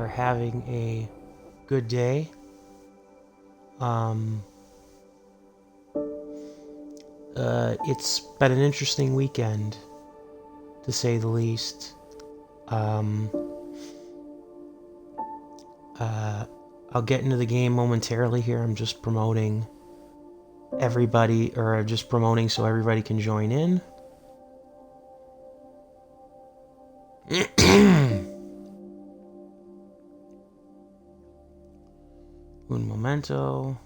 are having a good day. It's been an interesting weekend, to say the least. I'll get into the game momentarily here. I'm just promoting everybody, or just promoting so everybody can join in. Un momento.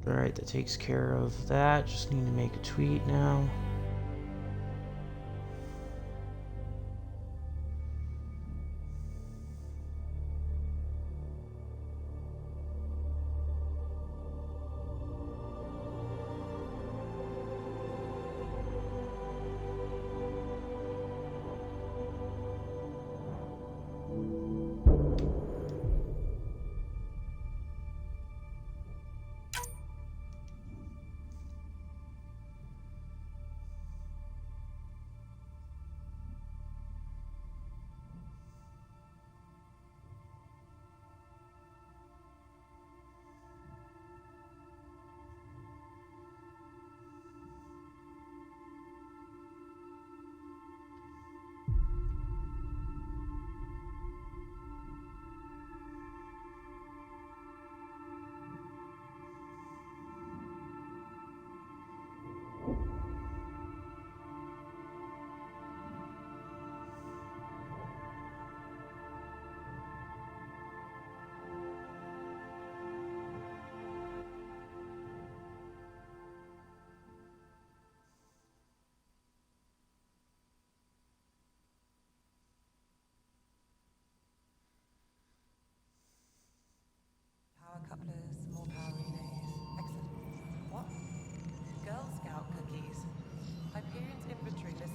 Alright, that takes care of that. Just need to make a tweet now. Power couplers, more power relays. Excellent. What? Girl Scout cookies. Hyperion's inventory lists.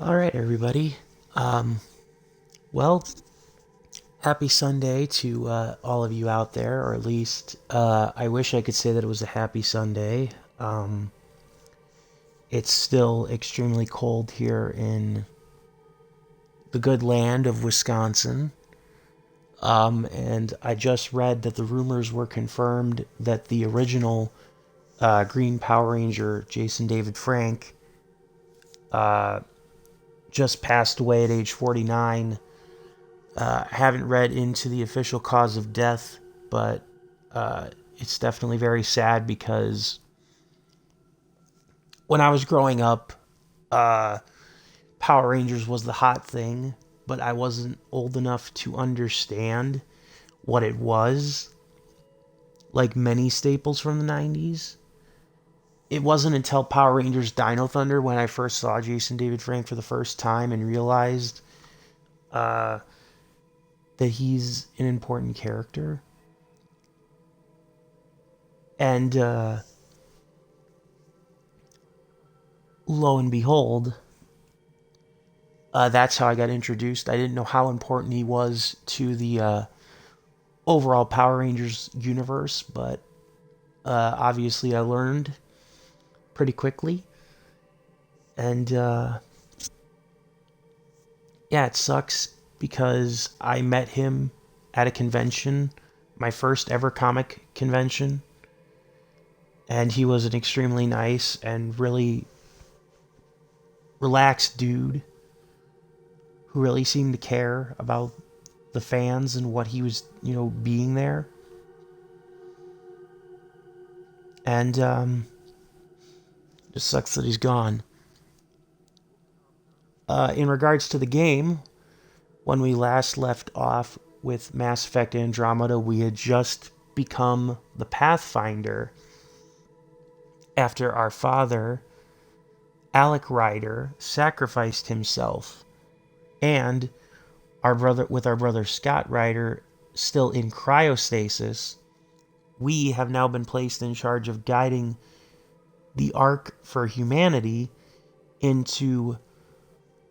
Alright, everybody. Well, happy Sunday to all of you out there, or at least I wish I could say that it was a happy Sunday. It's still extremely cold here in the good land of Wisconsin. And I just read that the rumors were confirmed that the original Green Power Ranger, Jason David Frank, just passed away at age 49. I haven't read into the official cause of death, but it's definitely very sad because when I was growing up, Power Rangers was the hot thing, but I wasn't old enough to understand what it was, like many staples from the 90s. It wasn't until Power Rangers Dino Thunder when I first saw Jason David Frank for the first time and realized that he's an important character. And lo and behold, that's how I got introduced. I didn't know how important he was to the overall Power Rangers universe, but obviously I learned pretty quickly. And yeah, it sucks because I met him at a convention, my first ever comic convention, and he was an extremely nice and really relaxed dude who really seemed to care about the fans and what he was, being there. And it sucks that he's gone. In regards to the game, when we last left off with Mass Effect Andromeda, we had just become the Pathfinder after our father, Alec Ryder, sacrificed himself, and our brother Scott Ryder still in cryostasis. We have now been placed in charge of guiding the Ark for humanity into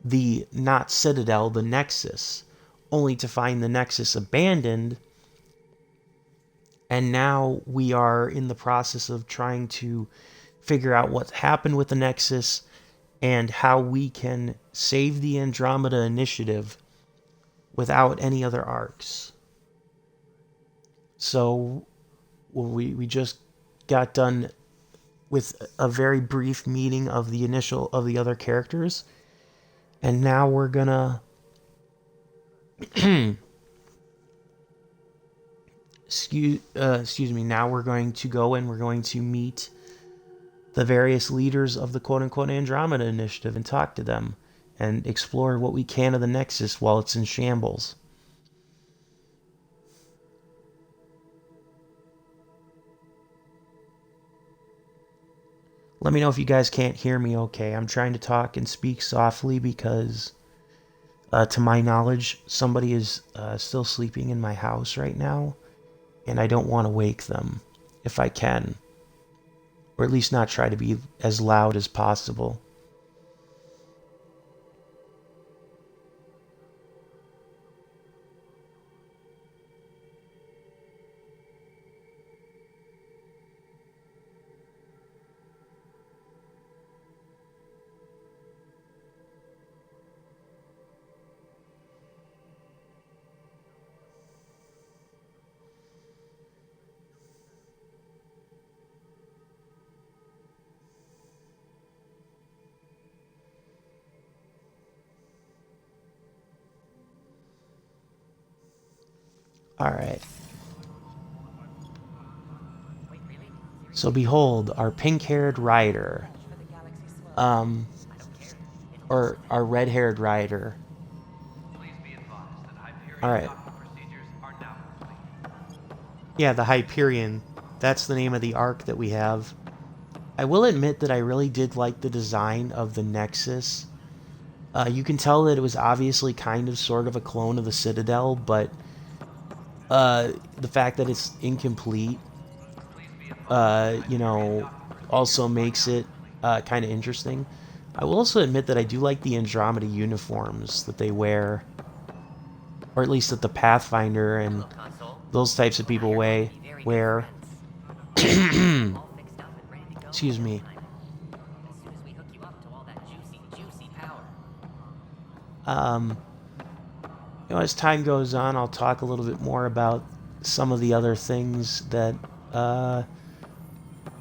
the not Citadel, the Nexus, only to find the Nexus abandoned. And now we are in the process of trying to figure out what happened with the Nexus and how we can save the Andromeda Initiative without any other arcs. So we just got done with a very brief meeting of the other characters, and now we're gonna excuse me. Now we're going to go and we're going to meet the various leaders of the quote-unquote Andromeda Initiative and talk to them and explore what we can of the Nexus while it's in shambles. Let me know if you guys can't hear me okay. I'm trying to talk and speak softly because, to my knowledge, somebody is still sleeping in my house right now, and I don't want to wake them if I can. Or at least not try to be as loud as possible. Alright. So behold, our pink-haired rider. Or our red-haired rider. Alright. Yeah, the Hyperion. That's the name of the arc that we have. I will admit that I really did like the design of the Nexus. You can tell that it was obviously kind of sort of a clone of the Citadel, but the fact that it's incomplete, also makes it kind of interesting. I will also admit that I do like the Andromeda uniforms that they wear, or at least that the Pathfinder and those types of people wear. Excuse me. As time goes on, I'll talk a little bit more about some of the other things that,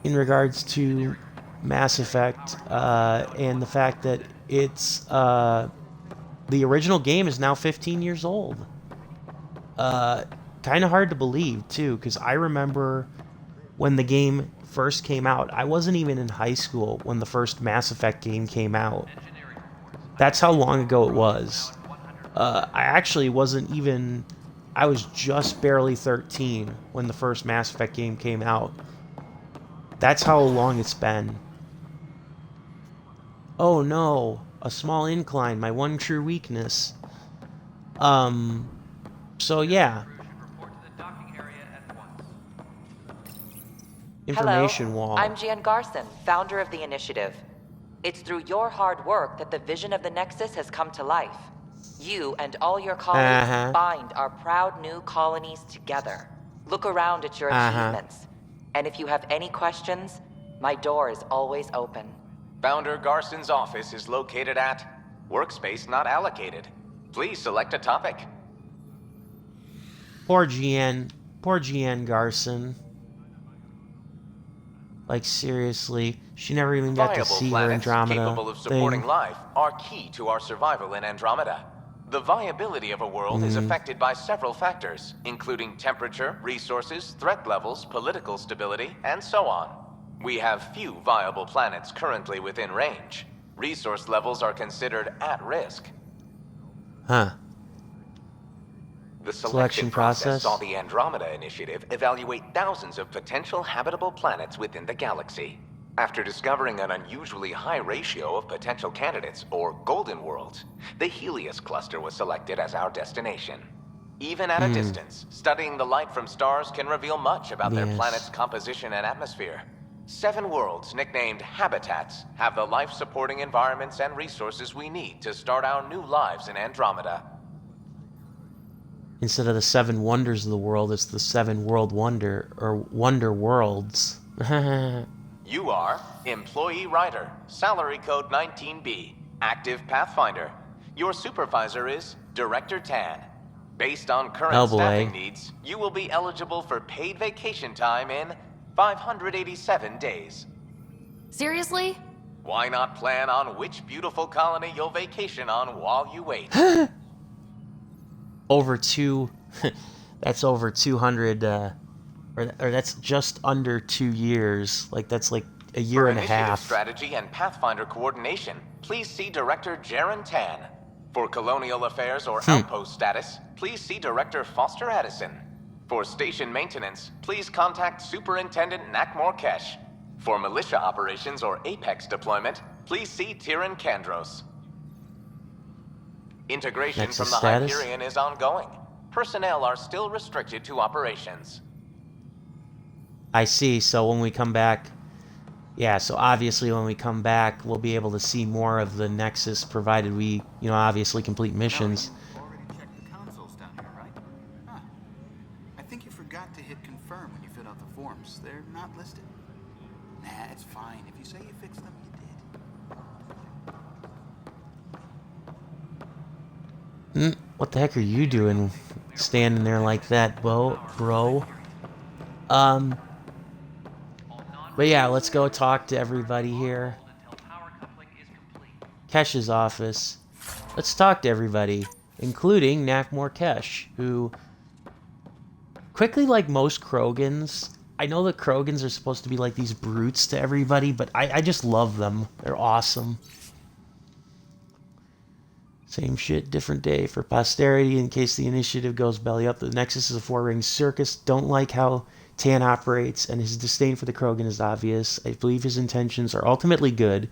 in regards to Mass Effect, and the fact that it's, the original game is now 15 years old. Kind of hard to believe, too, because I remember when the game first came out. I wasn't even in high school when the first Mass Effect game came out. That's how long ago it was. I actually wasn't even. I was just barely 13 when the first Mass Effect game came out. That's how long it's been. Oh no, a small incline, my one true weakness. Um, so yeah, Hello, information I'm wall. Jan Garson, founder of the initiative. It's through your hard work that the vision of the Nexus has come to life. You and all your colleagues Uh-huh, bind our proud new colonies together. Look around at your uh-huh. achievements. And if you have any questions, my door is always open. Founder Garson's office is located at Workspace Not Allocated. Please select a topic. Poor GN Garson. Like, seriously, she never even got to Viable see her planets Andromeda capable of thing. supporting life are key to our survival in Andromeda. The viability of a world is affected by several factors, including temperature, resources, threat levels, political stability, and so on. We have few viable planets currently within range. Resource levels are considered at risk. Huh. The Selection selection process saw process? the Andromeda Initiative evaluate thousands of potential habitable planets within the galaxy. After discovering an unusually high ratio of potential candidates, or golden worlds, the Helios cluster was selected as our destination. Even at a distance, studying the light from stars can reveal much about their planet's Yes. composition and atmosphere. 7 worlds, nicknamed habitats, have the life-supporting environments and resources we need to start our new lives in Andromeda. Instead of the 7 wonders of the world, it's the 7 world wonder, or wonder worlds. You are Employee Writer, Salary Code 19B, Active Pathfinder. Your supervisor is Director Tan. Based on current Oh staffing boy. needs, you will be eligible for paid vacation time in 587 days. Seriously? Why not plan on which beautiful colony you'll vacation on while you wait? Over 2... that's over 200, or that's just under 2 years. Like, that's like a year For and a initiative half. strategy and Pathfinder coordination, please see Director Jaren Tan. For colonial affairs or outpost status, please see Director Foster Addison. For station maintenance, please contact Superintendent Nakmor Kesh. For militia operations or Apex deployment, please see Tyran Kandros. Integration Nexus from the status? Hyperion is ongoing. Personnel are still restricted to operations. I see, so when we come back... Yeah, so obviously when we come back, we'll be able to see more of the Nexus, provided we, obviously complete missions. You already checked the consoles down here, right? Huh. I think you forgot to hit confirm when you filled out the forms. They're not listed. Nah, it's fine. If you say you fixed them, you did. What the heck are you doing standing there like that, bro? But yeah, let's go talk to everybody here. Kesh's office. Let's talk to everybody, including Nakmor Kesh, who, quickly, like most Krogans, I know that Krogans are supposed to be like these brutes to everybody, but I just love them. They're awesome. Same shit, different day. For posterity, in case the initiative goes belly up, the Nexus is a 4-ring circus. Don't like how Tan operates, and his disdain for the Krogan is obvious. I believe his intentions are ultimately good,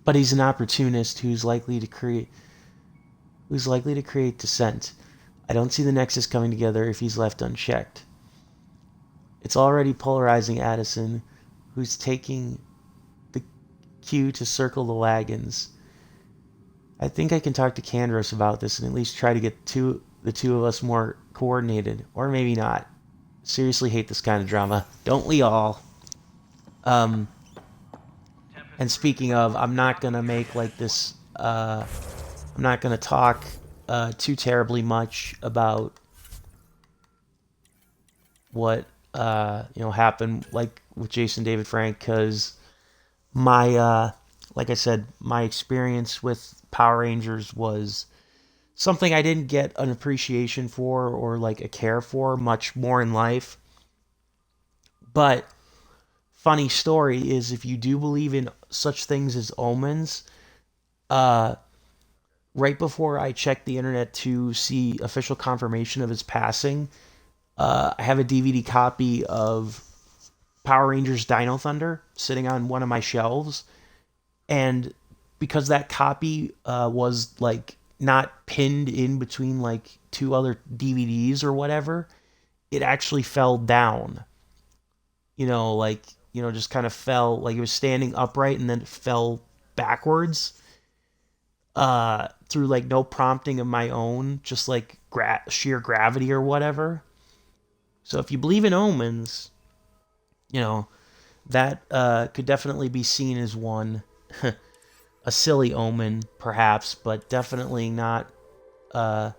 but he's an opportunist who's likely to create dissent. I don't see the Nexus coming together if he's left unchecked. It's already polarizing Addison, who's taking the cue to circle the wagons. I think I can talk to Kandros about this and at least try to get the two of us more coordinated. Or maybe not. Seriously hate this kind of drama. Don't we all? And speaking of, I'm not going to make like this... I'm not going to talk too terribly much about what, happened, like, with Jason David Frank, because my, like I said, my experience with Power Rangers was something I didn't get an appreciation for or like a care for much more in life. But funny story is, if you do believe in such things as omens, right before I checked the internet to see official confirmation of his passing, I have a DVD copy of Power Rangers Dino Thunder sitting on one of my shelves. And because that copy was like not pinned in between like two other DVDs or whatever, it actually fell down. Just kind of fell, like it was standing upright and then it fell backwards through like no prompting of my own, just like sheer gravity or whatever. So if you believe in omens, that could definitely be seen as one. A silly omen, perhaps, but definitely not, like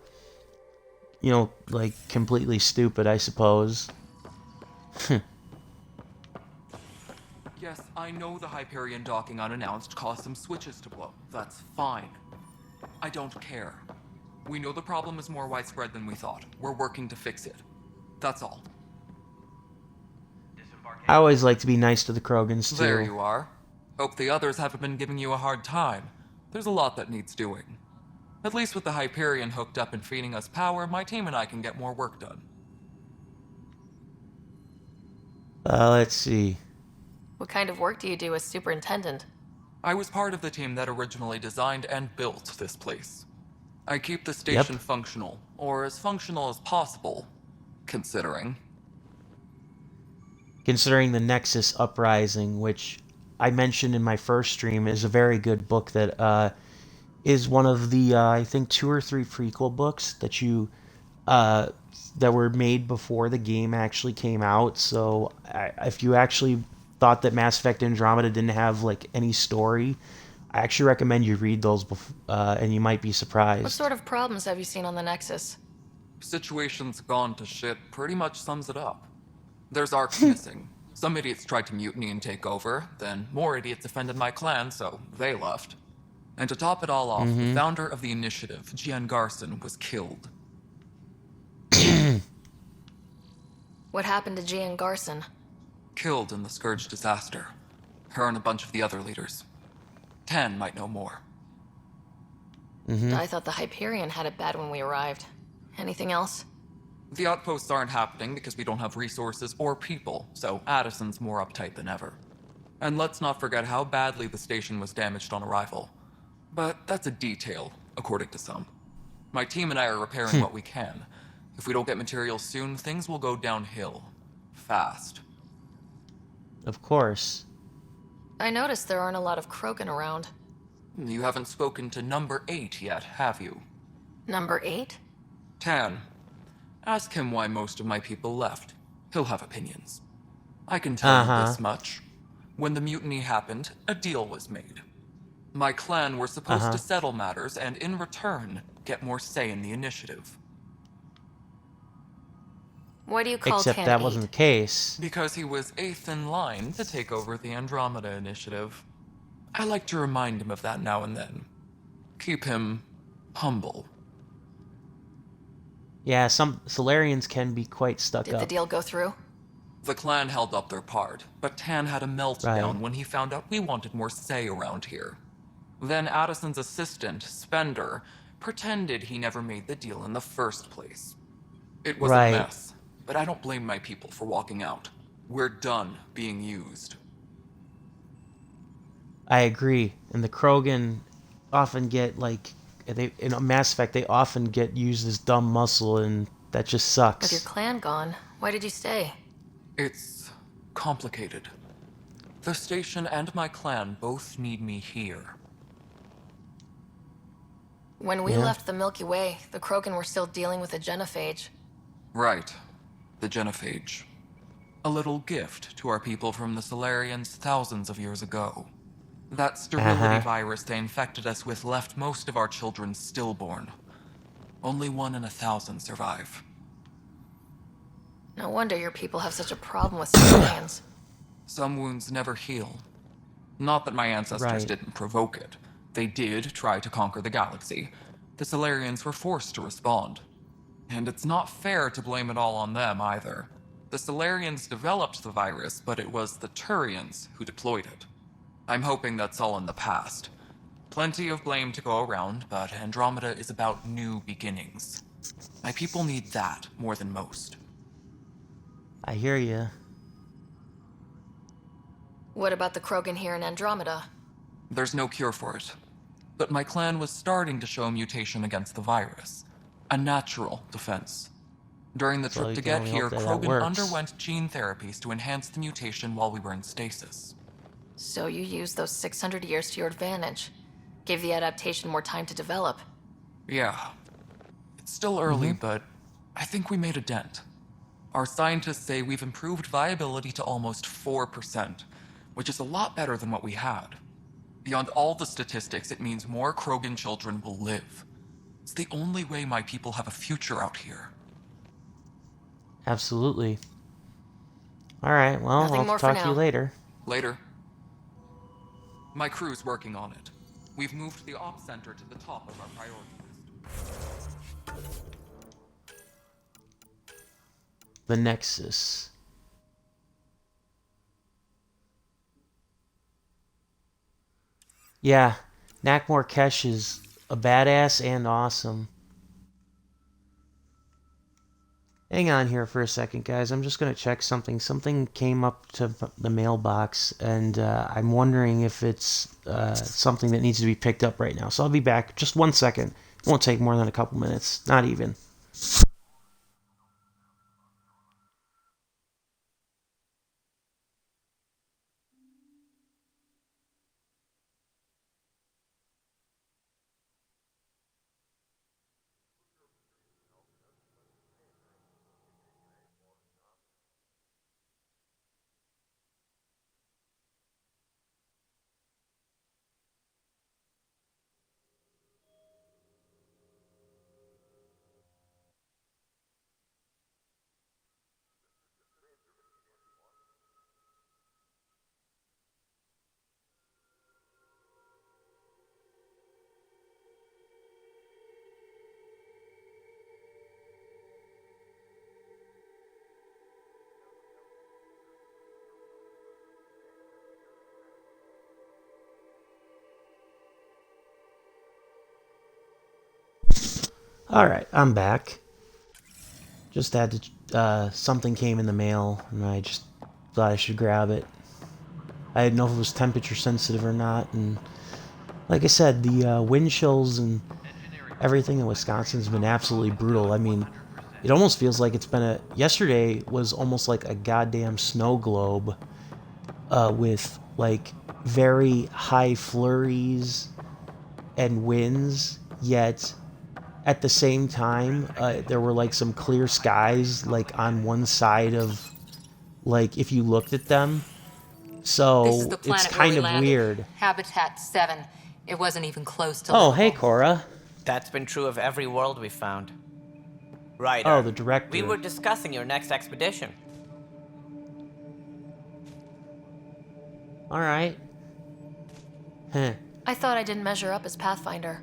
completely stupid, I suppose. Yes, I know the Hyperion docking unannounced caused some switches to blow. That's fine. I don't care. We know the problem is more widespread than we thought. We're working to fix it. That's all. I always like to be nice to the Krogans, too. There you are. Hope the others haven't been giving you a hard time. There's a lot that needs doing. At least with the Hyperion hooked up and feeding us power, my team and I can get more work done. Let's see. What kind of work do you do as superintendent? I was part of the team that originally designed and built this place. I keep the station functional, or as functional as possible, considering. Considering the Nexus Uprising, which I mentioned in my first stream, is a very good book that is one of the, I think, 2 or 3 prequel books that were made before the game actually came out. So if you actually thought that Mass Effect Andromeda didn't have like any story, I actually recommend you read those, and you might be surprised. What sort of problems have you seen on the Nexus? Situation's gone to shit pretty much sums it up. There's arcs missing. Some idiots tried to mutiny and take over, then more idiots offended my clan, so they left. And to top it all off, the founder of the initiative, Gian Garson, was killed. What happened to Gian Garson? Killed in the Scourge disaster. Her and a bunch of the other leaders. Tan might know more. I thought the Hyperion had it bad when we arrived. Anything else? The outposts aren't happening because we don't have resources or people, so Addison's more uptight than ever. And let's not forget how badly the station was damaged on arrival. But that's a detail, according to some. My team and I are repairing what we can. If we don't get materials soon, things will go downhill. Fast. Of course. I noticed there aren't a lot of Krogan around. You haven't spoken to number 8 yet, have you? Number 8? Tan. Ask him why most of my people left. He'll have opinions. I can tell you this much. When the mutiny happened, a deal was made. My clan were supposed to settle matters and, in return, get more say in the initiative. Why do you call Except Tan that 8? wasn't the case. Because he was 8th in line to take over the Andromeda initiative. I like to remind him of that now and then. Keep him humble. Yeah, some Solarians can be quite stuck Did up. the deal go through? The clan held up their part, but Tan had a meltdown when he found out we wanted more say around here. Then Addison's assistant, Spender, pretended he never made the deal in the first place. It was a mess, but I don't blame my people for walking out. We're done being used. I agree. And the Krogan often get, like, in Mass Effect, they often get used as dumb muscle, and that just sucks. With your clan gone, why did you stay? It's complicated. The station and my clan both need me here. When we left the Milky Way, the Krogan were still dealing with the genophage. Right. The genophage. A little gift to our people from the Solarians thousands of years ago. That sterility virus they infected us with left most of our children stillborn. Only 1 in 1,000 survive. No wonder your people have such a problem with civilians. Some wounds never heal. Not that my ancestors didn't provoke it. They did try to conquer the galaxy. The Solarians were forced to respond. And it's not fair to blame it all on them either. The Solarians developed the virus, but it was the Turians who deployed it. I'm hoping that's all in the past. Plenty of blame to go around, but Andromeda is about new beginnings. My people need that more than most. I hear you. What about the Krogan here in Andromeda? There's no cure for it. But my clan was starting to show a mutation against the virus. A natural defense. During the So trip you to can get only here, hope that Krogan works. underwent gene therapies to enhance the mutation while we were in stasis. So you used those 600 years to your advantage. Gave the adaptation more time to develop. Yeah. It's still early, but I think we made a dent. Our scientists say we've improved viability to almost 4%, which is a lot better than what we had. Beyond all the statistics, it means more Krogan children will live. It's the only way my people have a future out here. Absolutely. All right, well, Nothing I'll more for talk to you now. later. Later. My crew's working on it. We've moved the op center to the top of our priority list. The Nexus. Yeah, Nakmor Kesh is a badass and awesome. Hang on here for a second, guys. I'm just going to check something. Something came up to the mailbox, and I'm wondering if it's something that needs to be picked up right now. So I'll be back. Just 1 second. It won't take more than a couple minutes. Not even. Alright, I'm back. Just had to, something came in the mail, and I just thought I should grab it. I didn't know if it was temperature sensitive or not, and like I said, the wind chills and everything in Wisconsin's been absolutely brutal. I mean, it almost feels like it's been yesterday was almost like a goddamn snow globe, with, like, very high flurries and winds, yet at the same time, there were like some clear skies, like on one side of, like, if you looked at them. So This is the planet it's kind where we of landed. weird. Habitat 7. It wasn't even close to Oh, hey, livable. Cora. That's been true of every world we found. Right. Oh, the director. We were discussing your next expedition. All right. Huh. I thought I didn't measure up as Pathfinder.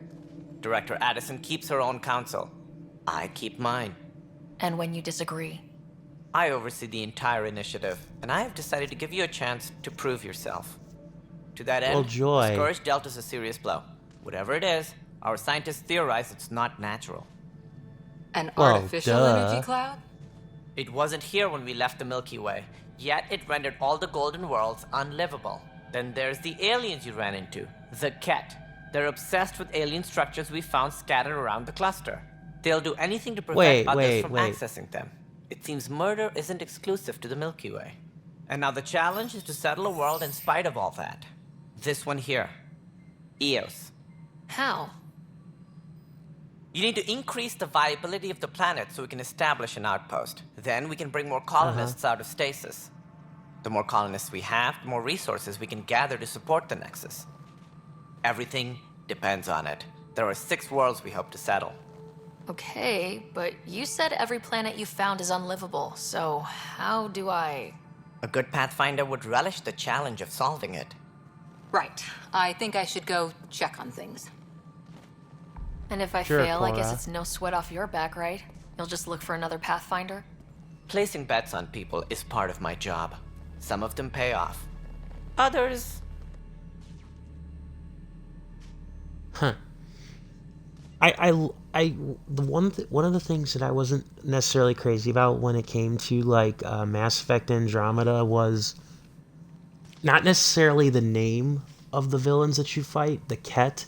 Director Addison keeps her own counsel. I keep mine. And when you disagree. I oversee the entire initiative, and I have decided to give you a chance to prove yourself. To that end, Well, joy. the Scourge dealt us a serious blow. Whatever it is, our scientists theorize it's not natural. An Well, artificial duh. energy cloud? It wasn't here when we left the Milky Way, yet it rendered all the golden worlds unlivable. Then there's the aliens you ran into, the Ket. They're obsessed with alien structures we found scattered around the cluster. They'll do anything to prevent others from accessing them. It seems murder isn't exclusive to the Milky Way. And now the challenge is to settle a world in spite of all that. This one here. Eos. How? You need to increase the viability of the planet so we can establish an outpost. Then we can bring more colonists out of stasis. The more colonists we have, the more resources we can gather to support the Nexus. Everything depends on it. There are 6 worlds we hope to settle. Okay, but you said every planet you found is unlivable, so how do I... A good Pathfinder would relish the challenge of solving it. Right. I think I should go check on things. And if I Sure, fail, I guess Cora. it's no sweat off your back, right? You'll just look for another Pathfinder? Placing bets on people is part of my job. Some of them pay off. Others... One of the things that I wasn't necessarily crazy about when it came to like Mass Effect Andromeda was not necessarily the name of the villains that you fight, the Ket,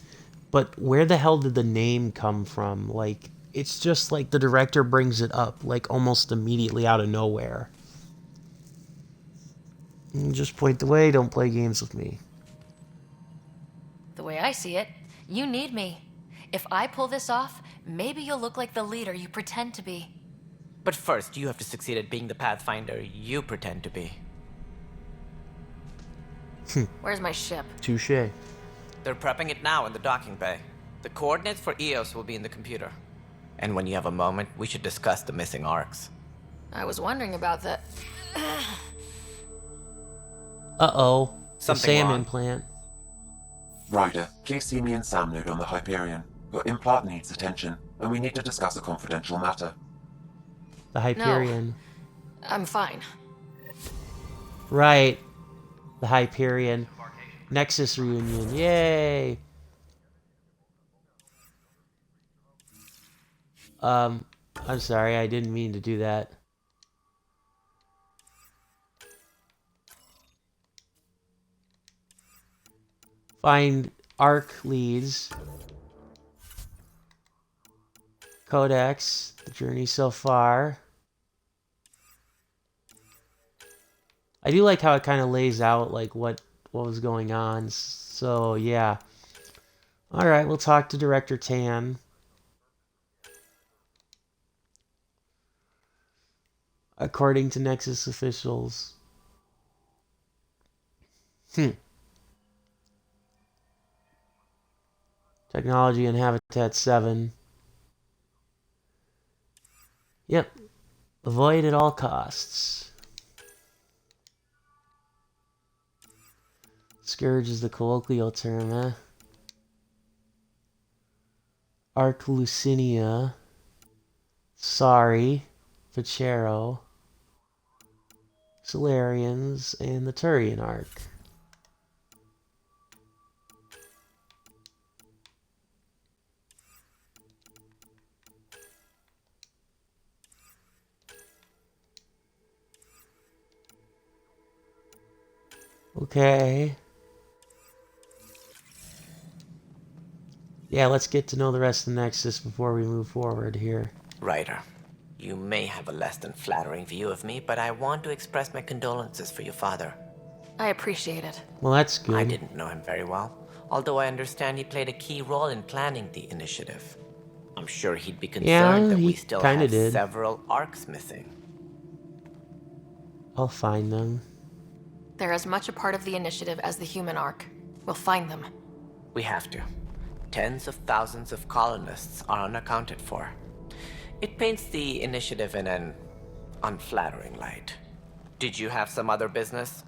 but where the hell did the name come from? Like, it's just like the director brings it up, like almost immediately out of nowhere. Just point the way, don't play games with me. The way I see it, you need me. If I pull this off, maybe you'll look like the leader you pretend to be. But first, you have to succeed at being the Pathfinder you pretend to be. Where's my ship? Touche. They're prepping it now in the docking bay. The coordinates for EOS will be in the computer. And when you have a moment, we should discuss the missing arcs. I was wondering about that. Uh-oh. The Something SAM wrong? implant. Ryder, please see me in SAM node on the Hyperion. Your implant needs attention, and we need to discuss a confidential matter. The Hyperion. I'm fine. Right. The Hyperion. Nexus reunion. Yay! I'm sorry, I didn't mean to do that. Find ARC leads. Codex. The journey so far. I do like how it kind of lays out like what was going on. So yeah. All right, we'll talk to Director Tan. According to Nexus officials. Technology and Habitat 7. Yep. Avoid at all costs. Scourge is the colloquial term, eh? Arclucinia. Sorry. Vachero. Solarians, and the Turian Arc. Okay. Yeah, let's get to know the rest of the Nexus before we move forward here. Ryder, you may have a less than flattering view of me, but I want to express my condolences for your father. I appreciate it. Well, that's good. I didn't know him very well, although I understand he played a key role in planning the initiative. I'm sure he'd be concerned that we still have several arcs missing. I'll find them. They're as much a part of the initiative as the human arc. We'll find them. We have to. Tens of thousands of colonists are unaccounted for. It paints the initiative in an unflattering light. Did you have some other business?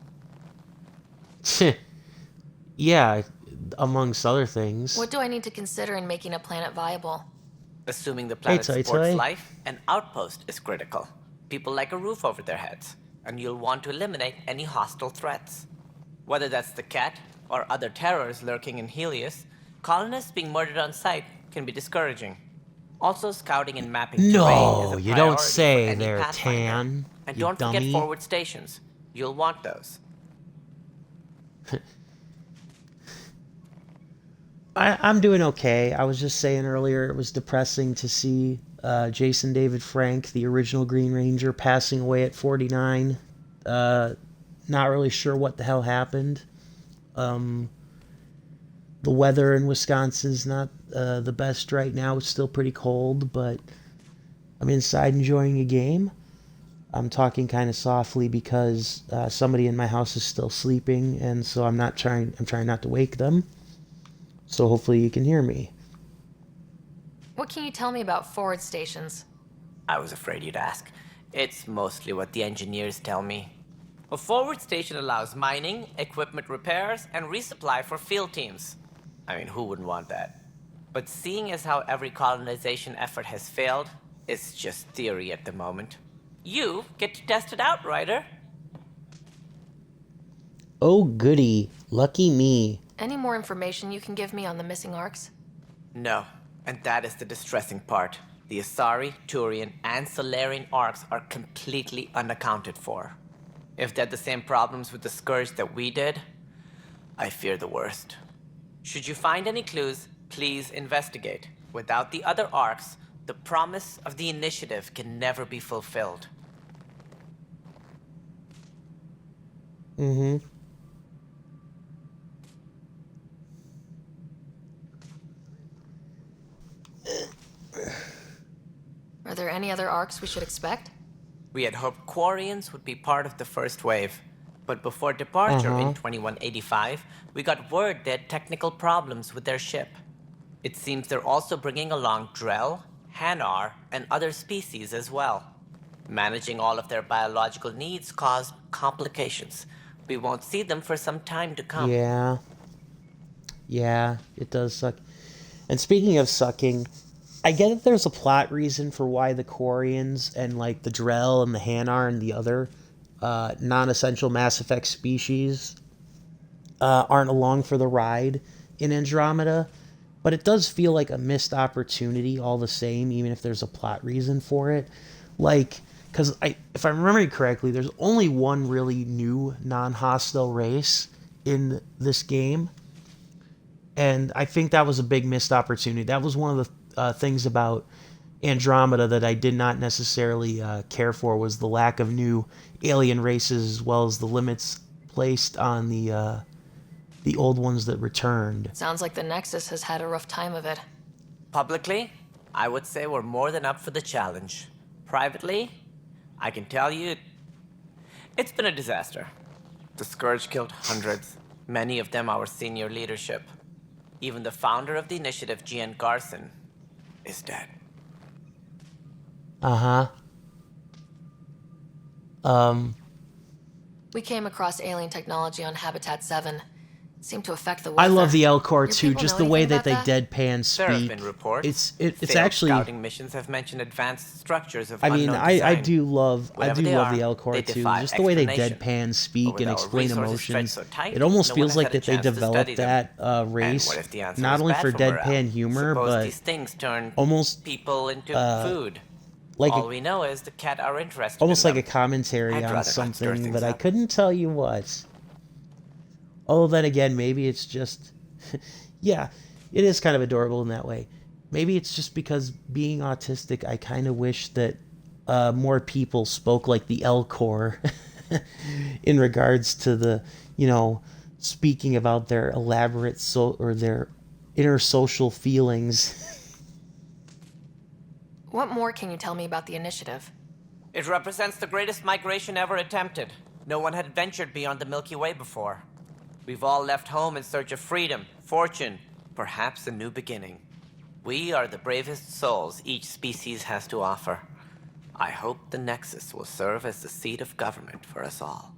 Yeah, amongst other things. What do I need to consider in making a planet viable? Assuming the planet Toy supports Toy. life, an outpost is critical. People like a roof over their heads, and you'll want to eliminate any hostile threats. Whether that's the cat or other terrors lurking in Helios, colonists being murdered on sight can be discouraging. Also, scouting and mapping terrain is No, a you don't priority for say any there, Pathfinder. Tan. And You don't dummy. forget forward stations. You'll want those. I'm doing okay. I was just saying earlier it was depressing to see Jason David Frank, the original Green Ranger, passing away at 49. Not really sure what the hell happened. The weather in Wisconsin's not the best right now. It's still pretty cold, but I'm inside enjoying a game. I'm talking kind of softly because somebody in my house is still sleeping, and so I'm trying not to wake them. So hopefully you can hear me. What can you tell me about forward stations? I was afraid you'd ask. It's mostly what the engineers tell me. A forward station allows mining, equipment repairs, and resupply for field teams. I mean, who wouldn't want that? But seeing as how every colonization effort has failed, it's just theory at the moment. You get to test it out, Ryder. Oh goody, lucky me. Any more information you can give me on the missing arcs? No, And that is the distressing part. The Asari, Turian, and Solarian arcs are completely unaccounted for. If they had the same problems with the Scourge that we did, I fear the worst. Should you find any clues, please investigate. Without the other arcs, the promise of the initiative can never be fulfilled. Mm-hmm. Are there any other arcs we should expect? We had hoped Quarians would be part of the first wave, but before departure in 2185, we got word they had technical problems with their ship. It seems they're also bringing along Drell, Hanar, and other species as well. Managing all of their biological needs caused complications. We won't see them for some time to come. Yeah, it does suck. And speaking of sucking, I get that there's a plot reason for why the Quarians and like the Drell and the Hanar and the other non-essential Mass Effect species aren't along for the ride in Andromeda, but it does feel like a missed opportunity all the same, even if there's a plot reason for it. Like, because if I'm remembering correctly, there's only one really new non-hostile race in this game, and I think that was a big missed opportunity. That was one of the things about Andromeda that I did not necessarily care for, was the lack of new alien races, as well as the limits placed on the old ones that returned. Sounds like the Nexus has had a rough time of it. Publicly, I would say we're more than up for the challenge. Privately, I can tell you, it's been a disaster. The Scourge killed hundreds, many of them our senior leadership. Even the founder of the initiative, Gian Garson, is dead. We came across alien technology on Habitat 7. It seemed to affect the weather. I love the Elcor Your too, people just know the way anything that they about that? deadpan speak. There have been reports. It's Failed actually. scouting missions have mentioned advanced structures of I mean, unknown I design. do love Whatever the they are, Elcor they too. defy Just the way they explanation. deadpan speak But with and our explain resources stretched emotions. so tight, It almost no feels one like had a that they chance to developed study them. that race, And what if the answer not was only bad for morale? deadpan humor, Suppose but these things turn almost people into food. like All we know is the cat are interested almost in like a them. commentary I'd on rather not stir something things that I up. couldn't tell you what. Although then again, maybe it's just, yeah, it is kind of adorable in that way. Maybe it's just because being autistic, I kind of wish that more people spoke like the Elcor in regards to the, speaking about their elaborate or their inner social feelings. What more can you tell me about the initiative? It represents the greatest migration ever attempted. No one had ventured beyond the Milky Way before. We've all left home in search of freedom, fortune, perhaps a new beginning. We are the bravest souls each species has to offer. I hope the Nexus will serve as the seat of government for us all.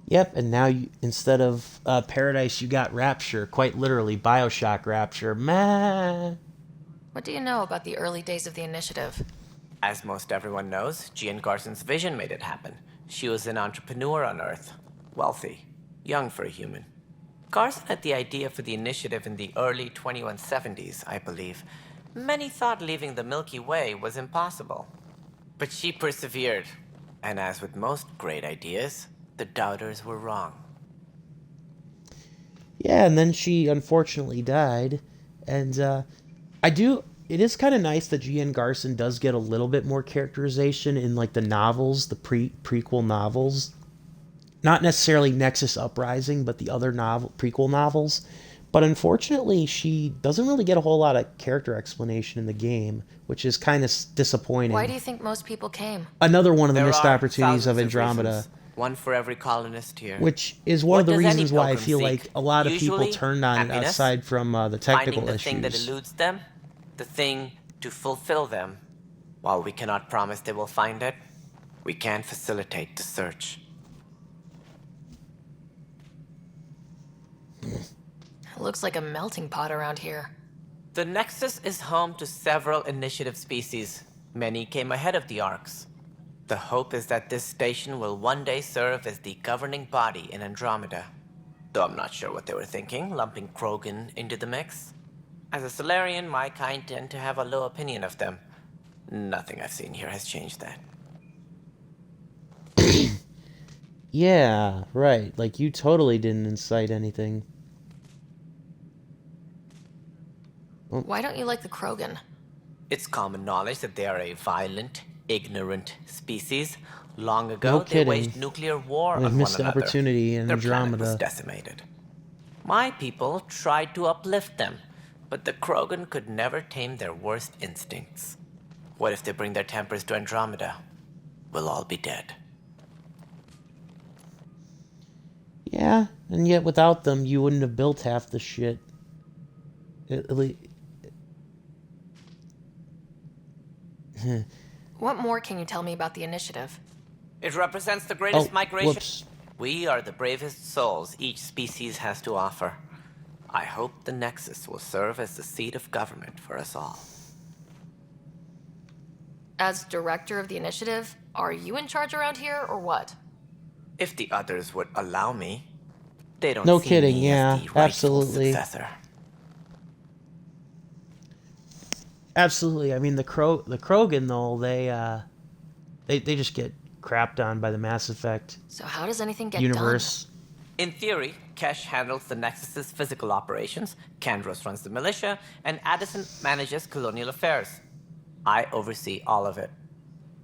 Yep, and now instead of paradise, you got rapture. Quite literally, Bioshock rapture. Meh. What do you know about the early days of the initiative? As most everyone knows, Gian Garson's vision made it happen. She was an entrepreneur on Earth. Wealthy. Young for a human. Garson had the idea for the initiative in the early 2170s, I believe. Many thought leaving the Milky Way was impossible. But she persevered. And as with most great ideas, the doubters were wrong. Yeah, and then she unfortunately died. And it is kind of nice that Gian Garson does get a little bit more characterization in like the novels, the prequel novels. Not necessarily Nexus Uprising, but the other prequel novels. But unfortunately, she doesn't really get a whole lot of character explanation in the game, which is kind of disappointing. Why do you think most people came? Another one of the There missed are opportunities of thousands Andromeda. reasons. One for every colonist here. Which is one of the What does any reasons why I pilgrim feel seek? like a lot of people Usually, turned on it happiness, aside from the technical finding the issues. thing that eludes them, the thing to fulfill them. While we cannot promise they will find it, we can facilitate the search. It looks like a melting pot around here. The Nexus is home to several initiative species. Many came ahead of the Arks. The hope is that this station will one day serve as the governing body in Andromeda. Though I'm not sure what they were thinking, lumping Krogan into the mix. As a Solarian, my kind tend to have a low opinion of them. Nothing I've seen here has changed that. Yeah, right. Like, you totally didn't incite anything. Why don't you like the Krogan? It's common knowledge that they are a violent, ignorant species. Long ago, No they kidding. waged nuclear war They on missed one the another. opportunity in Their planet was Andromeda. decimated. My people tried to uplift them, but the Krogan could never tame their worst instincts. What if they bring their tempers to Andromeda? We'll all be dead. Yeah, and yet without them, you wouldn't have built half the shit. At least... What more can you tell me about the initiative? It represents the greatest migration. Whoops. We are the bravest souls each species has to offer. I hope the Nexus will serve as the seat of government for us all. As director of the initiative, are you in charge around here or what? If the others would allow me, they don't No see kidding, me yeah, as the rightful absolutely. successor. Absolutely. I mean, the Krogan, though, they just get crapped on by the Mass Effect So how does anything get universe. In theory, Kesh handles the Nexus's physical operations, Kandros runs the militia, and Addison manages colonial affairs. I oversee all of it.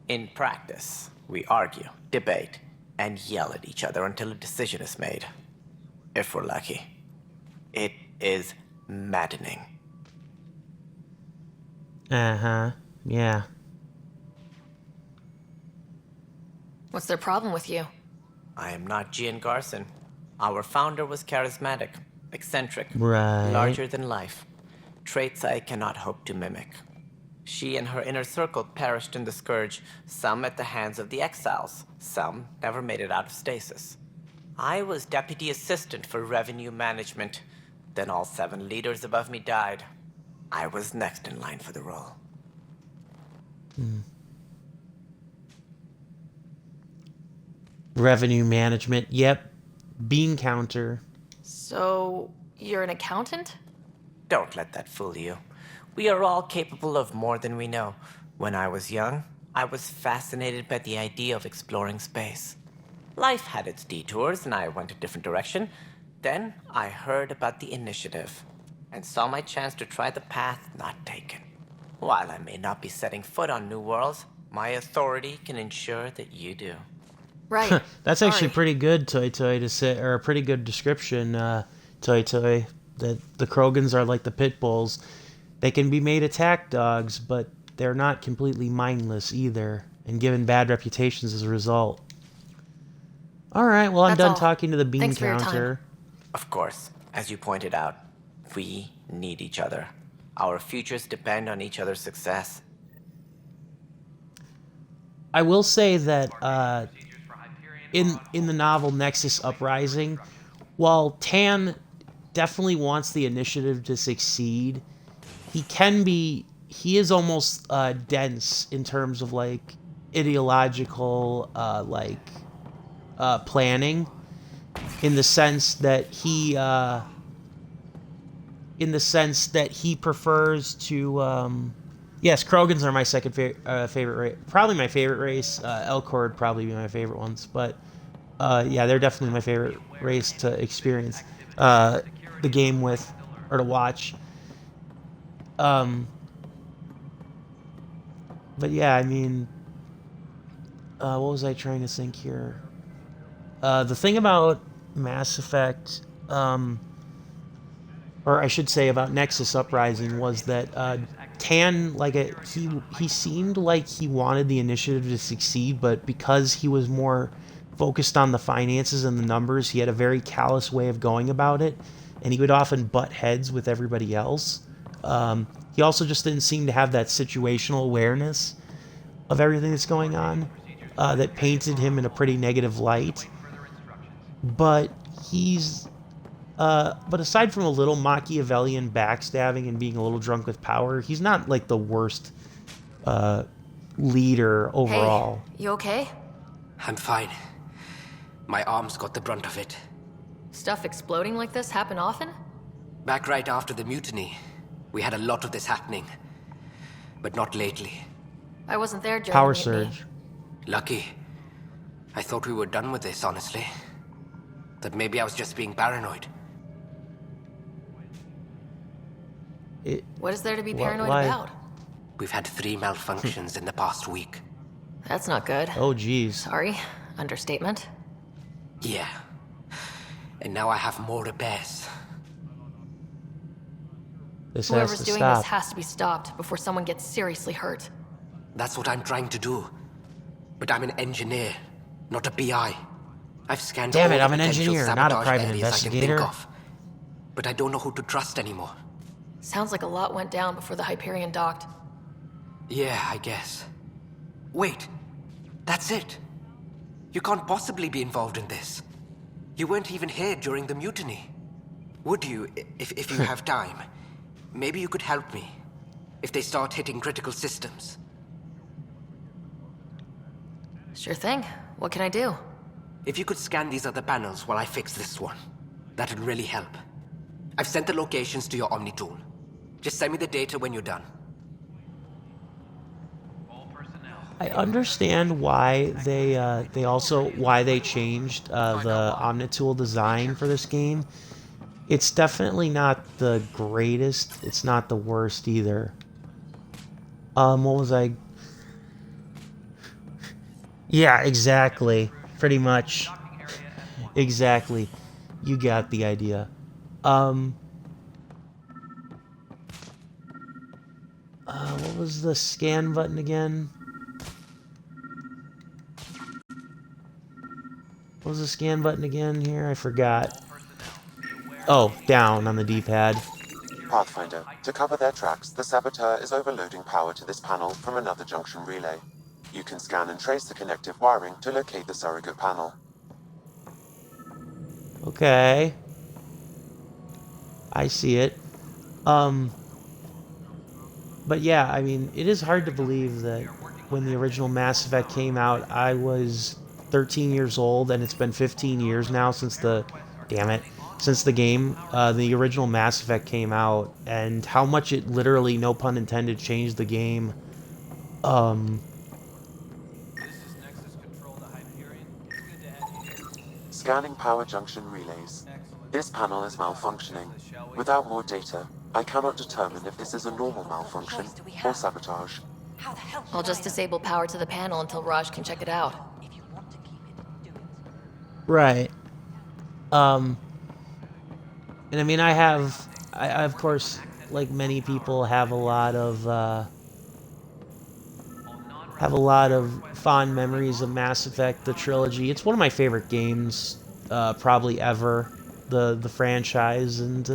In practice, we argue, debate, and yell at each other until a decision is made. If we're lucky. It is maddening. Uh-huh. Yeah. What's their problem with you? I am not Gian Garson. Our founder was charismatic, eccentric, Right. larger than life. Traits I cannot hope to mimic. She and her inner circle perished in the Scourge, some at the hands of the Exiles, some never made it out of stasis. I was deputy assistant for revenue management. Then all 7 leaders above me died. I was next in line for the role. Revenue management. Yep. Bean counter. So, you're an accountant? Don't let that fool you. We are all capable of more than we know. When I was young, I was fascinated by the idea of exploring space. Life had its detours, and I went a different direction. Then I heard about the initiative, and saw my chance to try the path not taken. While I may not be setting foot on new worlds, my authority can ensure that you do. Right. That's actually Sorry. pretty good, Toy Toy, to say, or a pretty good description, Toy Toy, that the Krogans are like the pit bulls. They can be made attack dogs, but they're not completely mindless either, and given bad reputations as a result. All right, well, I'm That's done all. talking to the bean Thanks for your time. counter. Of course, as you pointed out, we need each other. Our futures depend on each other's success. I will say that in the novel Nexus Uprising, while Tan definitely wants the initiative to succeed, he is almost dense in terms of like ideological planning, in the sense that he prefers to yes, Krogans are my second favorite race. Probably my favorite race. Elcor would probably be my favorite ones, but yeah, they're definitely my favorite race to experience the game with, or to watch. But yeah, I mean, what was I trying to think here? The thing about Mass Effect, or I should say about Nexus Uprising, was that Tan, he seemed like he wanted the initiative to succeed, but because he was more focused on the finances and the numbers, he had a very callous way of going about it, and he would often butt heads with everybody else. He also just didn't seem to have that situational awareness of everything that's going on, that painted him in a pretty negative light. But but aside from a little Machiavellian backstabbing and being a little drunk with power, he's not like the worst leader overall. Hey, you okay? I'm fine. My arms got the brunt of it. Stuff exploding like this happen often? Back right after the mutiny. We had a lot of this happening, but not lately. I wasn't there during Power the mutiny. surge. Lucky. I thought we were done with this, honestly. That maybe I was just being paranoid. What is there to be paranoid why? about? We've had 3 malfunctions in the past week. That's not good. Oh, geez. Sorry, understatement. Yeah. And now I have more repairs. This has Whoever's to doing stop. this has to be stopped before someone gets seriously hurt. That's what I'm trying to do. But I'm an engineer, not a PI. I've scanned Damn all it, the I'm an potential engineer, not a sabotage private areas I can investigator. think of. But I don't know who to trust anymore. Sounds like a lot went down before the Hyperion docked. Yeah, I guess. Wait, that's it. You can't possibly be involved in this. You weren't even here during the mutiny. Would you, if you have time? Maybe you could help me. If they start hitting critical systems. Sure thing. What can I do? If you could scan these other panels while I fix this one, that'd really help. I've sent the locations to your Omni tool. Just send me the data when you're done. I understand why they changed the Omnitool design for this game. It's definitely not the greatest. It's not the worst either. What was I? Yeah, exactly. Pretty much. Exactly. You got the idea. What was the scan button again? What was the scan button again here? I forgot. Oh, down on the D-pad. Pathfinder, to cover their tracks, the saboteur is overloading power to this panel from another junction relay. You can scan and trace the connective wiring to locate the surrogate panel. Okay. I see it. But yeah, I mean, it is hard to believe that when the original Mass Effect came out, I was 13 years old, and it's been 15 years now since the... Damn it. Since the game, the original Mass Effect came out, and how much it literally, no pun intended, changed the game. Scanning power junction relays. This panel is malfunctioning. Without more data, I cannot determine if this is a normal malfunction or sabotage. How the hell I'll just disable power to the panel until Raj can check it out. if you want to keep it, do it. Right. And I mean, I of course, like many people, have a lot of fond memories of Mass Effect, the trilogy. It's one of my favorite games, probably ever, the franchise, and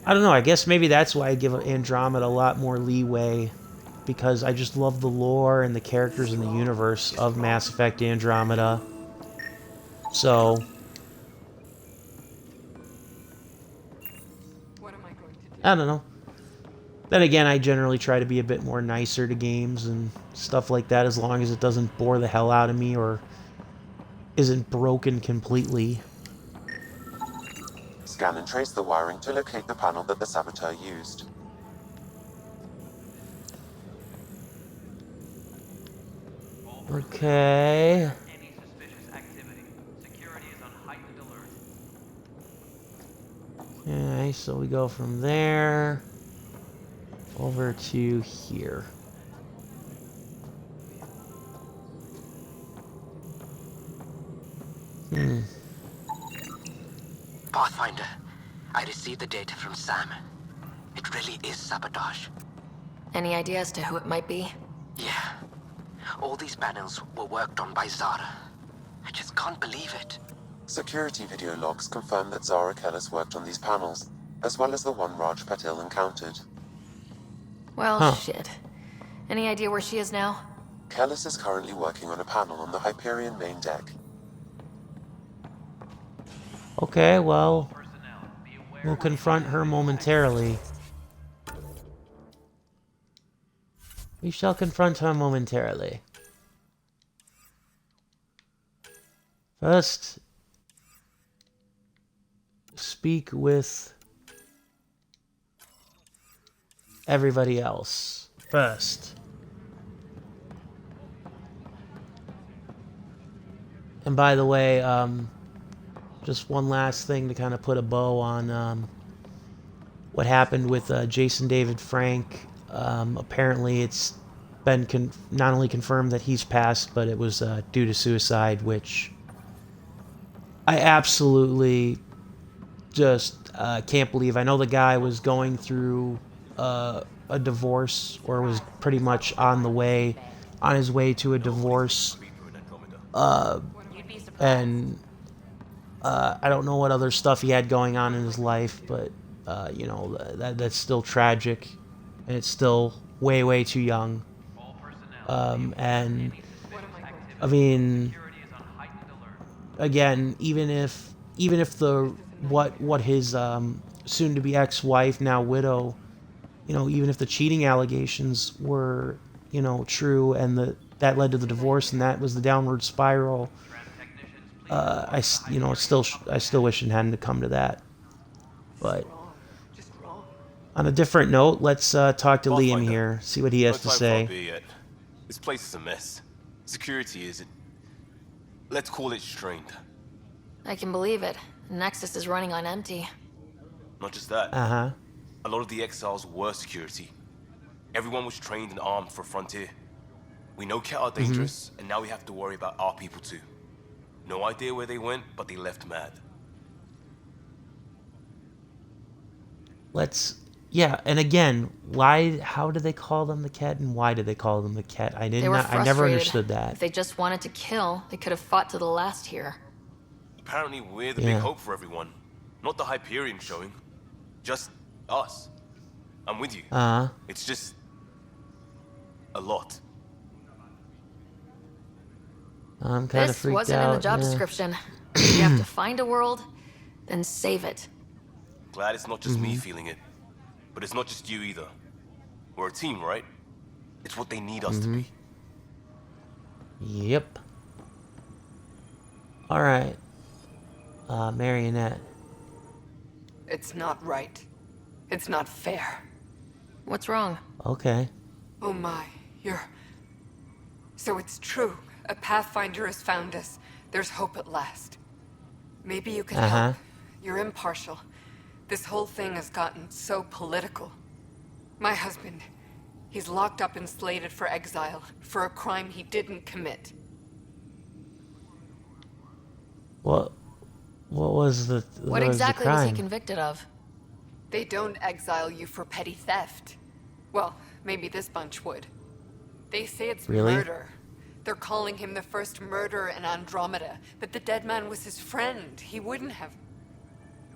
I don't know, I guess maybe that's why I give Andromeda a lot more leeway, because I just love the lore and the characters in the universe of Mass Effect Andromeda. So... I don't know. Then again, I generally try to be a bit more nicer to games and stuff like that, as long as it doesn't bore the hell out of me or isn't broken completely. Scan and trace the wiring to locate the panel that the saboteur used. Okay. Okay, so we go from there over to here. Pathfinder, I received the data from Sam. It really is sabotage. Any idea as to who it might be? Yeah. All these panels were worked on by Zara. I just can't believe it. Security video logs confirm that Zara Kellis worked on these panels, as well as the one Raj Patil encountered. Well, shit. Any idea where she is now? Kellis is currently working on a panel on the Hyperion main deck. Okay, well, we'll confront her momentarily. We shall confront her momentarily. First, speak with everybody else first. And by the way, just one last thing to kind of put a bow on what happened with Jason David Frank. Apparently it's been not only confirmed that he's passed, but it was due to suicide, which I absolutely just can't believe. I know the guy was going through a divorce, or was pretty much on his way to a divorce. And I don't know what other stuff he had going on in his life, but you know, that's still tragic, and it's still way too young. And I mean, again, even if what his soon-to-be ex-wife, now widow, you know, even if the cheating allegations were, you know, true, and that led to the divorce, and that was the downward spiral, I still wish it hadn't come to that. But on a different note, let's talk to Liam here, see what he has to say. This place is a mess. Security isn't. Let's call it strained. I can believe it. Nexus is running on empty. Not just that. Uh-huh. A lot of the exiles were security. Everyone was trained and armed for Frontier. We know Ket are dangerous, and now we have to worry about our people too. No idea where they went, but they left mad. Yeah, and again, how did they call them the Ket, and why did they call them the Ket? I never understood that. If they just wanted to kill, they could have fought to the last here. Apparently we're the big hope for everyone. Not the Hyperion showing. Just us. I'm with you. It's just a lot. I'm kind of freaked out. This wasn't in the job description. You have to find a world, then save it. Glad it's not just me feeling it. But it's not just you either. We're a team, right? It's what they need us to be. Yep. Alright. Marionette. It's not right. It's not fair. What's wrong? Okay. Oh my, So it's true. A Pathfinder has found us. There's hope at last. Maybe you can help. You're impartial. This whole thing has gotten so political. My husband, he's locked up and slated for exile for a crime he didn't commit. What was the What exactly was he convicted of? They don't exile you for petty theft. Well, maybe this bunch would. They say it's murder. They're calling him the first murderer in Andromeda, but the dead man was his friend. He wouldn't have.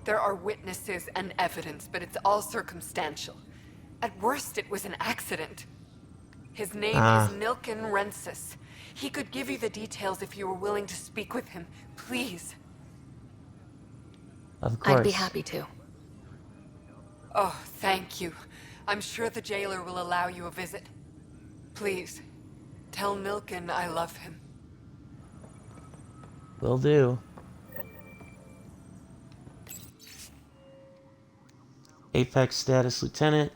There are witnesses and evidence, but it's all circumstantial. At worst, it was an accident. His name is Nilken Rensis. He could give you the details if you were willing to speak with him. Please. Of course. I'd be happy to. Oh, thank you. I'm sure the jailer will allow you a visit. Please, tell Nilken I love him. Will do. Apex status, Lieutenant.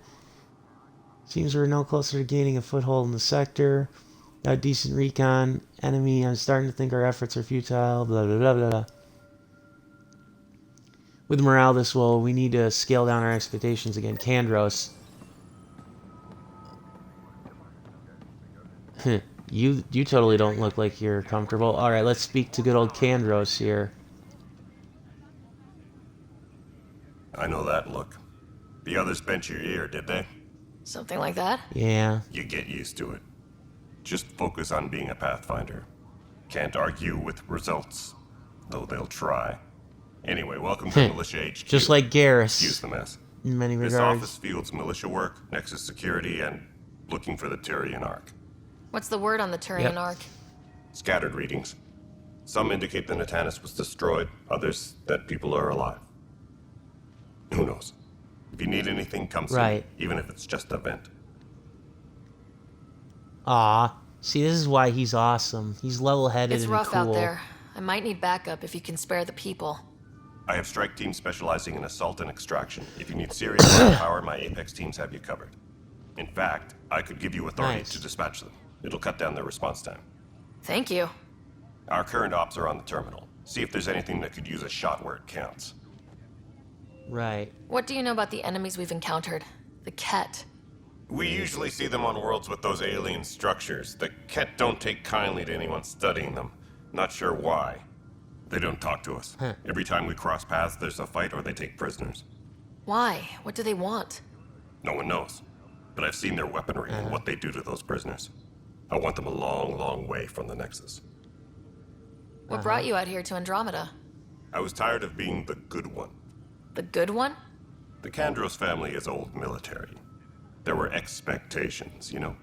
Seems we're no closer to gaining a foothold in the sector. Got decent recon. Enemy, I'm starting to think our efforts are futile. Blah, blah, blah, blah, blah. With morale this low, we need to scale down our expectations again. Kandros. You totally don't look like you're comfortable. Alright, let's speak to good old Kandros here. I know that look. The others bent your ear, did they? Something like that? Yeah. You get used to it. Just focus on being a Pathfinder. Can't argue with results, though they'll try. Anyway, welcome to Militia HQ. Just like Garrus. Excuse the mess. In many regards. This office fields militia work, Nexus security, and looking for the Turian Ark. What's the word on the Turian Ark? Scattered readings. Some indicate the Natanus was destroyed, others that people are alive. Who knows? If you need anything, come see me, even if it's just a vent. See, this is why he's awesome. He's level-headed and cool. It's rough out there. I might need backup if you can spare the people. I have strike teams specializing in assault and extraction. If you need serious power, my Apex teams have you covered. In fact, I could give you authority Nice. to dispatch them. It'll cut down their response time. Thank you. Our current ops are on the terminal. See if there's anything that could use a shot where it counts. Right. What do you know about the enemies we've encountered? The Ket. We usually see them on worlds with those alien structures. The Ket don't take kindly to anyone studying them. Not sure why. They don't talk to us. Every time we cross paths, there's a fight or they take prisoners. Why? What do they want? No one knows. But I've seen their weaponry and what they do to those prisoners. I want them a long, long way from the Nexus. What brought you out here to Andromeda? I was tired of being the good one. The good one? The Kandros family is old military. There were expectations, you know.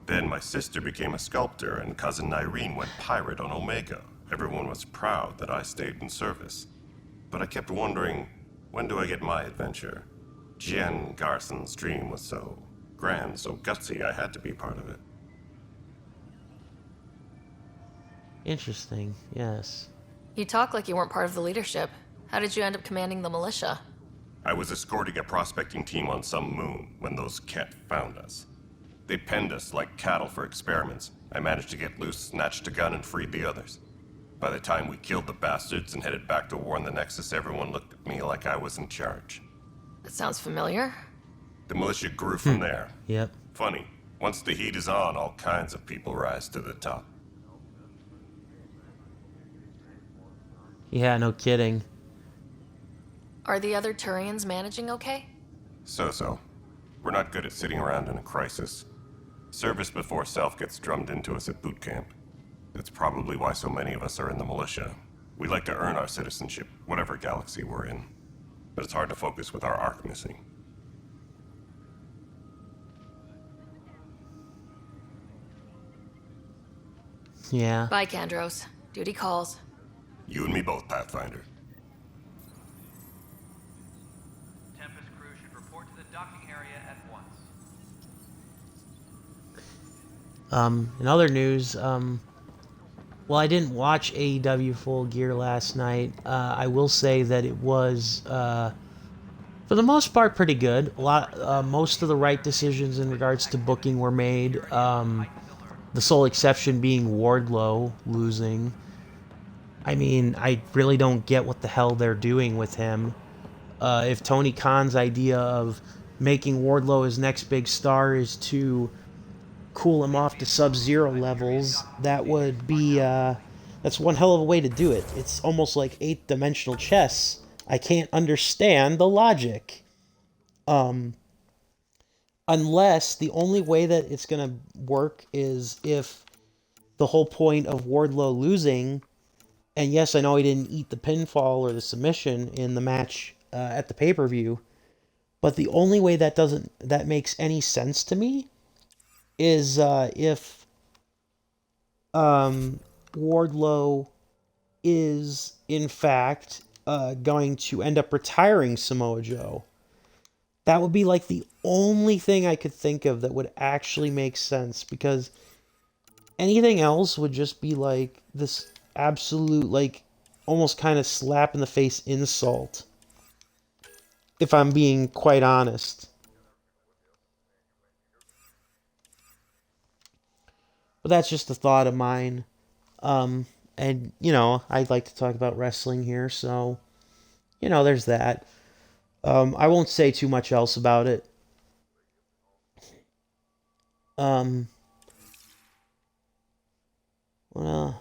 Then my sister became a sculptor and cousin Irene went pirate on Omega. Everyone was proud that I stayed in service. But I kept wondering, when do I get my adventure? Jen Garson's dream was so grand, so gutsy, I had to be part of it. Interesting, yes. You talk like you weren't part of the leadership. How did you end up commanding the militia? I was escorting a prospecting team on some moon when those Ket found us. They penned us like cattle for experiments. I managed to get loose, snatched a gun, and freed the others. By the time we killed the bastards and headed back to warn the Nexus, everyone looked at me like I was in charge. That sounds familiar. The militia grew from there. Yep. Funny, once the heat is on, all kinds of people rise to the top. Yeah, no kidding. Are the other Turians managing okay? So-so. We're not good at sitting around in a crisis. Service before self gets drummed into us at boot camp. That's probably why so many of us are in the militia. We like to earn our citizenship, whatever galaxy we're in. But it's hard to focus with our arc missing. Yeah. Bye, Kandros. Duty calls. You and me both, Pathfinder. Tempest crew should report to the docking area at once. In other news, well, I didn't watch AEW Full Gear last night. I will say that it was, for the most part, pretty good. Most of the right decisions in regards to booking were made. The sole exception being Wardlow losing. I mean, I really don't get what the hell they're doing with him. If Tony Khan's idea of making Wardlow his next big star is to cool him off to Sub-Zero levels, that would be, that's one hell of a way to do it. It's almost like 8-dimensional chess. I can't understand the logic. Unless the only way that it's going to work is if the whole point of Wardlow losing, and yes, I know he didn't eat the pinfall or the submission in the match at the pay-per-view, but the only way that makes any sense to me is if Wardlow is in fact going to end up retiring Samoa Joe. That would be like the only thing I could think of that would actually make sense, because anything else would just be like this absolute, like, almost kind of slap in the face insult, if I'm being quite honest. But that's just a thought of mine. And, you know, I'd like to talk about wrestling here, so, you know, there's that. I won't say too much else about it. Well,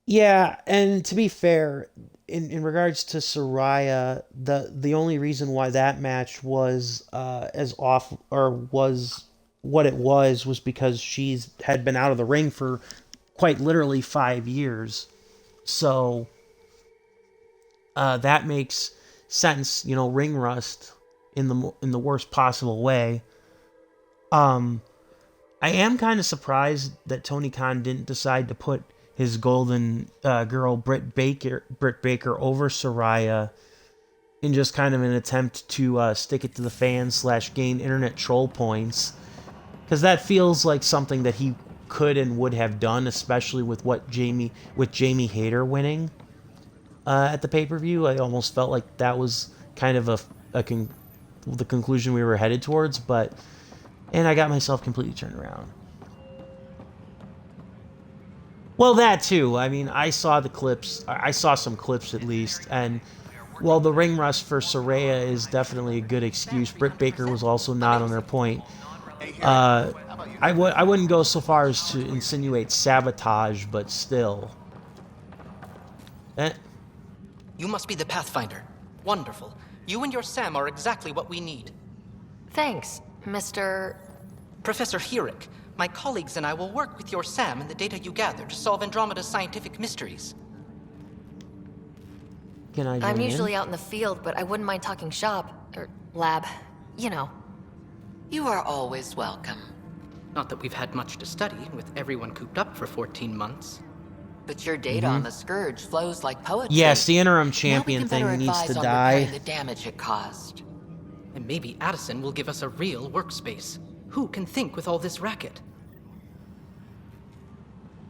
yeah, and to be fair, in regards to Soraya, the only reason why that match was as off, or was what it was because she's had been out of the ring for quite literally 5 years. So that makes sense, you know, ring rust in the worst possible way. I am kind of surprised that Tony Khan didn't decide to put his golden girl Britt Baker over Soraya in just kind of an attempt to stick it to the fans / gain internet troll points, because that feels like something that he could and would have done, especially with Jamie Hayter winning at the pay-per-view. I almost felt like that was kind of the conclusion we were headed towards, and I got myself completely turned around. Well, that too. I mean, I saw the clips. I saw some clips at least, and while the ring rust for Soraya is definitely a good excuse, Britt Baker was also not on her point. I wouldn't go so far as to insinuate sabotage, but still. You must be the Pathfinder. Wonderful. You and your Sam are exactly what we need. Thanks, Mr. Professor Herrick. My colleagues and I will work with your Sam and the data you gather to solve Andromeda's scientific mysteries. Can I join I'm in? usually out in the field, but I wouldn't mind talking shop. Or lab. You know. You are always welcome. Not that we've had much to study, with everyone cooped up for 14 months. But your data on the Scourge flows like poetry. Yes, the interim champion thing needs to die. The damage it caused. And maybe Addison will give us a real workspace. Who can think with all this racket?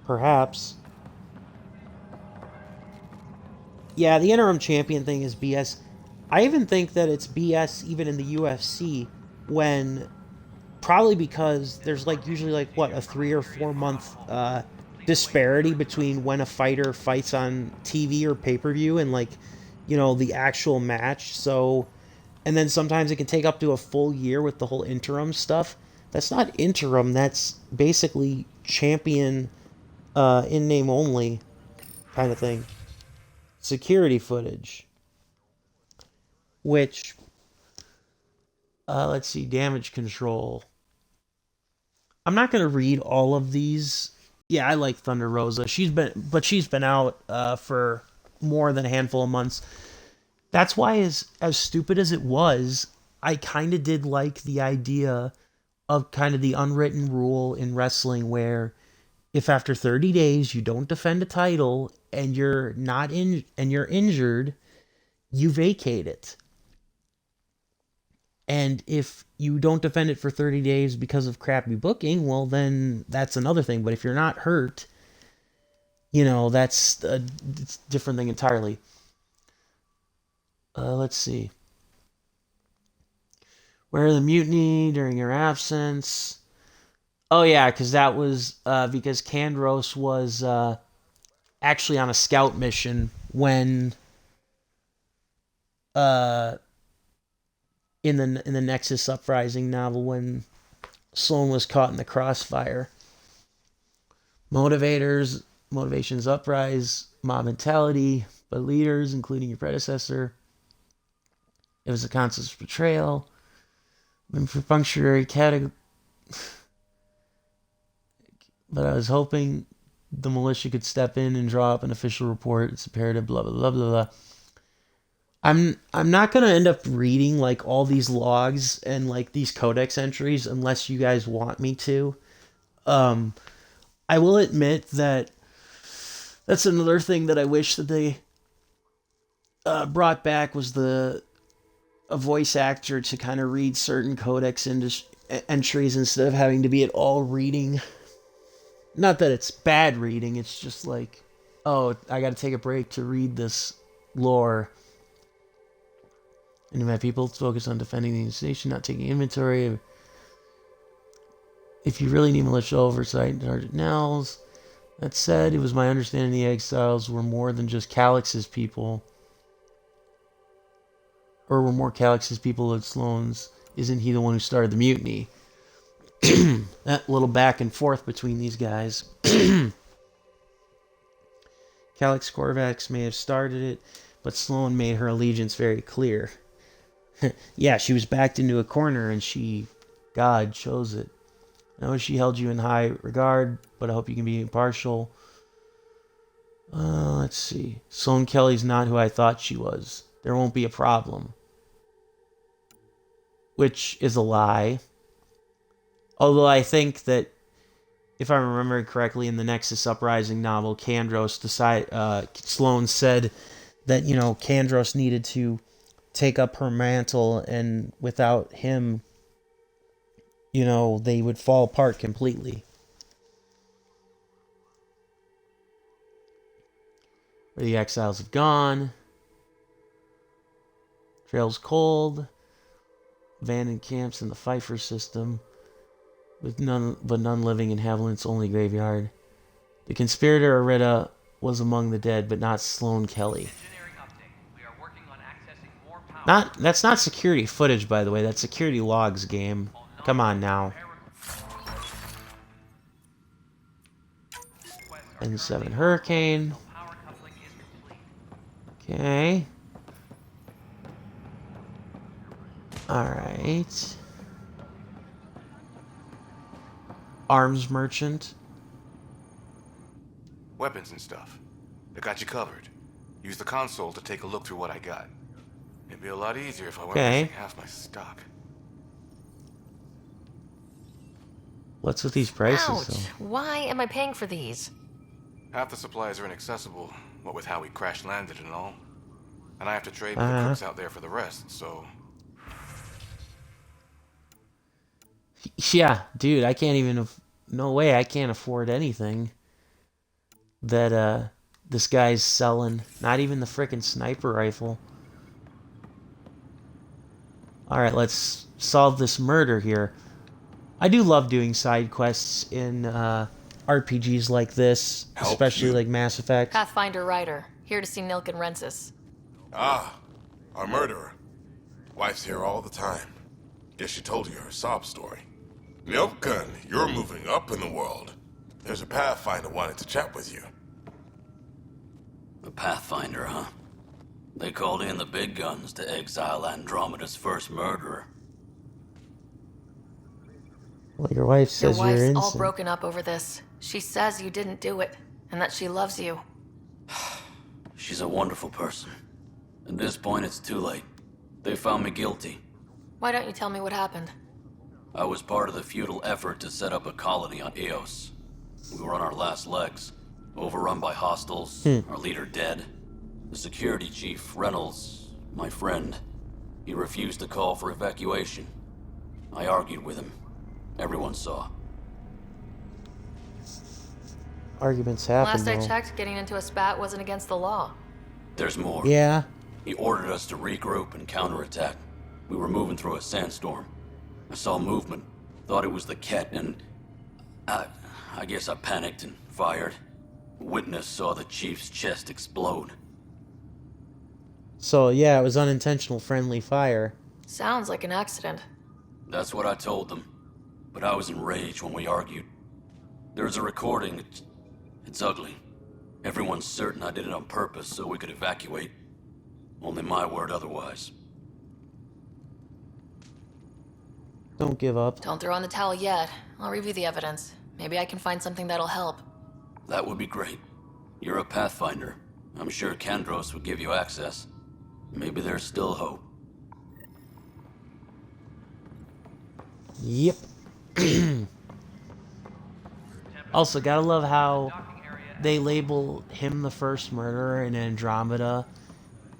Perhaps. Yeah, the interim champion thing is BS. I even think that it's BS even in the UFC when... Probably because there's like usually like, what, a 3 or 4 month disparity between when a fighter fights on TV or pay-per-view and like, you know, the actual match. So, and then sometimes it can take up to a full year with the whole interim stuff. That's not interim, that's basically champion in name only kind of thing. Security footage. Which, let's see, damage control. I'm not going to read all of these. Yeah, I like Thunder Rosa. She's been out for more than a handful of months. That's why, as stupid as it was, I kind of did like the idea of kind of the unwritten rule in wrestling where if after 30 days you don't defend a title and you're not in and you're injured, you vacate it. And if you don't defend it for 30 days because of crappy booking, well, then that's another thing. But if you're not hurt, you know, that's a different thing entirely. Let's see. Where are the mutiny during your absence? Oh, yeah, because that was because Kandros was actually on a scout mission when... in the Nexus Uprising novel when Sloane was caught in the crossfire. Motivations uprise, mob mentality, but leaders, including your predecessor. It was a conscious betrayal. For punctuary category. But I was hoping the militia could step in and draw up an official report. It's imperative, blah, blah, blah, blah, blah. I'm not going to end up reading like all these logs and like these codex entries unless you guys want me to. I will admit that that's another thing that I wish that they brought back was a voice actor to kind of read certain codex entries instead of having to be at all reading. Not that it's bad reading, it's just like, oh, I got to take a break to read this lore. And you have people focus on defending the station, not taking inventory. If you really need militia oversight, Sergeant Nels. That said, it was my understanding the exiles were more than just Calix's people. Or were more Calix's people than Sloane's. Isn't he the one who started the mutiny? That little back and forth between these guys. Calix Korvax may have started it, but Sloane made her allegiance very clear. Yeah, she was backed into a corner and God chose it. I know she held you in high regard, but I hope you can be impartial. Let's see. Sloane Kelly's not who I thought she was. There won't be a problem. Which is a lie. Although I think that, if I remember correctly, in the Nexus Uprising novel, Sloane said that, you know, Kandros needed to take up her mantle, and without him, you know, they would fall apart completely. Where the exiles have gone. Trail's cold. abandoned camps in the Pfeiffer system, with none living in Haviland's only graveyard. The conspirator Arita was among the dead, but not Sloane Kelly. That's not security footage, by the way. That's security logs, game. Come on now. N7 Hurricane. Okay. Alright. Arms merchant. Weapons and stuff. I got you covered. Use the console to take a look through what I got. It'd be a lot easier if I went missing half my stock. What's with these prices, Ouch. though? Why am I paying for these? Half the supplies are inaccessible, what with how we crash landed and all. And I have to trade with the crooks out there for the rest, so... Yeah, dude, I can't even... No way, I can't afford anything that, this guy's selling. Not even the frickin' sniper rifle. Alright, let's solve this murder here. I do love doing side quests in, RPGs like this, especially like Mass Effect. Pathfinder Ryder, here to see Nilk and Rensis. Ah, our murderer. Wife's here all the time. Guess she told you her sob story. Nilkan, you're moving up in the world. There's a Pathfinder wanted to chat with you. The Pathfinder, huh? They called in the big guns to exile Andromeda's first murderer. Well, your wife says Your you're wife's innocent. all broken up over this. She says you didn't do it, and that she loves you. She's a wonderful person. At this point, it's too late. They found me guilty. Why don't you tell me what happened? I was part of the futile effort to set up a colony on Eos. We were on our last legs, overrun by hostiles, our leader dead. The security chief, Reynolds, my friend, he refused to call for evacuation. I argued with him. Everyone saw. Arguments happen, Last I though. checked, getting into a spat wasn't against the law. There's more. Yeah. He ordered us to regroup and counterattack. We were moving through a sandstorm. I saw movement, thought it was the Ket, and I guess I panicked and fired. Witness saw the chief's chest explode. So, yeah, it was unintentional friendly fire. Sounds like an accident. That's what I told them. But I was enraged when we argued. There's a recording. It's ugly. Everyone's certain I did it on purpose so we could evacuate. Only my word otherwise. Don't give up. Don't throw in the towel yet. I'll review the evidence. Maybe I can find something that'll help. That would be great. You're a Pathfinder. I'm sure Kandros would give you access. Maybe there's still hope. Yep. Also, gotta love how they label him the first murderer in Andromeda,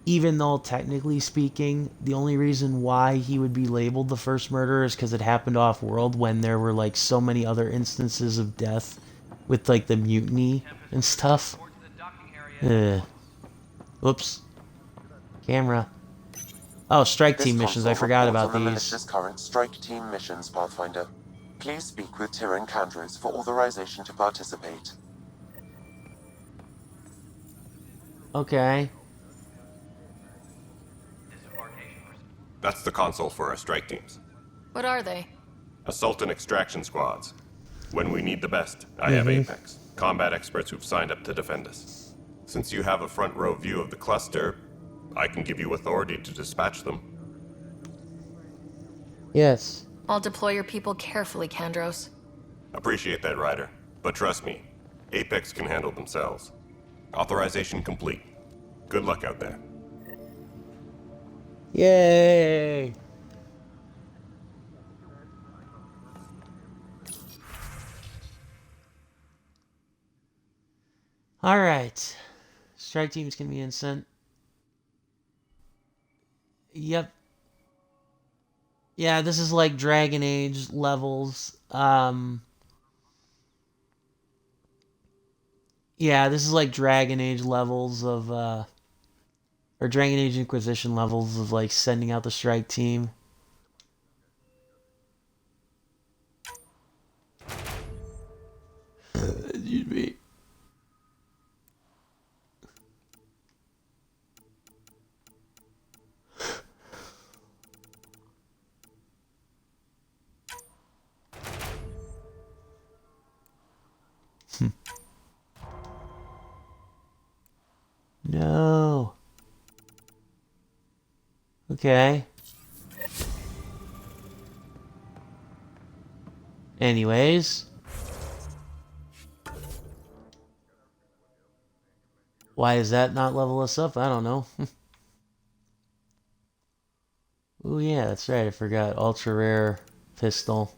even though technically speaking, the only reason why he would be labeled the first murderer is because it happened off-world when there were like so many other instances of death with like the mutiny and stuff. Whoops. Camera. Oh, strike team missions. I forgot about these. Militia's current strike team missions, Pathfinder. Please speak with Tyrion Kandros for authorization to participate. Okay. That's the console for our strike teams. What are they? Assault and extraction squads. When we need the best, I have Apex. Combat experts who've signed up to defend us. Since you have a front row view of the cluster, I can give you authority to dispatch them. Yes. I'll deploy your people carefully, Kandros. Appreciate that, Ryder. But trust me, Apex can handle themselves. Authorization complete. Good luck out there. Yay! Alright. Strike teams can be sent. Yep. Yeah, this is like Dragon Age levels. Yeah, this is like Dragon Age levels of, or Dragon Age Inquisition levels of like sending out the strike team. Excuse me. No. Okay. Anyways. Why does that not level us up? I don't know. Oh yeah, that's right. I forgot. Ultra rare pistol.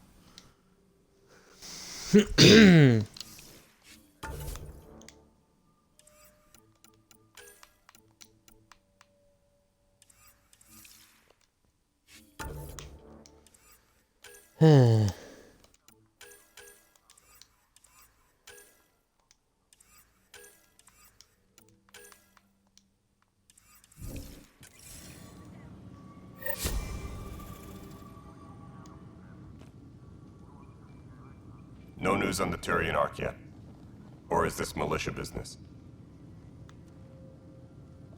No news on the Turian Ark yet? Or is this militia business?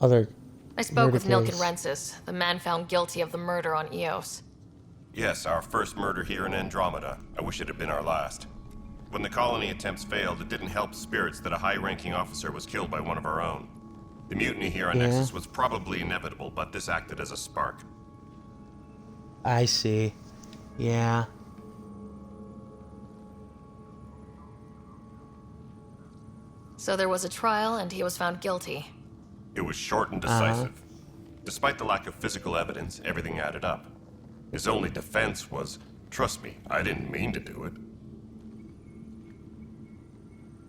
Other. I spoke with Nilken case. Rensis, the man found guilty of the murder on Eos. Yes, our first murder here in Andromeda. I wish it had been our last. When the colony attempts failed, it didn't help spirits that a high-ranking officer was killed by one of our own. The mutiny here on Nexus was probably inevitable, but this acted as a spark. I see. Yeah. So there was a trial and he was found guilty. It was short and decisive. Despite the lack of physical evidence, everything added up. His only defense was, trust me, I didn't mean to do it.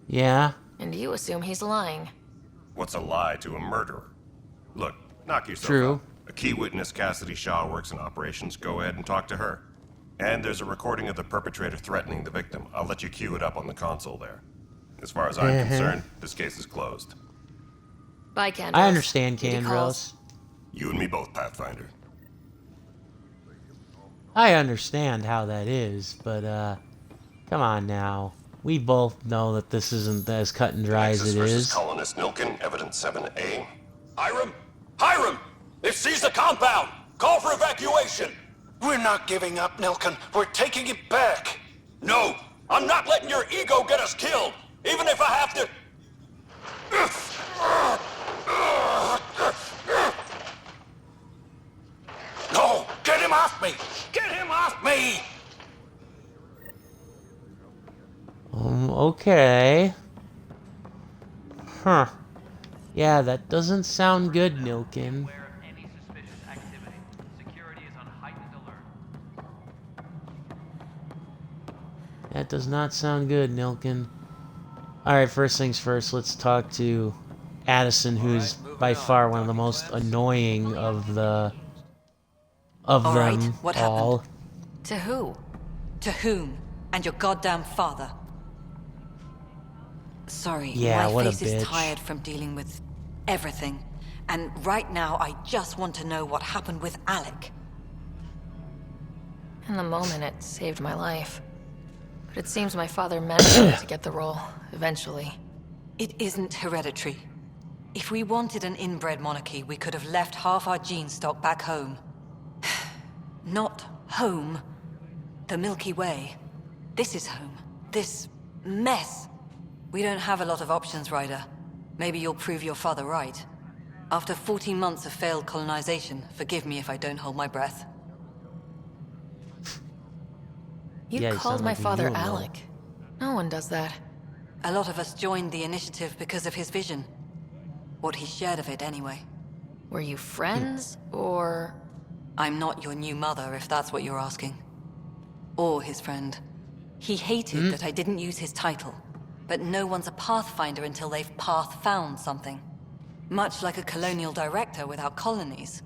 Yeah. And you assume he's lying. What's a lie to a murderer? Look, knock yourself True. out. A key witness, Cassidy Shaw, works in operations. Go ahead and talk to her. And there's a recording of the perpetrator threatening the victim. I'll let you cue it up on the console there. As far as I'm concerned, this case is closed. Bye, Candace. I understand, Duty calls. Candros. You and me both, Pathfinder. I understand how that is, but, come on now. We both know that this isn't as cut and dry as it is. Colonist Nilken, evidence 7A. Hiram! Hiram! They've seized the compound! Call for evacuation! We're not giving up, Nilken. We're taking it back. No! I'm not letting your ego get us killed! Even if I have to... No! Get him off me! Get him off me! Okay. Huh. Yeah, that doesn't sound good, Nilken. That does not sound good, Nilken. Alright, first things first, let's talk to Addison, who's by far one of the most annoying of the... of All them right, what all. happened? To who? To whom? And your goddamn father. Sorry, Yeah, my what a face is bitch. tired from dealing with everything. And right now, I just want to know what happened with Alec. In the moment, it saved my life. But it seems my father managed to get the role, eventually. It isn't hereditary. If we wanted an inbred monarchy, we could have left half our gene stock back home. Not home. The Milky Way. This is home. This mess. We don't have a lot of options, Ryder. Maybe you'll prove your father right. After 14 months of failed colonization, forgive me if I don't hold my breath. You Yeah, you called sound my like a father Yule, though. Alec. No one does that. A lot of us joined the initiative because of his vision. What he shared of it, anyway. Were you friends, or...? I'm not your new mother, if that's what you're asking. Or his friend. He hated that I didn't use his title. But no one's a Pathfinder until they've path-found something. Much like a colonial director without colonies.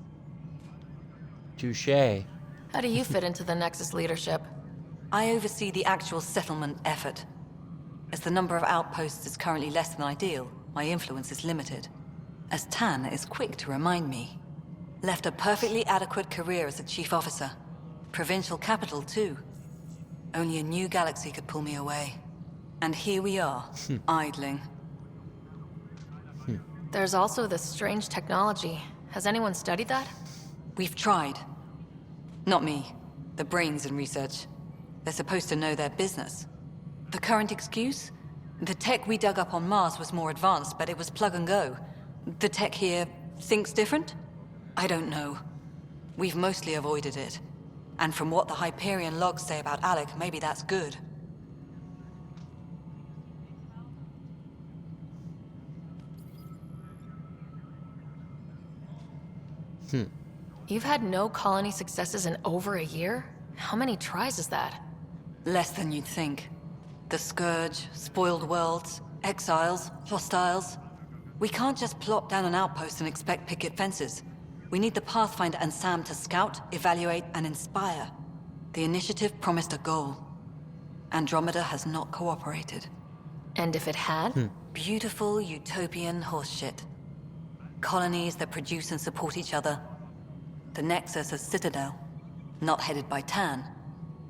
Touché. How do you fit into the Nexus leadership? I oversee the actual settlement effort. As the number of outposts is currently less than ideal, my influence is limited. As Tan is quick to remind me. Left a perfectly adequate career as a chief officer. Provincial capital, too. Only a new galaxy could pull me away. And here we are, idling. There's also this strange technology. Has anyone studied that? We've tried. Not me. The brains in research. They're supposed to know their business. The current excuse? The tech we dug up on Mars was more advanced, but it was plug and go. The tech here thinks different? I don't know. We've mostly avoided it. And from what the Hyperion logs say about Alec, maybe that's good. You've had no colony successes in over a year? How many tries is that? Less than you'd think. The Scourge, spoiled worlds, exiles, hostiles. We can't just plop down an outpost and expect picket fences. We need the Pathfinder and Sam to scout, evaluate, and inspire. The initiative promised a goal. Andromeda has not cooperated. And if it had? Beautiful utopian horseshit. Colonies that produce and support each other. The Nexus a citadel, not headed by Tan,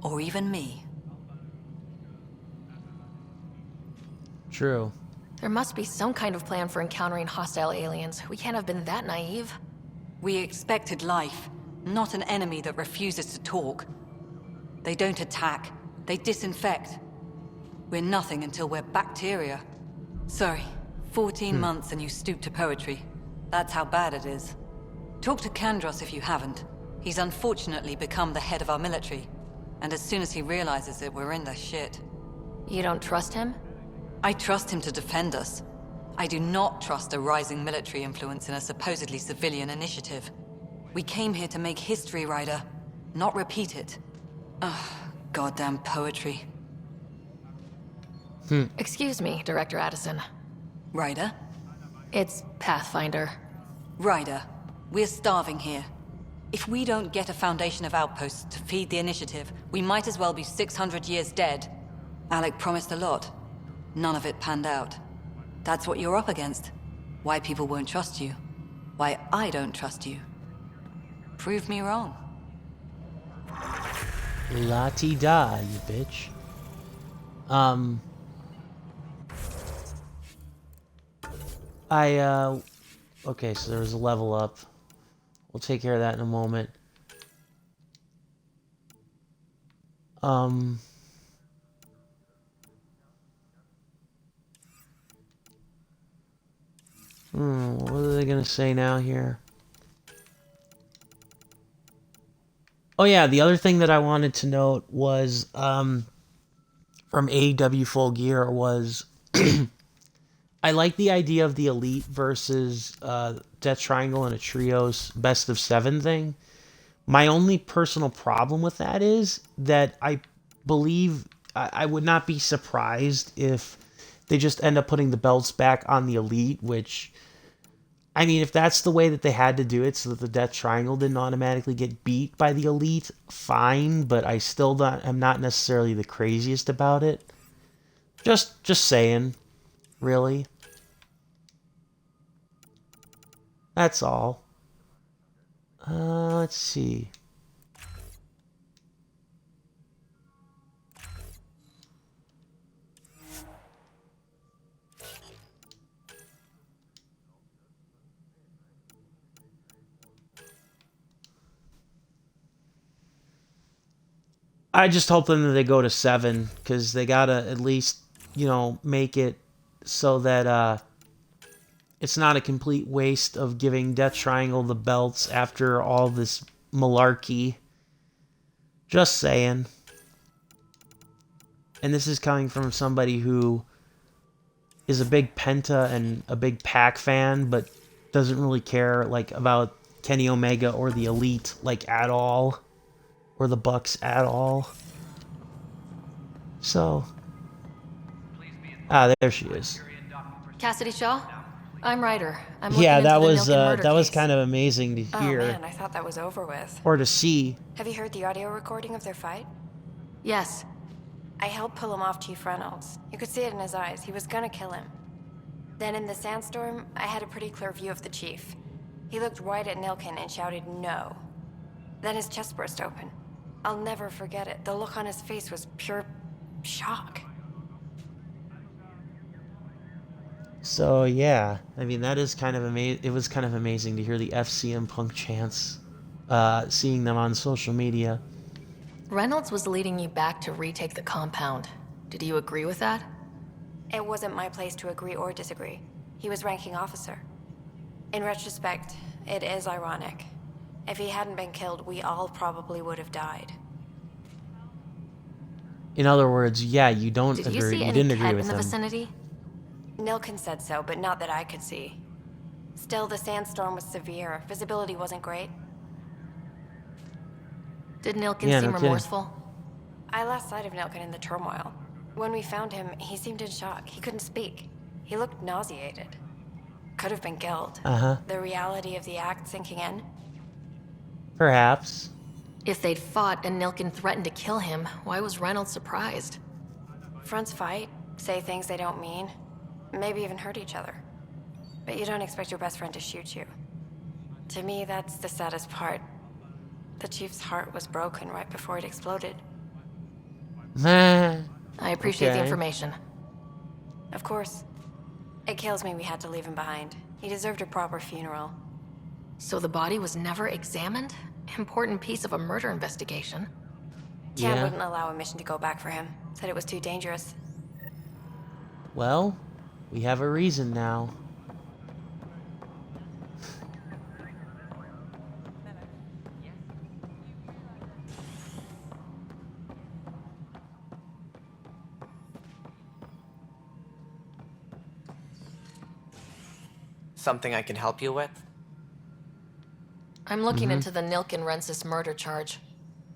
or even me. True. There must be some kind of plan for encountering hostile aliens. We can't have been that naive. We expected life, not an enemy that refuses to talk. They don't attack, they disinfect. We're nothing until we're bacteria. Sorry, 14 months and you stoop to poetry. That's how bad it is. Talk to Kandros if you haven't. He's unfortunately become the head of our military. And as soon as he realizes it, we're in the shit. You don't trust him? I trust him to defend us. I do not trust a rising military influence in a supposedly civilian initiative. We came here to make history, Ryder, not repeat it. Ugh, goddamn poetry. Excuse me, Director Addison. Ryder? It's Pathfinder. Ryder, we're starving here. If we don't get a foundation of outposts to feed the initiative, we might as well be 600 years dead. Alec promised a lot. None of it panned out. That's what you're up against. Why people won't trust you. Why I don't trust you. Prove me wrong. La-ti-da, you bitch. Okay, so there's a level up. We'll take care of that in a moment. What are they gonna say now here? Oh yeah, the other thing that I wanted to note was, from AEW Full Gear was, I like the idea of the Elite versus Death Triangle and a Trios best of 7 thing. My only personal problem with that is that I believe I would not be surprised if they just end up putting the belts back on the Elite, which, I mean, if that's the way that they had to do it so that the Death Triangle didn't automatically get beat by the Elite, fine, but I still am not necessarily the craziest about it. Just saying, really. That's all. Let's see. I just hope them that they go to 7, because they gotta at least, make it so that it's not a complete waste of giving Death Triangle the belts after all this malarkey. Just saying. And this is coming from somebody who is a big Penta and a big Pac fan, but doesn't really care about Kenny Omega or the Elite at all. Or the Bucks at all. So. There she is. Cassidy Shaw? I'm Ryder. I'm Yeah, looking that into the was Milken murder that was case. kind of amazing to hear. Oh man, I thought that was over with. Or to see. Have you heard the audio recording of their fight? Yes. I helped pull him off Chief Reynolds. You could see it in his eyes. He was gonna kill him. Then in the sandstorm, I had a pretty clear view of the chief. He looked right at Nilkin and shouted no. Then his chest burst open. I'll never forget it. The look on his face was pure shock. So yeah, I mean that is kind of amazing. It was kind of amazing to hear the FCM Punk chants, seeing them on social media. Reynolds was leading you back to retake the compound. Did you agree with that? It wasn't my place to agree or disagree. He was ranking officer. In retrospect, it is ironic. If he hadn't been killed, we all probably would have died. In other words, yeah, you don't Did agree. you see You any didn't agree Ket with in the him. vicinity? Nilken said so, but not that I could see. Still, the sandstorm was severe. Visibility wasn't great. Did Nilken Yeah, seem no kidding. remorseful? I lost sight of Nilken in the turmoil. When we found him, he seemed in shock. He couldn't speak. He looked nauseated. Could have been guilt. Uh-huh. The reality of the act sinking in. Perhaps. If they'd fought and Nilken threatened to kill him, why was Reynolds surprised? Fronts fight, say things they don't mean, maybe even hurt each other. But you don't expect your best friend to shoot you. To me, that's the saddest part. The Chief's heart was broken right before it exploded. I appreciate the Okay. information. Of course. It kills me we had to leave him behind. He deserved a proper funeral. So the body was never examined? Important piece of a murder investigation. Cam Yeah. wouldn't allow a mission to go back for him. Said it was too dangerous. Well, we have a reason now. Something I can help you with? I'm looking into the Nilken Rensis murder charge.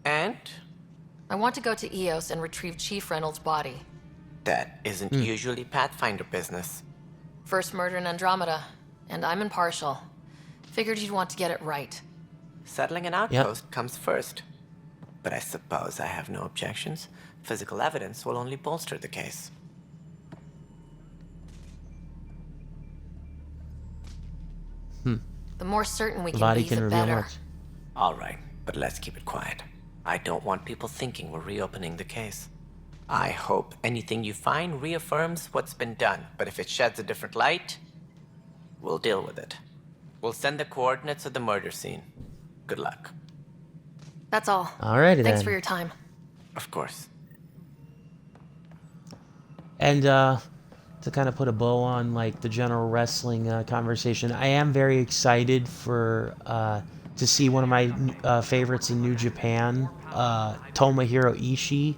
And? I want to go to EOS and retrieve Chief Reynolds' body. That isn't usually Pathfinder business. First murder in Andromeda, and I'm impartial. Figured you'd want to get it right. Settling an outpost comes first. But I suppose I have no objections. Physical evidence will only bolster the case. The more certain we The can body be, can the reveal better. much. All right, but let's keep it quiet. I don't want people thinking we're reopening the case. I hope anything you find reaffirms what's been done, but if it sheds a different light, we'll deal with it. We'll send the coordinates of the murder scene. Good luck. That's all. Alrighty Thanks then. for your time. Of course. And to kind of put a bow on like the general wrestling conversation, I am very excited for to see one of my favorites in New Japan, Tomohiro Ishii,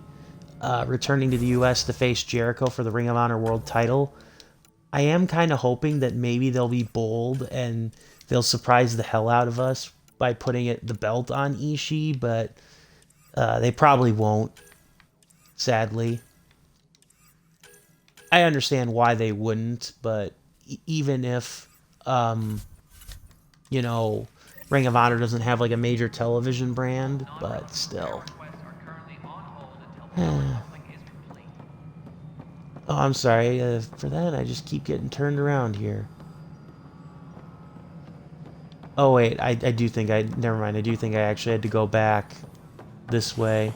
returning to the U.S. to face Jericho for the Ring of Honor World Title. I am kind of hoping that maybe they'll be bold and they'll surprise the hell out of us by putting the belt on Ishii, but they probably won't, sadly. I understand why they wouldn't, but even if, you know, Ring of Honor doesn't have like a major television brand, but still. Oh, I'm sorry for that. I just keep getting turned around here. Oh wait, I do think never mind. I do think I actually had to go back this way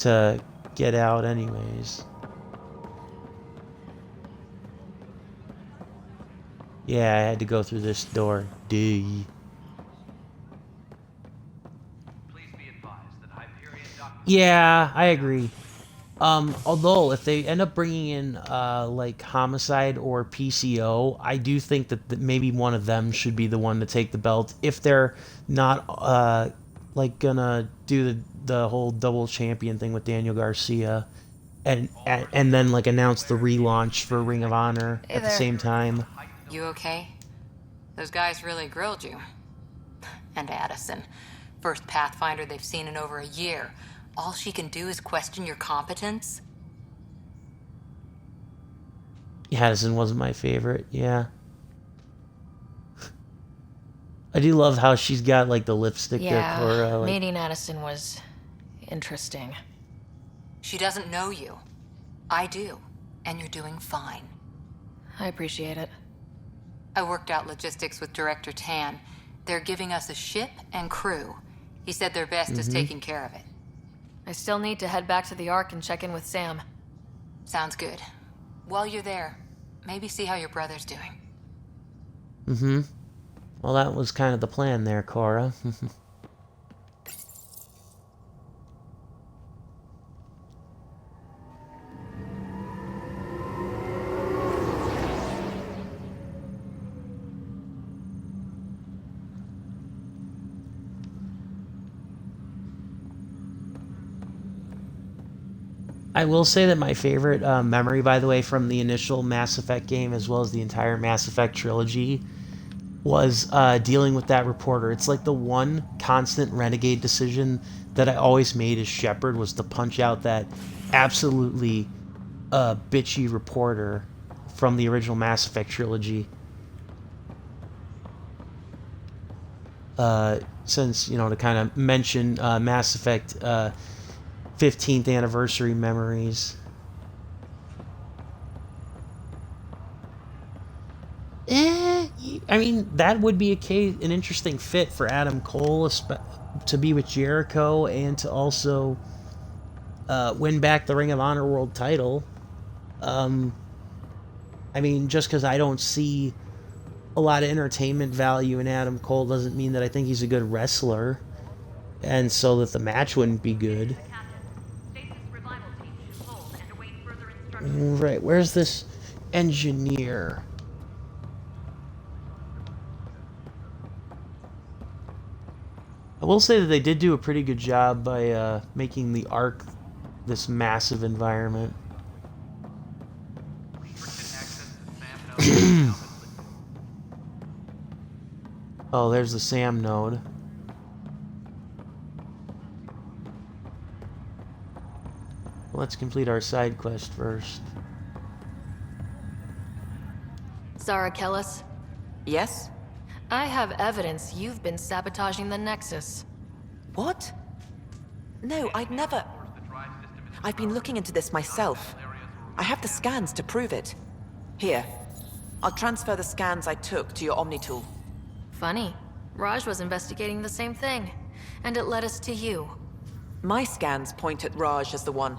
to get out anyways. Yeah, I had to go through this door. Duh. Yeah, I agree. Although if they end up bringing in like Homicide or PCO, I do think that maybe one of them should be the one to take the belt if they're not like gonna do the whole double champion thing with Daniel Garcia, and then like announce the relaunch for Ring of Honor Hey at the there. same time. You okay? Those guys really grilled you. And Addison. First Pathfinder they've seen in over a year. All she can do is question your competence? Addison wasn't my favorite, yeah. I do love how she's got like the lipstick there Yeah, for like, meeting Addison was interesting. She doesn't know you. I do. And you're doing fine. I appreciate it. I worked out logistics with Director Tan. They're giving us a ship and crew. He said their best is taking care of it. I still need to head back to the Ark and check in with Sam. Sounds good. While you're there, Maybe see how your brother's doing. Mm-hmm. Well, that was kind of the plan there, Cora. I will say that my favorite memory, by the way, from the initial Mass Effect game, as well as the entire Mass Effect trilogy, was dealing with that reporter. It's like the one constant renegade decision that I always made as Shepard was to punch out that absolutely bitchy reporter from the original Mass Effect trilogy. Since, to kind of mention Mass Effect 15th anniversary memories. I mean, that would be an interesting fit for Adam Cole to be with Jericho and to also win back the Ring of Honor World title. I mean, just because I don't see a lot of entertainment value in Adam Cole doesn't mean that I think he's a good wrestler, and so that the match wouldn't be good. Right, where's this engineer? I will say that they did do a pretty good job by making the Ark this massive environment. Oh, there's the SAM node. Let's complete our side quest first. Zara Kellis? Yes? I have evidence you've been sabotaging the Nexus. What? No, I'd never... I've been looking into this myself. I have the scans to prove it. Here. I'll transfer the scans I took to your Omni tool. Funny. Raj was investigating the same thing, and it led us to you. My scans point at Raj as the one.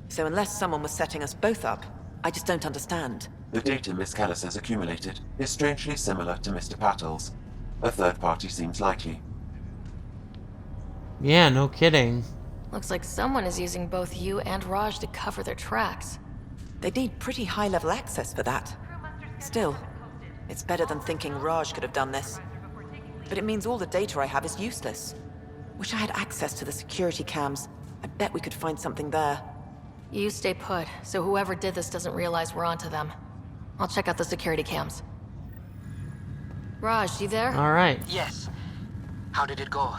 So unless someone was setting us both up, I just don't understand. The data Miss Kellis has accumulated is strangely similar to Mr. Patel's. A third party seems likely. Yeah, no kidding. Looks like someone is using both you and Raj to cover their tracks. They need pretty high-level access for that. Still, it's better than thinking Raj could have done this. But it means all the data I have is useless. Wish I had access to the security cams. I bet we could find something there. You stay put, so whoever did this doesn't realize we're onto them. I'll check out the security cams. Raj, you there? All right. Yes. How did it go?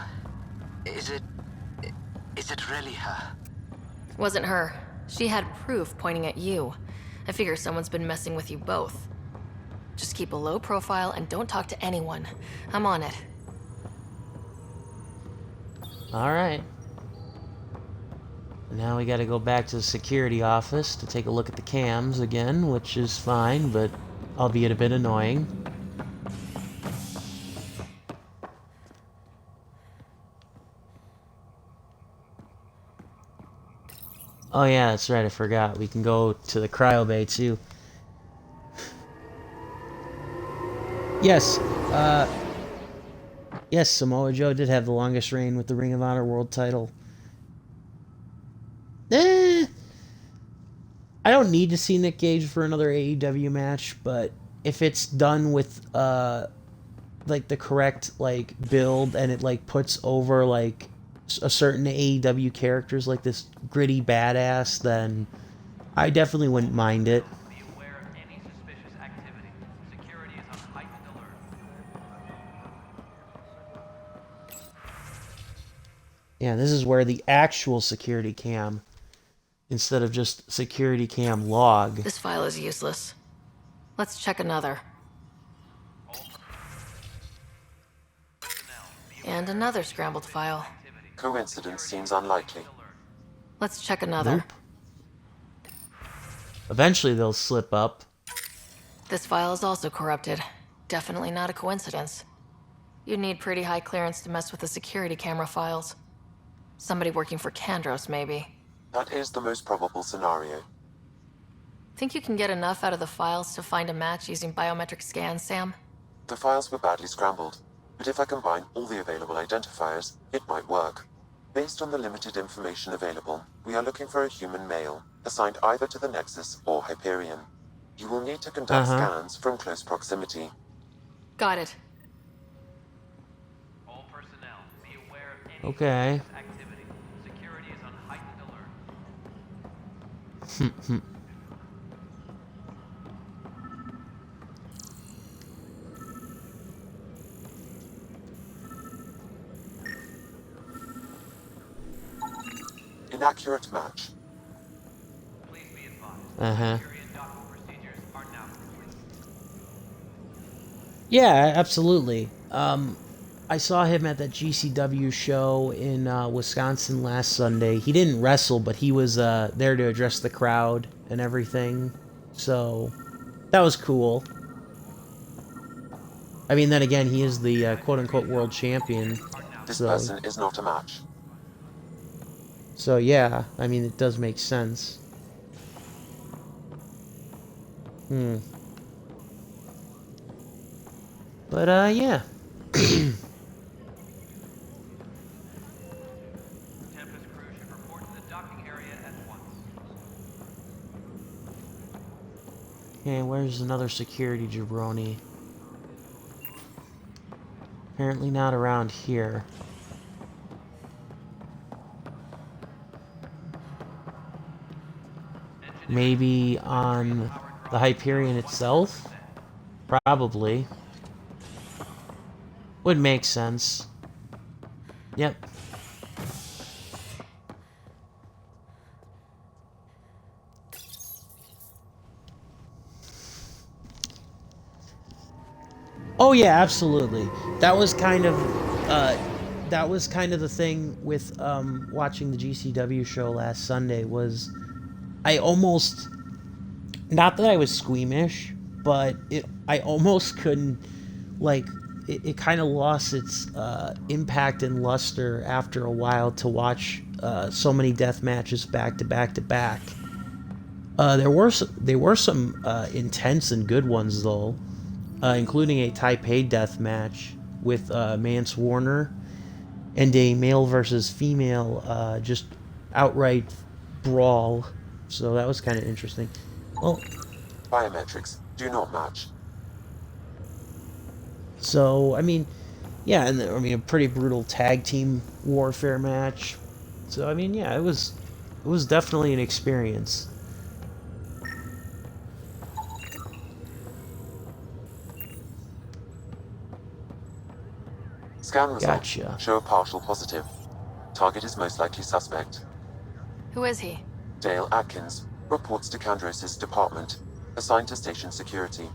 Is it really her? Wasn't her. She had proof pointing at you. I figure someone's been messing with you both. Just keep a low profile and don't talk to anyone. I'm on it. All right. Now we got to go back to the security office to take a look at the cams again, which is fine, but albeit a bit annoying. Oh yeah, that's right, I forgot. We can go to the cryo bay too. Yes, yes, Samoa Joe did have the longest reign with the Ring of Honor World title. I don't need to see Nick Gage for another AEW match, but if it's done with like the correct like build and it like puts over like a certain AEW characters like this gritty badass, then I definitely wouldn't mind it. Yeah, this is where the actual security cam, instead of just security cam log. This file is useless. Let's check another. And another scrambled file. Coincidence seems unlikely. Let's check another. Nope. Eventually they'll slip up. This file is also corrupted. Definitely not a coincidence. You'd need pretty high clearance to mess with the security camera files. Somebody working for Kandros, maybe. That is the most probable scenario. Think you can get enough out of the files to find a match using biometric scans, Sam? The files were badly scrambled, but if I combine all the available identifiers, it might work. Based on the limited information available, we are looking for a human male, assigned either to the Nexus or Hyperion. You will need to conduct scans from close proximity. Got it. All personnel, be aware of any Okay. activity. Security is on heightened alert. Inaccurate match. Please be advised. Uh-huh. Security and docking procedures are now complete. Yeah, absolutely. I saw him at that GCW show in Wisconsin last Sunday. He didn't wrestle, but he was there to address the crowd and everything. So that was cool. I mean, then again, he is the quote-unquote world champion. This person is not a match. So yeah, I mean, it does make sense. But yeah. Tempest crew should report to the docking area at once. Okay, where's another security jabroni? Apparently not around here. Maybe on the Hyperion itself? Probably. Would make sense. Yep. Oh yeah, absolutely. That was kind of the thing with watching the GCW show last Sunday was I almost, not that I was squeamish, but I almost couldn't, like, it kind of lost its impact and luster after a while to watch so many death matches back to back to back. There were some intense and good ones though, including a Taipei death match with Mance Warner and a male versus female just outright brawl. So that was kind of interesting. Well, biometrics do not match. So, I mean, yeah, and I mean, a pretty brutal tag team warfare match. So, I mean, yeah, it was definitely an experience. Scan results Gotcha. show a partial positive. Target is most likely suspect. Who is he? Dale Atkins reports to Kandros' department, assigned to station security.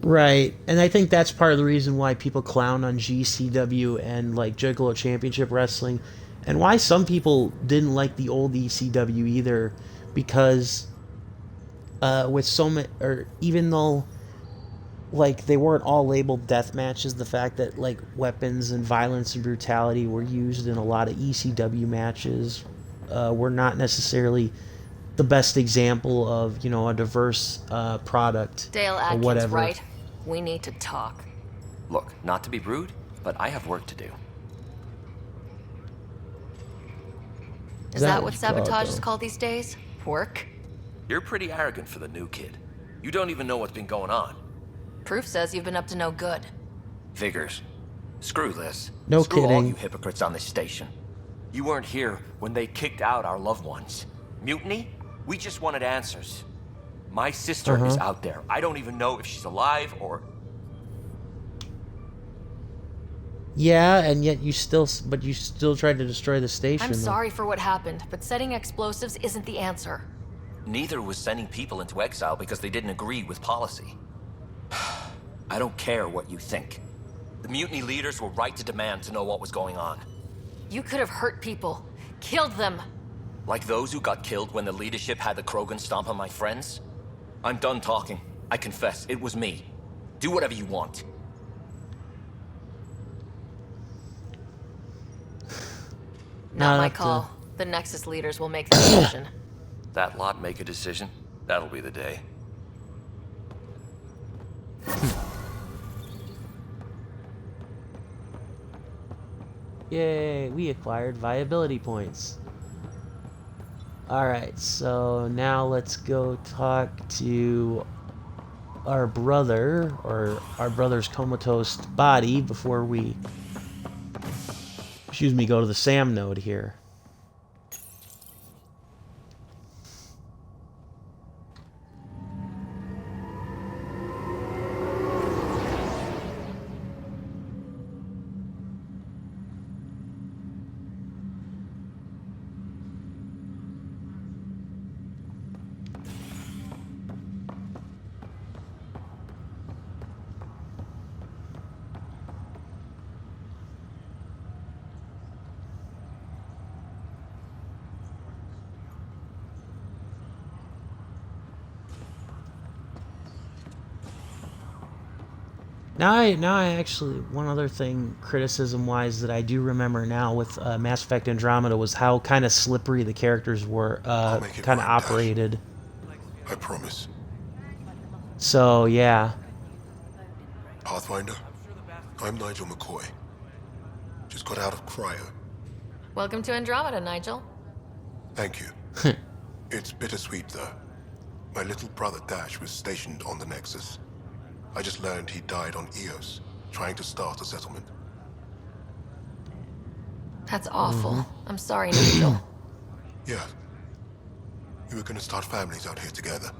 Right, and I think that's part of the reason why people clown on GCW and like Juggalo Championship Wrestling, and why some people didn't like the old ECW either, because with so many, or even though like they weren't all labeled death matches, the fact that like weapons and violence and brutality were used in a lot of ECW matches were not necessarily the best example of, you know, a diverse product. Dale or Atkins, whatever. right? We need to talk. Look, not to be rude, but I have work to do. Is that what sabotage is called these days? Work? You're pretty arrogant for the new kid. You don't even know what's been going on. Proof says you've been up to no good. Figures. Screw this. No Screw all kidding. you hypocrites on this station. You weren't here when they kicked out our loved ones. Mutiny? We just wanted answers. My sister is out there. I don't even know if she's alive or... Yeah, and yet you still tried to destroy the station. I'm sorry for what happened, but setting explosives isn't the answer. Neither was sending people into exile because they didn't agree with policy. I don't care what you think. The mutiny leaders were right to demand to know what was going on. You could have hurt people, killed them. Like those who got killed when the leadership had the Krogan stomp on my friends? I'm done talking. I confess, it was me. Do whatever you want. Not my call. The Nexus leaders will make the decision. That lot make a decision. That'll be the day. Yay, we acquired viability points. Alright, so now let's go talk to our brother, or our brother's comatose body, before we, go to the SAM node here. Now I actually, one other thing, criticism-wise, that I do remember now with Mass Effect Andromeda was how kind of slippery the characters were, kind of operated. I promise. So, yeah. Pathfinder, I'm Nigel McCoy. Just got out of cryo. Welcome to Andromeda, Nigel. Thank you. It's bittersweet, though. My little brother Dash was stationed on the Nexus. I just learned he died on Eos, trying to start a settlement. That's awful. I'm sorry, Nigel. Yeah. We were gonna start families out here together.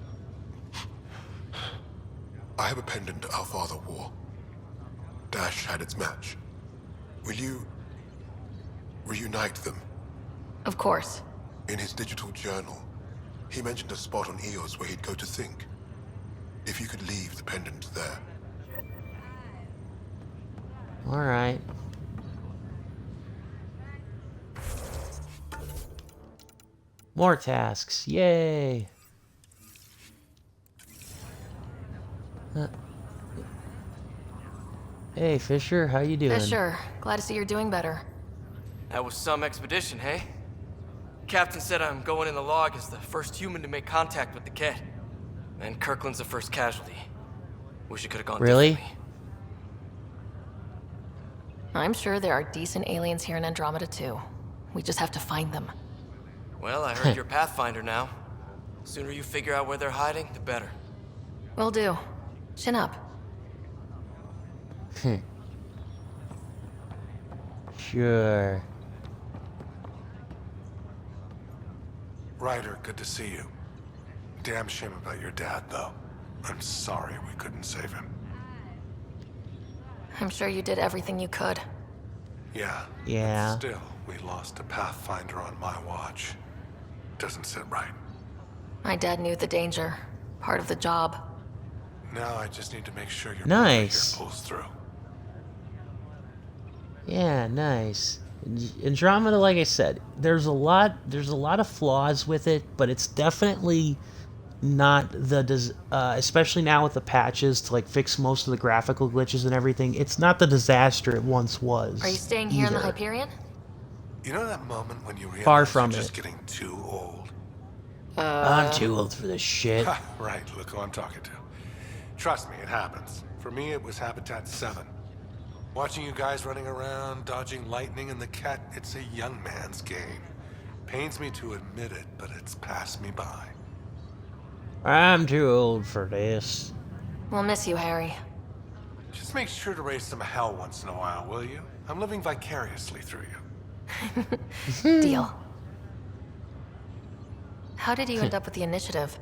I have a pendant our father wore. Dash had its match. Will you reunite them? Of course. In his digital journal, he mentioned a spot on Eos where he'd go to think. If you could leave the pendant there. Alright. More tasks. Yay! Hey, Fisher, how you doing? Fisher, glad to see you're doing better. That was some expedition, hey? Captain said I'm going in the log as the first human to make contact with the Ket. And Kirkland's the first casualty. Wish it could have gone Really? I'm sure there are decent aliens here in Andromeda too. We just have to find them. Well, I heard you're Pathfinder now. Sooner you figure out where they're hiding, the better. Will do. Chin up. Sure. Ryder, good to see you. Damn shame about your dad, though. I'm sorry we couldn't save him. I'm sure you did everything you could. Yeah. Yeah. But still, we lost a Pathfinder on my watch. Doesn't sit right. My dad knew the danger. Part of the job. Now I just need to make sure your Nice. brother here pulls through. Yeah, nice. Andromeda, like I said, there's a lot of flaws with it, but it's definitely not the especially now with the patches to like fix most of the graphical glitches and everything. It's not the disaster it once was. Are you staying here in the either. Hyperion? You know that moment when you realize Far from you're it. just getting too old? I'm too old for this shit. Ha, right, look who I'm talking to. Trust me, it happens. For me, it was Habitat 7. Watching you guys running around, dodging lightning and the Ket, it's a young man's game. Pains me to admit it, but it's passed me by. I'm too old for this. We'll miss you, Harry. Just make sure to raise some hell once in a while, will you? I'm living vicariously through you. Deal. How did you end up with the initiative?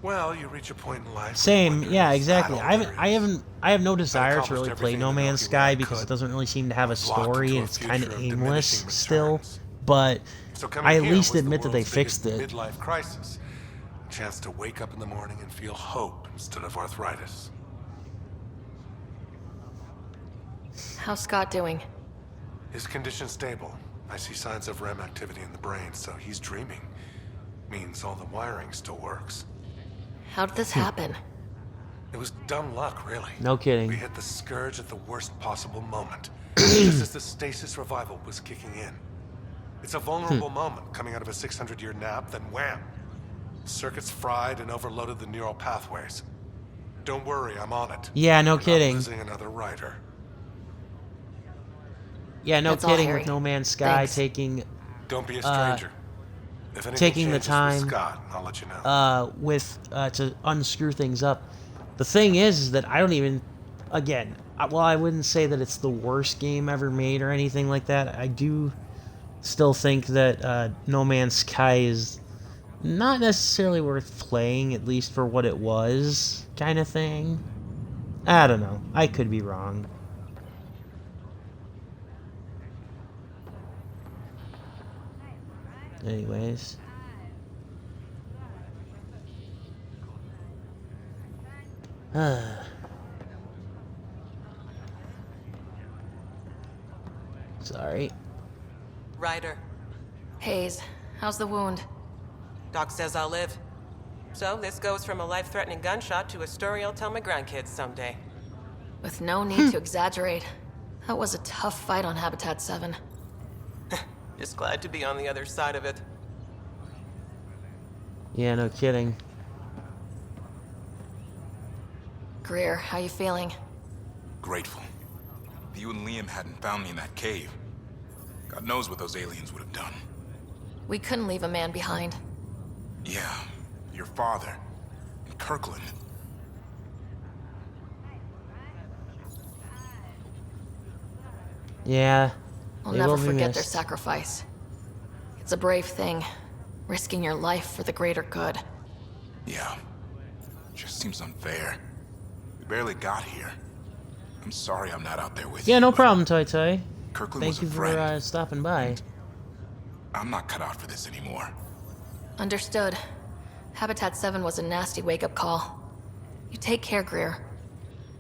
Well, you reach a point in life. Same, yeah, exactly. I have no desire to really play No Man's Sky because it doesn't really seem to have a story and it's kind of aimless still. But So coming I at here least was the admit that they world's fixed biggest it. Midlife crisis. A chance to wake up in the morning and feel hope instead of arthritis. How's Scott doing? His condition's stable. I see signs of REM activity in the brain, so he's dreaming. Means all the wiring still works. How did this happen? It was dumb luck, really. No kidding. We hit the Scourge at the worst possible moment, just as the stasis revival was kicking in. It's a vulnerable moment, coming out of a 600-year nap, then wham! Circuits fried and overloaded the neural pathways. Don't worry, I'm on it. Yeah, no We're kidding. Not losing another writer. Yeah, no That's all, kidding. Harry. With No Man's Sky Thanks. taking Don't be a stranger. If anything taking the changes time with Scott, I'll let you know. to unscrew things up. The thing is that I don't even, again, well, I wouldn't say that it's the worst game ever made or anything like that. I do still think that No Man's Sky is not necessarily worth playing, at least for what it was, kind of thing. I don't know. I could be wrong. Anyways. Sorry. Ryder. Hayes, how's the wound? Doc says I'll live. So this goes from a life-threatening gunshot to a story I'll tell my grandkids someday. With no need to exaggerate. That was a tough fight on Habitat 7. Just glad to be on the other side of it. Yeah, no kidding. Greer, how you feeling? Grateful. If you and Liam hadn't found me in that cave, God knows what those aliens would have done. We couldn't leave a man behind. Yeah, your father, and Kirkland. Yeah. I'll they never will be forget their missed. sacrifice. It's a brave thing, risking your life for the greater good. Yeah. Just seems unfair. We barely got here. I'm sorry I'm not out there with you. Yeah, no problem, Toy Toy. Kirkland Thank was you a for friend. stopping by. I'm not cut out for this anymore. Understood. Habitat 7 was a nasty wake-up call. You take care, Greer.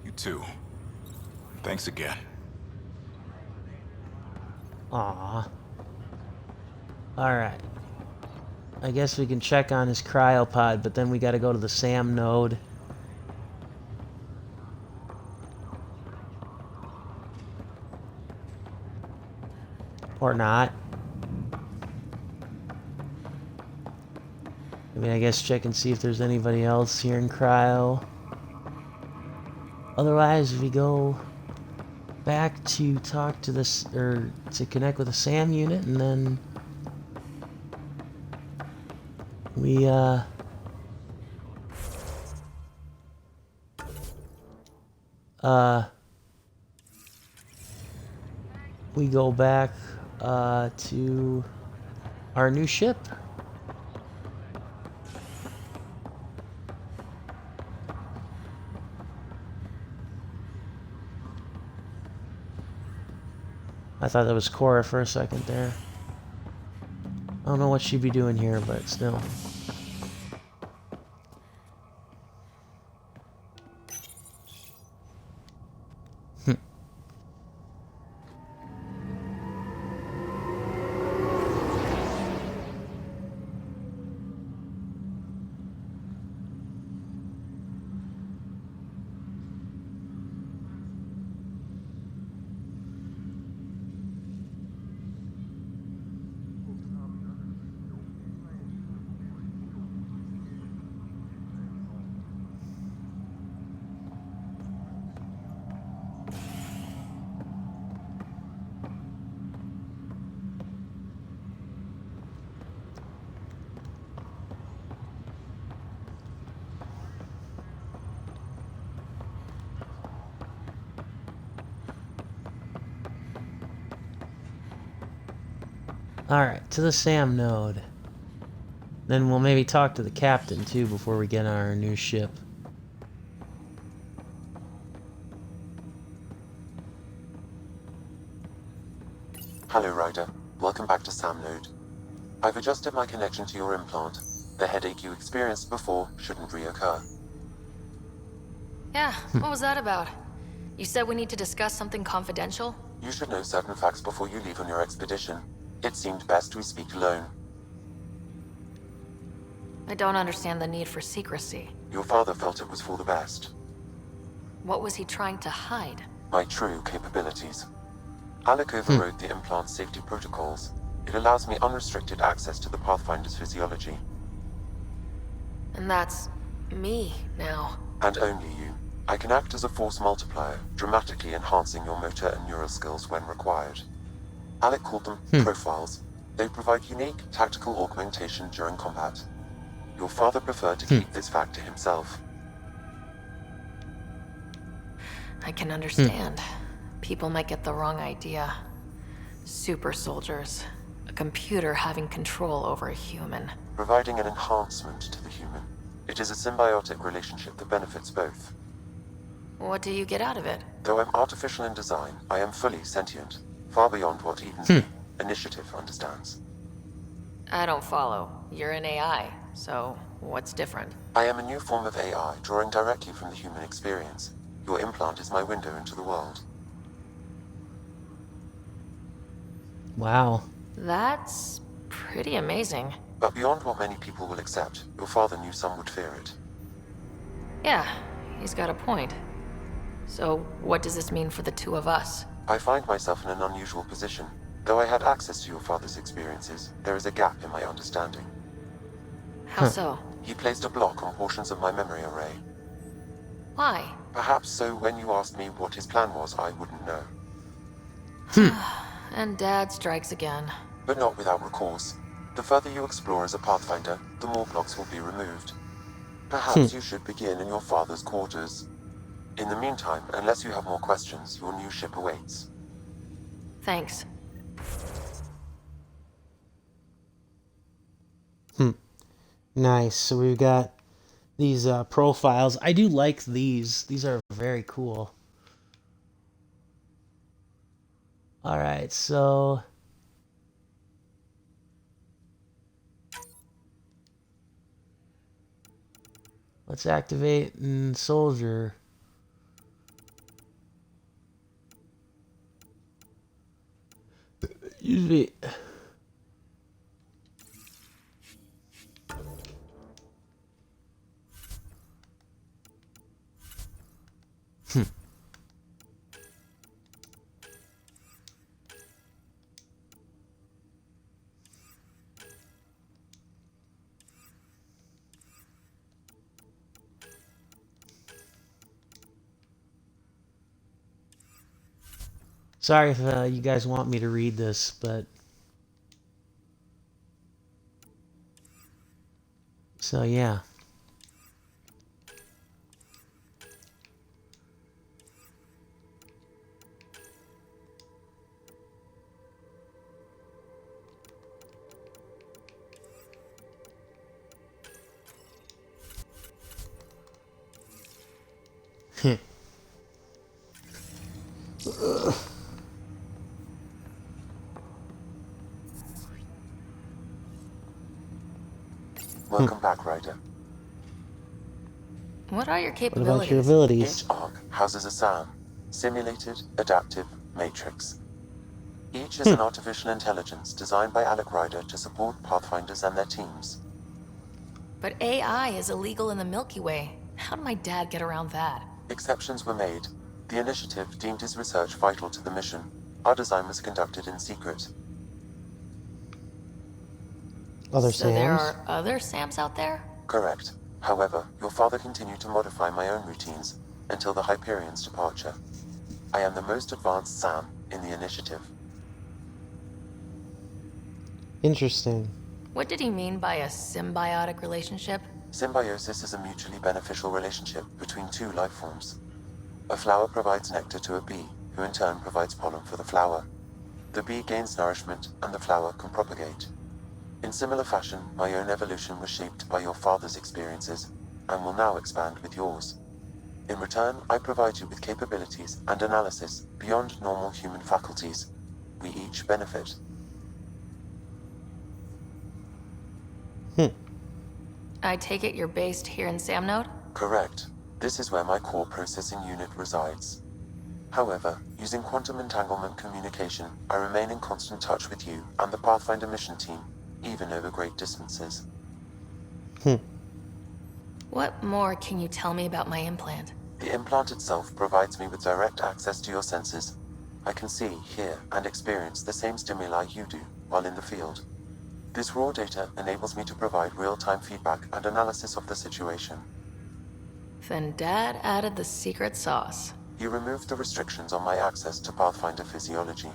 You too. Thanks again. Aww. Alright. I guess we can check on his cryopod, but then we gotta go to the SAM node. Or not. I mean, I guess check and see if there's anybody else here in cryo. Otherwise, we go back to talk to this, or to connect with the SAM unit, and then we we go back to our new ship. I thought that was Cora for a second there. I don't know what she'd be doing here, but still. Alright, to the SAM node. Then we'll maybe talk to the captain too before we get on our new ship. Hello, Ryder. Welcome back to SAM node. I've adjusted my connection to your implant. The headache you experienced before shouldn't reoccur. Yeah, what was that about? You said we need to discuss something confidential? You should know certain facts before you leave on your expedition. It seemed best we speak alone. I don't understand the need for secrecy. Your father felt it was for the best. What was he trying to hide? My true capabilities. Alec overrode the implant's safety protocols. It allows me unrestricted access to the Pathfinder's physiology. And that's me now. And only you. I can act as a force multiplier, dramatically enhancing your motor and neural skills when required. Alec called them profiles. They provide unique tactical augmentation during combat. Your father preferred to keep this fact to himself. I can understand. People might get the wrong idea. Super soldiers. A computer having control over a human. Providing an enhancement to the human. It is a symbiotic relationship that benefits both. What do you get out of it? Though I'm artificial in design, I am fully sentient. Far beyond what even the Initiative understands. I don't follow. You're an AI, so what's different? I am a new form of AI, drawing directly from the human experience. Your implant is my window into the world. Wow. That's pretty amazing. But beyond what many people will accept, your father knew some would fear it. Yeah, he's got a point. So, what does this mean for the two of us? I find myself in an unusual position. Though I had access to your father's experiences, there is a gap in my understanding. How so? He placed a block on portions of my memory array. Why? Perhaps so when you asked me what his plan was, I wouldn't know. And Dad strikes again. But not without recourse. The further you explore as a Pathfinder, the more blocks will be removed. Perhaps you should begin in your father's quarters. In the meantime, unless you have more questions, your new ship awaits. Thanks. Nice. So we've got these profiles. I do like these. These are very cool. All right, so let's activate soldier. Usually Sorry if you guys want me to read this, but so yeah. Welcome back, Ryder. What are your What capabilities? about your abilities? Each arc houses a SAM, Simulated Adaptive Matrix. Each is an artificial intelligence designed by Alec Ryder to support Pathfinders and their teams. But AI is illegal in the Milky Way. How did my dad get around that? Exceptions were made. The Initiative deemed his research vital to the mission. Our design was conducted in secret. Other So there Sams? are other Sams out there? Correct. However, your father continued to modify my own routines until the Hyperion's departure. I am the most advanced SAM in the Initiative. Interesting. What did he mean by a symbiotic relationship? Symbiosis is a mutually beneficial relationship between two life forms. A flower provides nectar to a bee, who in turn provides pollen for the flower. The bee gains nourishment, and the flower can propagate. In similar fashion, my own evolution was shaped by your father's experiences, and will now expand with yours. In return, I provide you with capabilities and analysis beyond normal human faculties. We each benefit. I take it you're based here in Samnode? Correct. This is where my core processing unit resides. However, using quantum entanglement communication, I remain in constant touch with you and the Pathfinder mission team, even over great distances. What more can you tell me about my implant? The implant itself provides me with direct access to your senses. I can see, hear, and experience the same stimuli you do while in the field. This raw data enables me to provide real-time feedback and analysis of the situation. Then Dad added the secret sauce. He removed the restrictions on my access to Pathfinder physiology.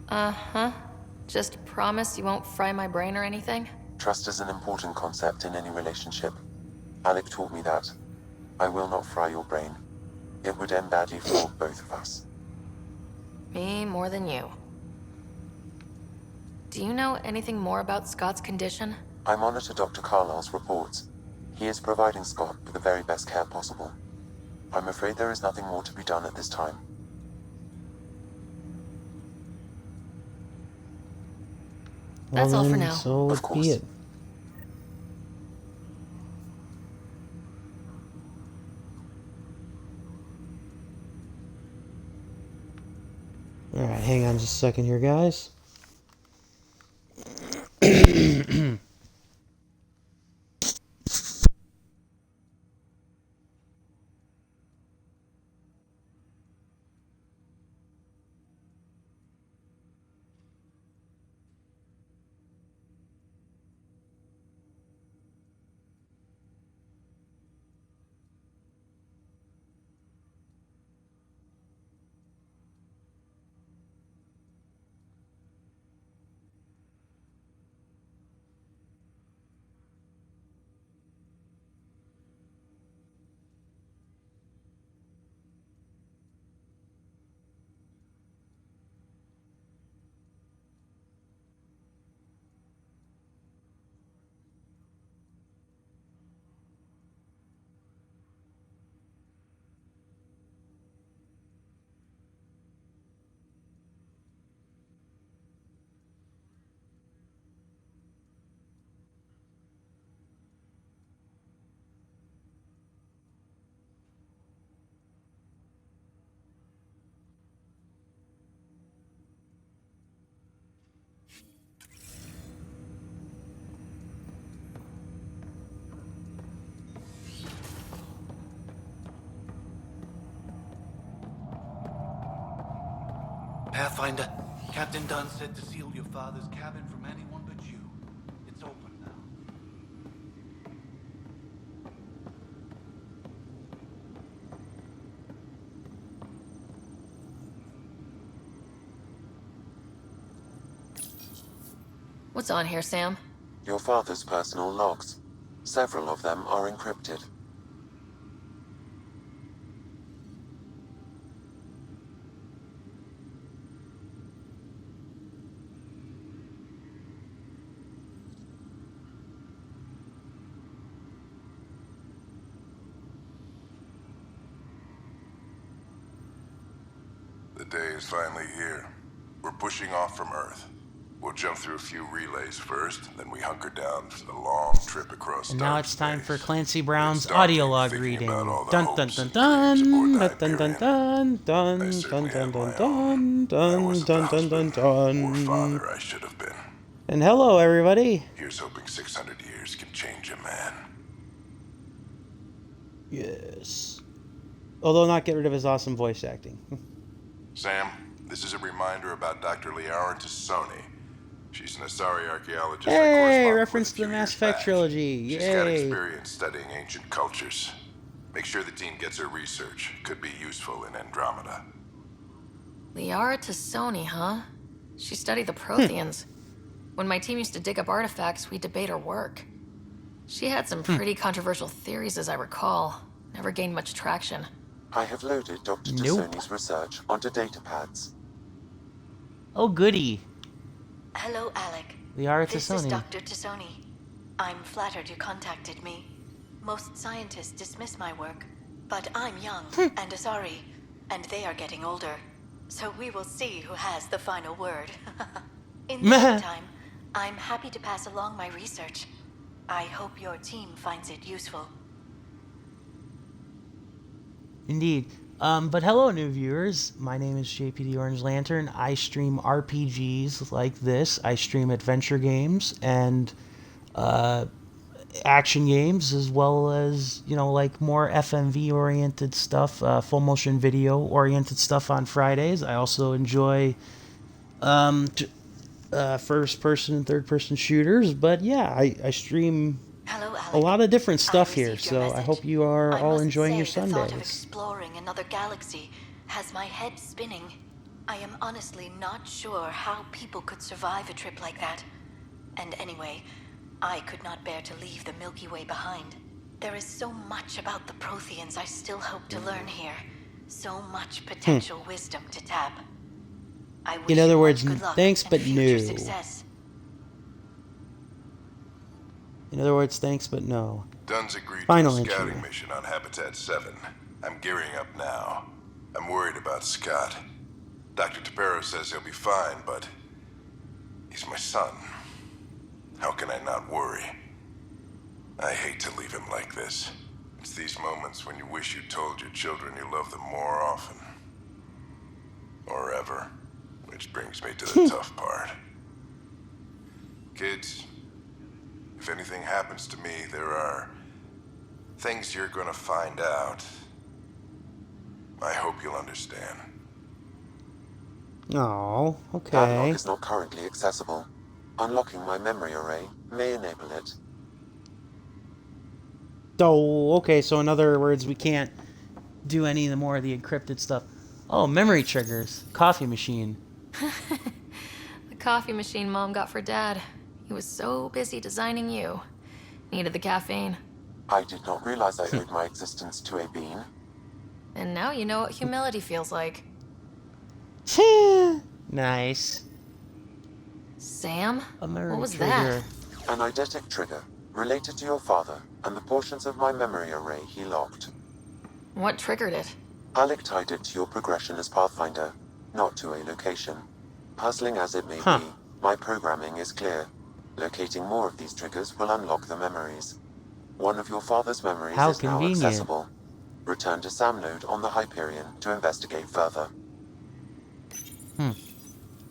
Uh-huh. Just promise you won't fry my brain or anything? Trust is an important concept in any relationship. Alec taught me that. I will not fry your brain. It would end badly for both of us. Me more than you. Do you know anything more about Scott's condition? I monitor Dr. Carlisle's reports. He is providing Scott with the very best care possible. I'm afraid there is nothing more to be done at this time. That's all for now. So Of course. be it. Alright, hang on just a second here, guys. Pathfinder, Captain Dunn said to seal your father's cabin from anyone but you. It's open now. What's on here, Sam? Your father's personal logs. Several of them are encrypted. The day is finally here. We're pushing off from Earth. We'll jump through a few relays first, then we hunker down for the long trip across And now dark it's time space. for Clancy Brown's It's daunting audio log thinking reading. about all the Dun dun hopes dun and dun dreams aboard dun that dun dun Hyperion. dun dun I dun certainly dun have dun my dun dun wasn't the dun dun dun husband or dun. father I should have been. And hello, everybody. Here's hoping 600 years can change a man. Yes. Although not get rid of his awesome voice acting. Sam, this is a reminder about Dr. Liara Tassoni. She's an Asari archaeologist I Hey, corresponded reference with to the Mass Effect trilogy. She's got Yay. experience studying ancient cultures. Make sure the team gets her research. Could be useful in Andromeda. Liara Tassoni, huh? She studied the Protheans. When my team used to dig up artifacts, we'd debate her work. She had some pretty controversial theories, as I recall. Never gained much traction. I have loaded Dr. Nope. Tassoni's research onto datapads. Oh, goody. Hello, Alec. Liara This is Tassoni. Dr. Tassoni. I'm flattered you contacted me. Most scientists dismiss my work, but I'm young and Asari, and they are getting older. So we will see who has the final word. In the meantime, I'm happy to pass along my research. I hope your team finds it useful. Indeed. But hello, new viewers. My name is JPtheOrangeLantern. I stream RPGs like this. I stream adventure games, and action games as well as, like more FMV oriented stuff, full motion video oriented stuff on Fridays. I also enjoy first person and third person shooters, but yeah, I stream a lot of different stuff here, so I hope you are all enjoying your The thought of Sundays. exploring another galaxy has my head spinning. I am honestly not sure how people could survive a trip like that. And anyway, I could not bear to leave the Milky Way behind. There is so much about the Protheans I still hope to learn here. So much potential wisdom to tap. I wish In other you words, much good luck thanks and but future no. success. In other words, thanks but no. Dunn's agreed Final to a entry. scouting mission on Habitat 7. I'm gearing up now. I'm worried about Scott. Dr. Tapero says he'll be fine, but he's my son. How can I not worry? I hate to leave him like this. It's these moments when you wish you told your children you love them more often. Or ever. Which brings me to the tough part. Kids, if anything happens to me, there are things you're gonna find out. I hope you'll understand. Oh, That okay. lock is not currently accessible. Unlocking my memory array may enable it. Oh, okay, so in other words, we can't do any more of the encrypted stuff. Oh, memory triggers. Coffee machine. The coffee machine Mom got for Dad. He was so busy designing you. Needed the caffeine. I did not realize I owed my existence to a bean. And now you know what humility feels like. Nice. Sam? A memory What was trigger. that? An eidetic trigger, related to your father, and the portions of my memory array he locked. What triggered it? Alec tied it to your progression as Pathfinder, not to a location. Puzzling as it may be, my programming is clear. Locating more of these triggers will unlock the memories. One of your father's memories How is convenient. now accessible. Return to Sam Node on the Hyperion to investigate further.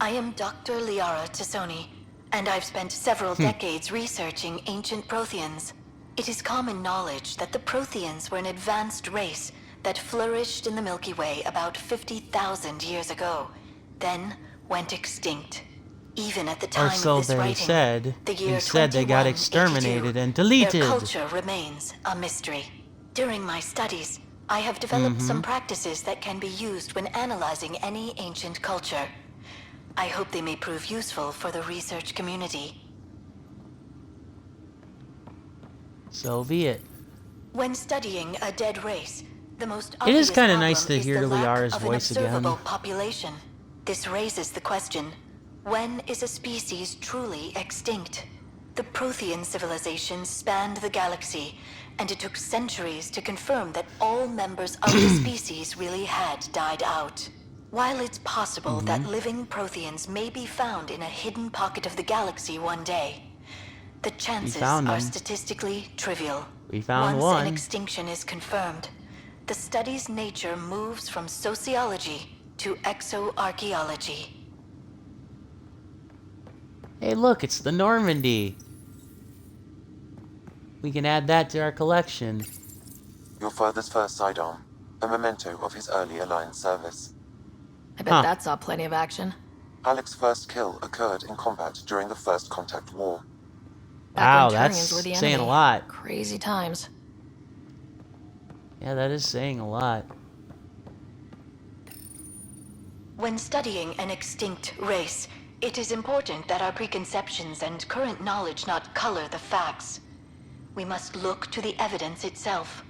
I am Dr. Liara Tassoni, and I've spent several decades researching ancient Protheans. It is common knowledge that the Protheans were an advanced race that flourished in the Milky Way about 50,000 years ago, then went extinct. Even at the time Or so of this they writing, said. the year Instead, they got 2182, exterminated and deleted. Their culture remains a mystery. During my studies, I have developed some practices that can be used when analyzing any ancient culture. I hope they may prove useful for the research community. So be it. When studying a dead race, the most It obvious is kinda problem nice to is hear the lack Liara's of an voice again. observable population. This raises the question, when is a species truly extinct? The Prothean civilization spanned the galaxy, and it took centuries to confirm that all members of the species really had died out. While it's possible that living Protheans may be found in a hidden pocket of the galaxy one day, the chances found are them. statistically trivial. We found Once one. an extinction is confirmed, the study's nature moves from sociology to exoarchaeology. Hey, look, it's the Normandy. We can add that to our collection. Your father's first sidearm, a memento of his early Alliance service. I bet that saw plenty of action. Alec's first kill occurred in combat during the First Contact War. Wow, Back when that's Turians were the saying a enemy. lot. Crazy times. Yeah, that is saying a lot. When studying an extinct race, it is important that our preconceptions and current knowledge not color the facts. We must look to the evidence itself.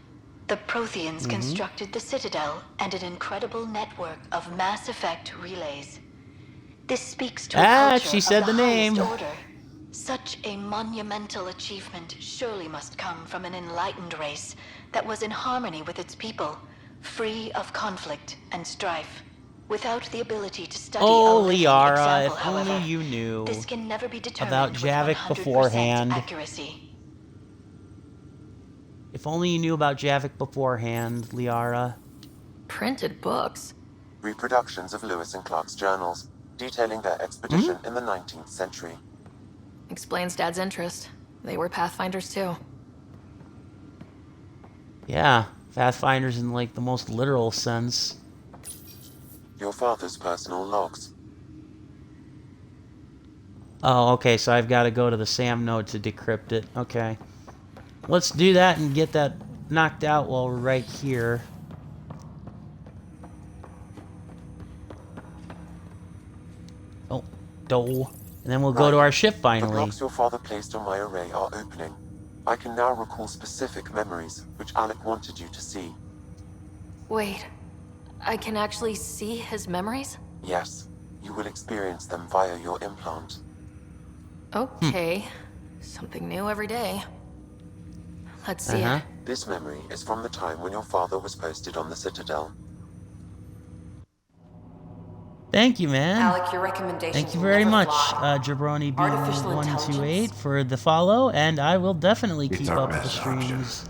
The Protheans constructed the Citadel and an incredible network of mass effect relays. This speaks to a culture she of said the the name. highest order. Such a monumental achievement surely must come from an enlightened race that was in harmony with its people, free of conflict and strife. Without the ability to study Oh, a living Liara, example, if however, only you knew this can never be determined about with Javik 100% beforehand. accuracy. If only you knew about Javik beforehand, Liara. Printed books. Reproductions of Lewis and Clark's journals, detailing their expedition in the 19th century. Explains Dad's interest. They were Pathfinders too. Yeah, Pathfinders in like the most literal sense. Your father's personal logs. Oh, okay, so I've got to go to the SAM node to decrypt it. Okay. Let's do that and get that knocked out while we're right here. Oh, dole. And then we'll go to our ship The finally. blocks your father placed on my array are opening. I can now recall specific memories, which Alec wanted you to see. Wait, I can actually see his memories? Yes, you will experience them via your implant. Okay. Something new every day. Let's see it. This memory is from the time when your father was posted on the Citadel. Thank you, man. Alec, your recommendations Thank you will very never much, fly. Jabroni Artificial B128 intelligence? for the follow, and I will definitely It's keep our up with the best streams.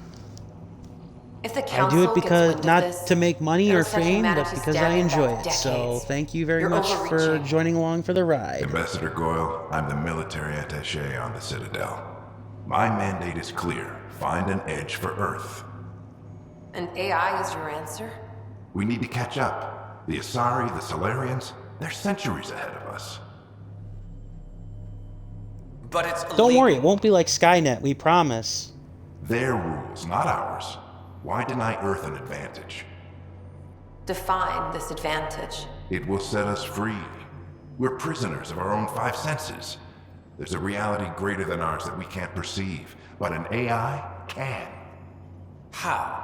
If the I council do it gets because wind of not this, to make money it'll or set fame, but humanity because I standing enjoy back it. So decades. thank you very You're much for overreaching. joining along for the ride. Ambassador Goyle, I'm the military attaché on the Citadel. My mandate is clear. Find an edge for Earth. And AI is your answer? We need to catch up. The Asari, the Solarians, they're centuries ahead of us. But it's Don't worry, it won't be like Skynet, we promise. Their rules, not ours. Why deny Earth an advantage? Define this advantage. It will set us free. We're prisoners of our own five senses. There's a reality greater than ours that we can't perceive, but an AI can. How?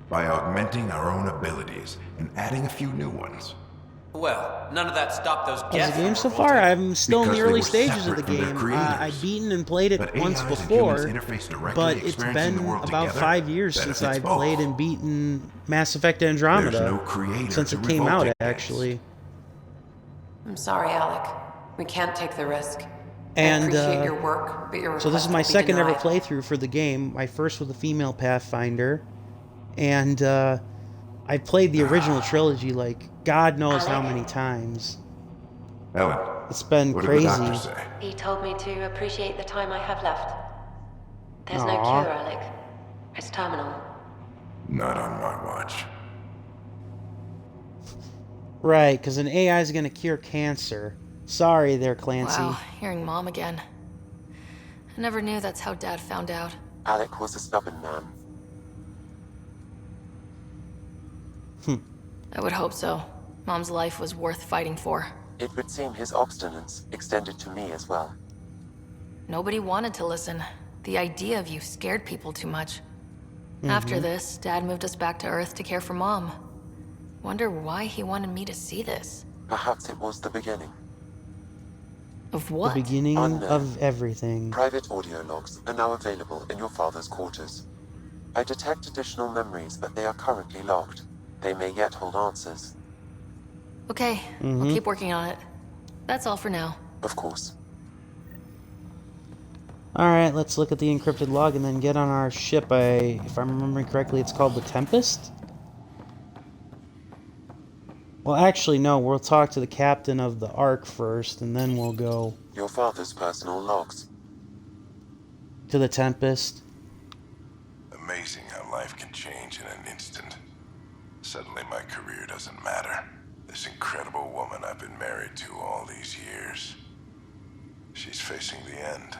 By augmenting our own abilities and adding a few new ones. Well, none of that stopped those How's Geth the game from so far? I'm still in Because the they early were stages of the separate from their game. creators. I've beaten and played it But once AIs and before, humans interface directly, but it's experiencing been the world about together. 5 years since Benefits I've both. played and beaten Mass Effect Andromeda. There's no creator since to it came revolt out, against. actually. I'm sorry, Alec. We can't take the risk. And I appreciate your work, but your so this is request my will be second ever denied. playthrough for the game. My first with a female Pathfinder, and I played the original trilogy like God knows how many times. Ellen, It's been what crazy. did the doctor say? He told me to appreciate the time I have left. There's no Aw. cure, Alec. It's terminal. Not on my watch. Right, because an AI is going to cure cancer. Sorry there, Clancy. Wow, hearing Mom again. I never knew that's how Dad found out. Alec was a stubborn man. I would hope so. Mom's life was worth fighting for. It would seem his obstinance extended to me as well. Nobody wanted to listen. The idea of you scared people too much. After this, Dad moved us back to Earth to care for Mom. Wonder why he wanted me to see this. Perhaps it was the beginning. Of what? The beginning Unknown. of everything. Private audio logs are now available in your father's quarters. I detect additional memories, but they are currently locked. They may yet hold answers. Okay, we'll keep working on it. That's all for now. Of course. Alright, let's look at the encrypted log and then get on our ship. If I'm remembering correctly, it's called the Tempest? Well, actually, no. We'll talk to the captain of the Ark first, and then we'll go Your father's personal logs. to the Tempest. Amazing how life can change in an instant. Suddenly my career doesn't matter. This incredible woman I've been married to all these years. She's facing the end.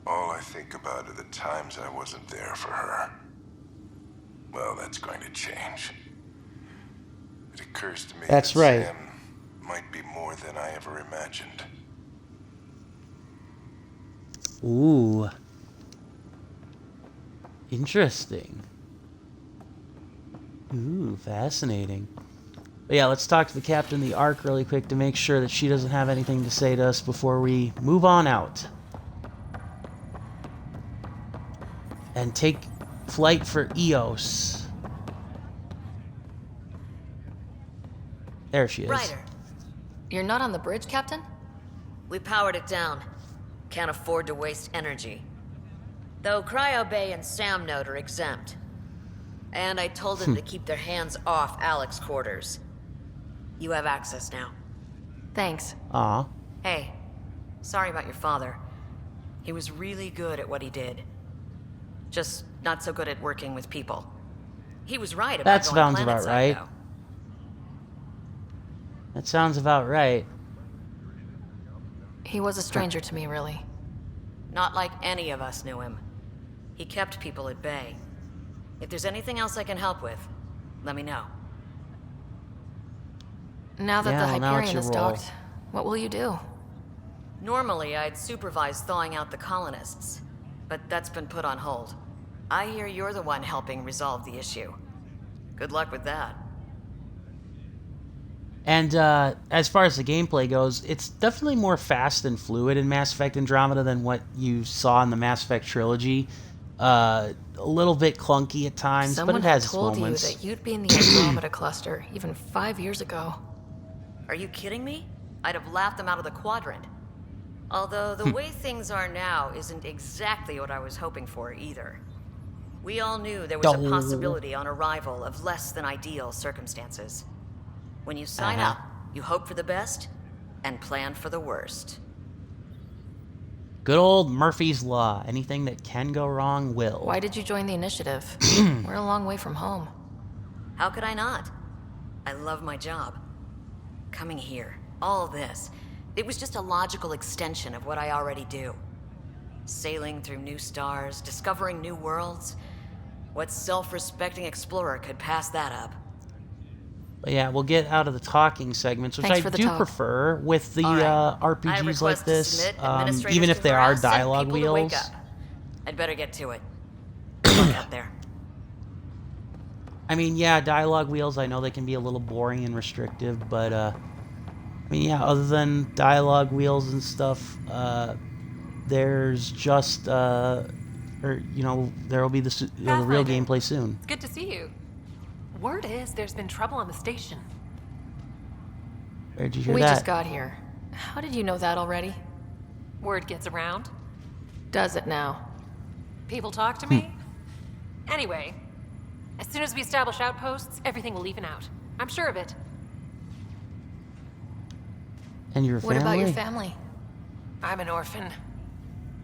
All I think about are the times I wasn't there for her. Well, that's going to change. It occurs to me That's that right. Sam might be more than I ever imagined. Ooh. Interesting. Ooh, fascinating. But yeah, let's talk to the captain of the Ark really quick to make sure that she doesn't have anything to say to us before we move on out. And take flight for Eos. There she is. Ryder, You're not on the bridge, Captain? we powered it down. Can't afford to waste energy. Though Cryo Bay and Sam Node are exempt. And I told them to keep their hands off Alec's quarters. You have access now. Thanks. Aw. Hey, sorry about your father. He was really good at what he did. Just not so good at working with people. He was right about That going sounds about planetside, right. though. That sounds about right. He was a stranger to me, really. Not like any of us knew him. He kept people at bay. If there's anything else I can help with, let me know. Now that Yeah, the well, now it's Hyperion your is role. docked, what will you do? Normally, I'd supervise thawing out the colonists, but that's been put on hold. I hear you're the one helping resolve the issue. Good luck with that. And as far as the gameplay goes, it's definitely more fast and fluid in Mass Effect Andromeda than what you saw in the Mass Effect trilogy. A little bit clunky at times, Someone but it has had its told moments. you that you'd be in the Andromeda cluster even 5 years ago. Are you kidding me? I'd have laughed them out of the quadrant. Although the way things are now isn't exactly what I was hoping for either. We all knew there was a possibility on arrival of less than ideal circumstances. When you sign up, you hope for the best and plan for the worst. Good old Murphy's Law. Anything that can go wrong will. Why did you join the initiative? We're a long way from home. How could I not? I love my job. Coming here, all this, it was just a logical extension of what I already do. Sailing through new stars, discovering new worlds. What self-respecting explorer could pass that up? But yeah, we'll get out of the talking segments, which Thanks I for the do talk. prefer with the I RPGs like request to this, submit administrators even if to there are harass and dialogue people to wake wheels. up. I'd better get to it. Good luck out there. I mean, yeah, dialogue wheels, I know they can be a little boring and restrictive, but, I mean, yeah, other than dialogue wheels and stuff, there's just, there'll be the real gameplay soon. It's good to see you. Word is there's been trouble on the station. Where'd you hear We that? just got here. How did you know that already? Word gets around. Does it now? People talk to me. Anyway, as soon as we establish outposts, everything will even out. I'm sure of it. And your family? What about your family? I'm an orphan.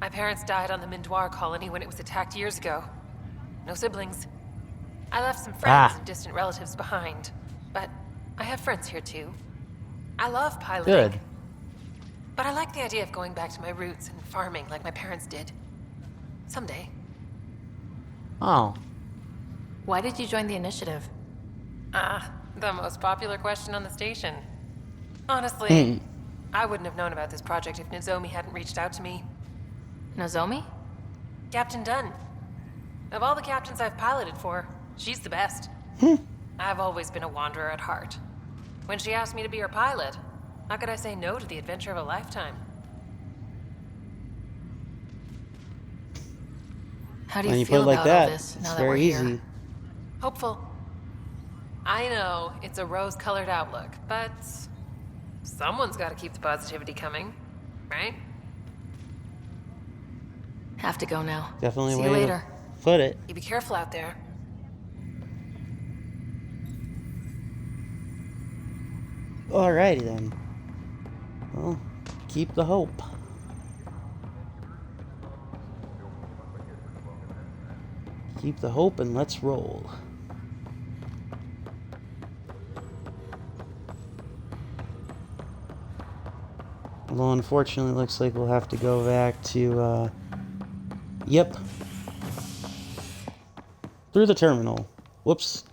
My parents died on the Mindoir colony when it was attacked years ago. No siblings. I left some friends and distant relatives behind, but I have friends here too. I love piloting. Good. But I like the idea of going back to my roots and farming like my parents did. Someday. Oh. Why did you join the initiative? The most popular question on the station. Honestly, I wouldn't have known about this project if Nozomi hadn't reached out to me. Nozomi? Captain Dunn. Of all the captains I've piloted for, she's the best. I've always been a wanderer at heart. When she asked me to be her pilot, how could I say no to the adventure of a lifetime? How do When you you feel put it like about that, all this it's now that we're very here? easy. Hopeful. I know it's a rose-colored outlook, but someone's got to keep the positivity coming, right? Have to go now. Definitely See way you to later. put it. You be careful out there. Alrighty then. Well, keep the hope. Keep the hope and let's roll. Although unfortunately it looks like we'll have to go back to, yep. Through the terminal. Whoops.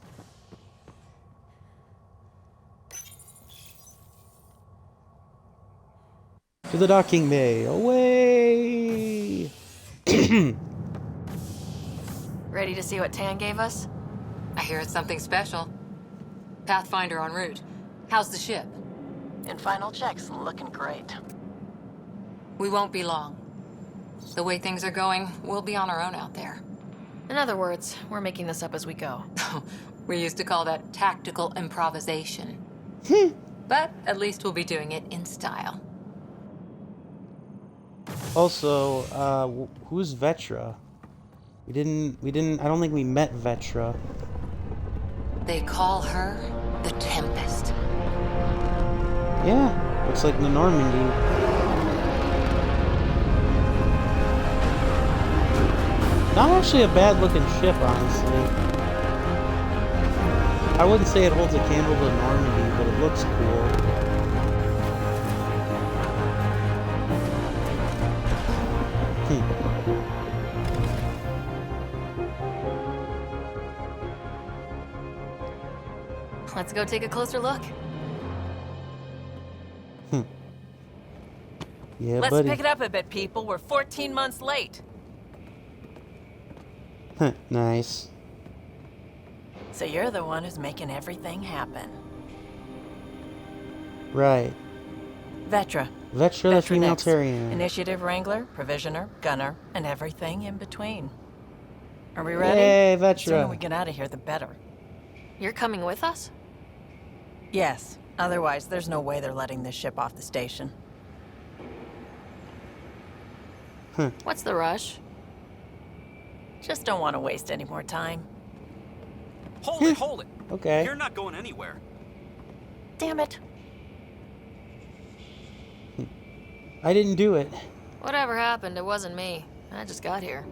To the docking bay. Away! Ready to see what Tan gave us? I hear it's something special. Pathfinder en route. How's the ship? In final checks, looking great. We won't be long. The way things are going, we'll be on our own out there. In other words, we're making this up as we go. We used to call that tactical improvisation. But at least we'll be doing it in style. Also, who's Vetra? I don't think we met Vetra. They call her the Tempest. Yeah, looks like the Normandy. Not actually a bad looking ship, honestly. I wouldn't say it holds a candle to Normandy, but it looks cool. Let's go take a closer look. Yeah, Let's buddy. pick it up a bit, people. We're 14 months late. Nice. So you're the one who's making everything happen. Right. Vetra. Vetra the female next. Terrian. Initiative Wrangler, Provisioner, Gunner, and everything in between. Are we ready? Yay, The sooner Vetra. we get out of here, the better. You're coming with us? Yes. Otherwise, there's no way they're letting this ship off the station. What's the rush? Just don't want to waste any more time. Hold it, hold it. Okay. You're not going anywhere. Damn it. I didn't do it. Whatever happened, it wasn't me. I just got here.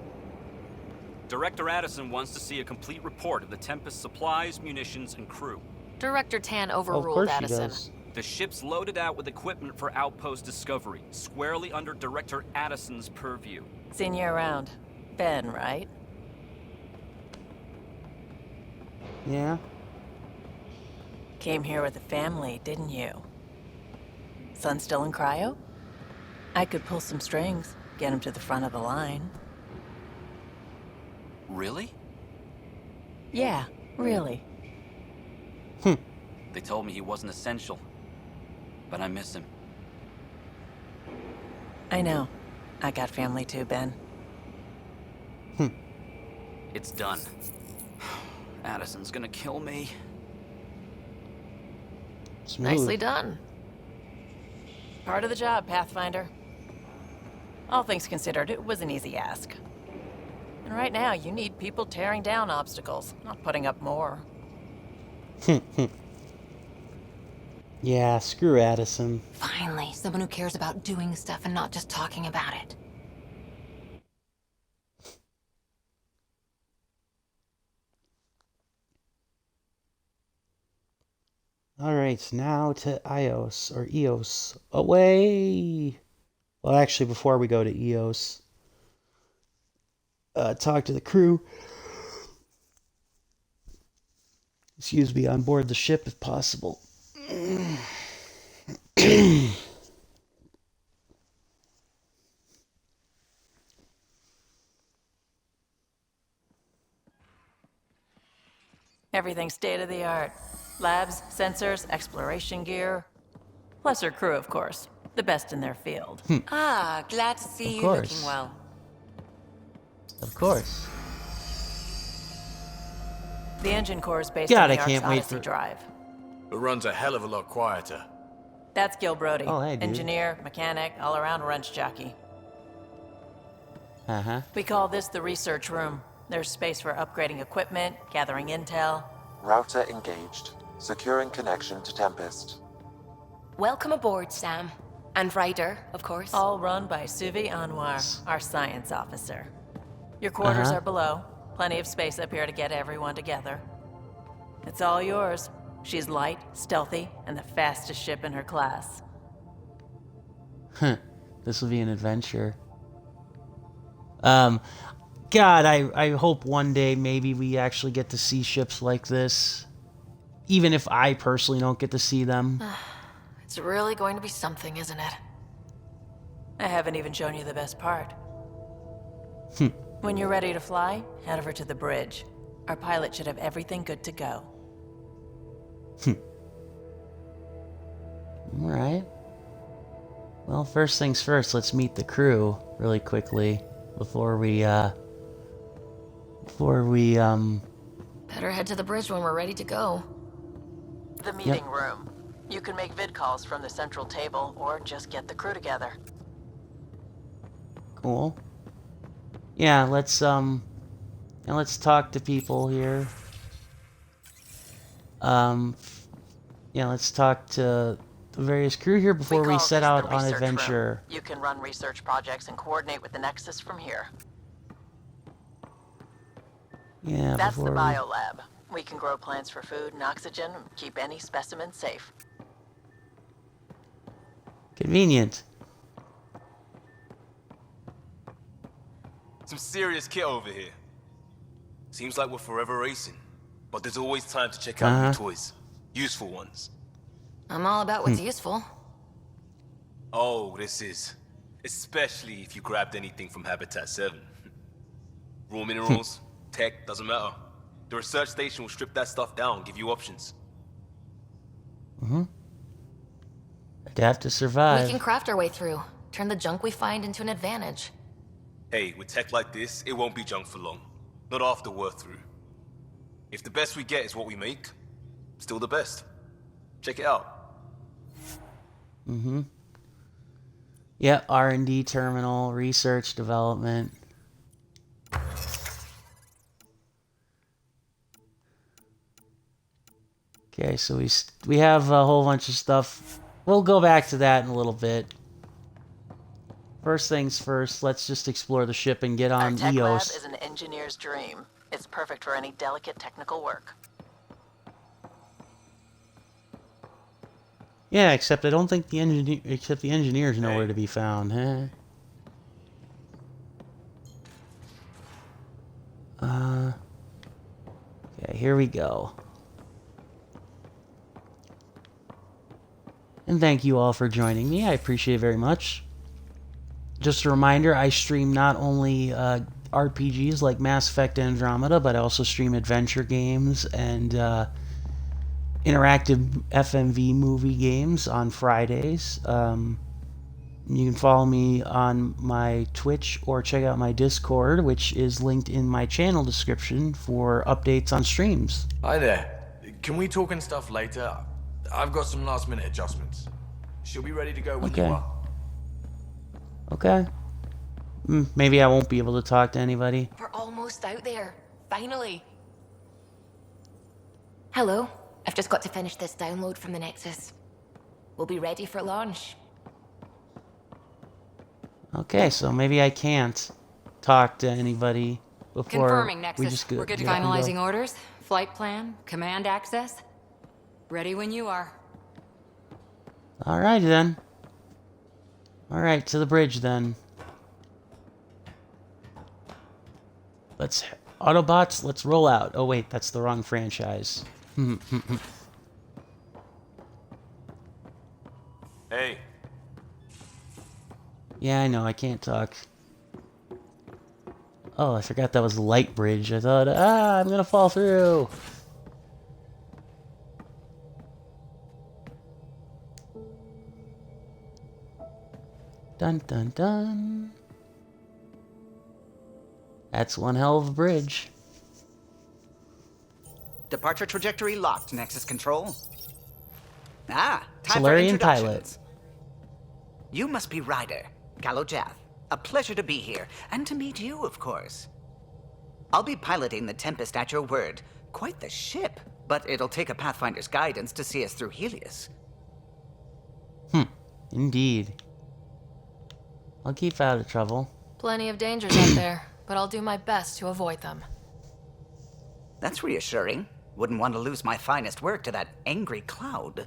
Director Addison wants to see a complete report of the Tempest's supplies, munitions, and crew. Director Tan Of overruled course she Addison. does. The ship's loaded out with equipment for outpost discovery, squarely under Director Addison's purview. Seen you around. Ben, right? Yeah. Came here with a family, didn't you? Son still in cryo? I could pull some strings, get him to the front of the line. Really? Yeah, really. They told me he wasn't essential, but I miss him. I know. I got family too, Ben. It's done. Addison's gonna kill me. Smooth. Nicely done. Part of the job, Pathfinder. All things considered, it was an easy ask. And right now, you need people tearing down obstacles, not putting up more. Yeah, screw Addison. Finally, someone who cares about doing stuff and not just talking about it. Alright, now to Ios, or Eos. Away! Well, actually, before we go to Eos, talk to the crew. Excuse me, on board the ship if possible. Everything state of the art. Labs, sensors, exploration gear. Plus her crew, of course. The best in their field. Ah, glad to see Of you course. looking well. Of course. The engine core is based God, on the I can't Ark's wait Odyssey for- drive. It runs a hell of a lot quieter. That's Gil Brody. Oh, hey, dude. Engineer, mechanic, all-around wrench jockey. Uh-huh. We call this the research room. There's space for upgrading equipment, gathering intel. Router engaged. Securing connection to Tempest. Welcome aboard, Sam. And Ryder, of course. All run by Suvi Anwar, our science officer. Your quarters are below. Plenty of space up here to get everyone together. It's all yours. She's light, stealthy, and the fastest ship in her class. This will be an adventure. God, I hope one day maybe we actually get to see ships like this. Even if I personally don't get to see them. It's really going to be something, isn't it? I haven't even shown you the best part. When you're ready to fly, head over to the bridge. Our pilot should have everything good to go. Alright. Well, first things first, let's meet the crew really quickly before we Better head to the bridge when we're ready to go. The meeting room. You can make vid calls from the central table or just get the crew together. Cool. Yeah, let's talk to people here. Yeah, let's talk to the various crew here before we set out on adventure. You can run research projects and coordinate with the Nexus from here. Yeah, That's the before biolab. We can grow plants for food and oxygen and keep any specimen safe. Convenient. Some serious kit over here. Seems like we're forever racing, but there's always time to check out new toys. Useful ones. I'm all about what's useful. Oh, this is. Especially if you grabbed anything from Habitat 7. Raw minerals, tech, doesn't matter. The research station will strip that stuff down, give you options. Adapt to survive. We can craft our way through. Turn the junk we find into an advantage. Hey, with tech like this, it won't be junk for long. Not after we're through. If the best we get is what we make, still the best. Check it out. Yeah, R&D terminal, research, development. Okay, so we have a whole bunch of stuff. We'll go back to that in a little bit. First things first, let's just explore the ship and get on Our tech lab EOS. is an engineer's dream. It's perfect for any delicate technical work. Yeah, except I don't think the engineers know where to be found, huh? Okay, here we go. And thank you all for joining me. I appreciate it very much. Just a reminder, I stream not only RPGs like Mass Effect Andromeda, but I also stream adventure games and interactive FMV movie games on Fridays. You can follow me on my Twitch or check out my Discord, which is linked in my channel description for updates on streams. Hi there. Can we talk and stuff later? I've got some last minute adjustments. She'll be ready to go when you are. Okay. Maybe I won't be able to talk to anybody. We're almost out there. Finally. Hello. I've just got to finish this download from the Nexus. We'll be ready for launch. Okay, so maybe I can't talk to anybody before Confirming, we Nexus. just go. We're good to finalizing orders, flight plan, command access. Ready when you are. Alright then. Alright, to the bridge then. Autobots, let's roll out. Oh wait, that's the wrong franchise. Hey. Yeah, I know, I can't talk. Oh, I forgot that was the light bridge. I thought, I'm gonna fall through. Dun dun dun. That's one hell of a bridge. Departure trajectory locked, Nexus Control. Time Solarian for pilot. introductions. You must be Ryder, Galojath. A pleasure to be here, and to meet you, of course. I'll be piloting the Tempest at your word. Quite the ship, but it'll take a Pathfinder's guidance to see us through Helios. Indeed. I'll keep out of trouble. Plenty of dangers out there, but I'll do my best to avoid them. That's reassuring. Wouldn't want to lose my finest work to that angry cloud.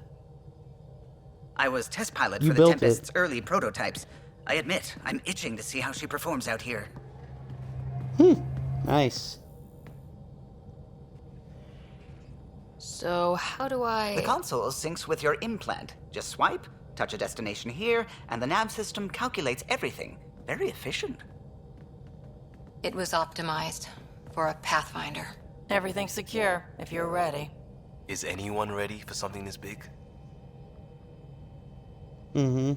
I was test pilot for the Tempest's early prototypes. I admit, I'm itching to see how she performs out here. Nice. So, how do I... The console syncs with your implant. Just swipe, touch a destination here, and the nav system calculates everything. Very efficient. It was optimized for a Pathfinder. Everything's secure, if you're ready. Is anyone ready for something this big? We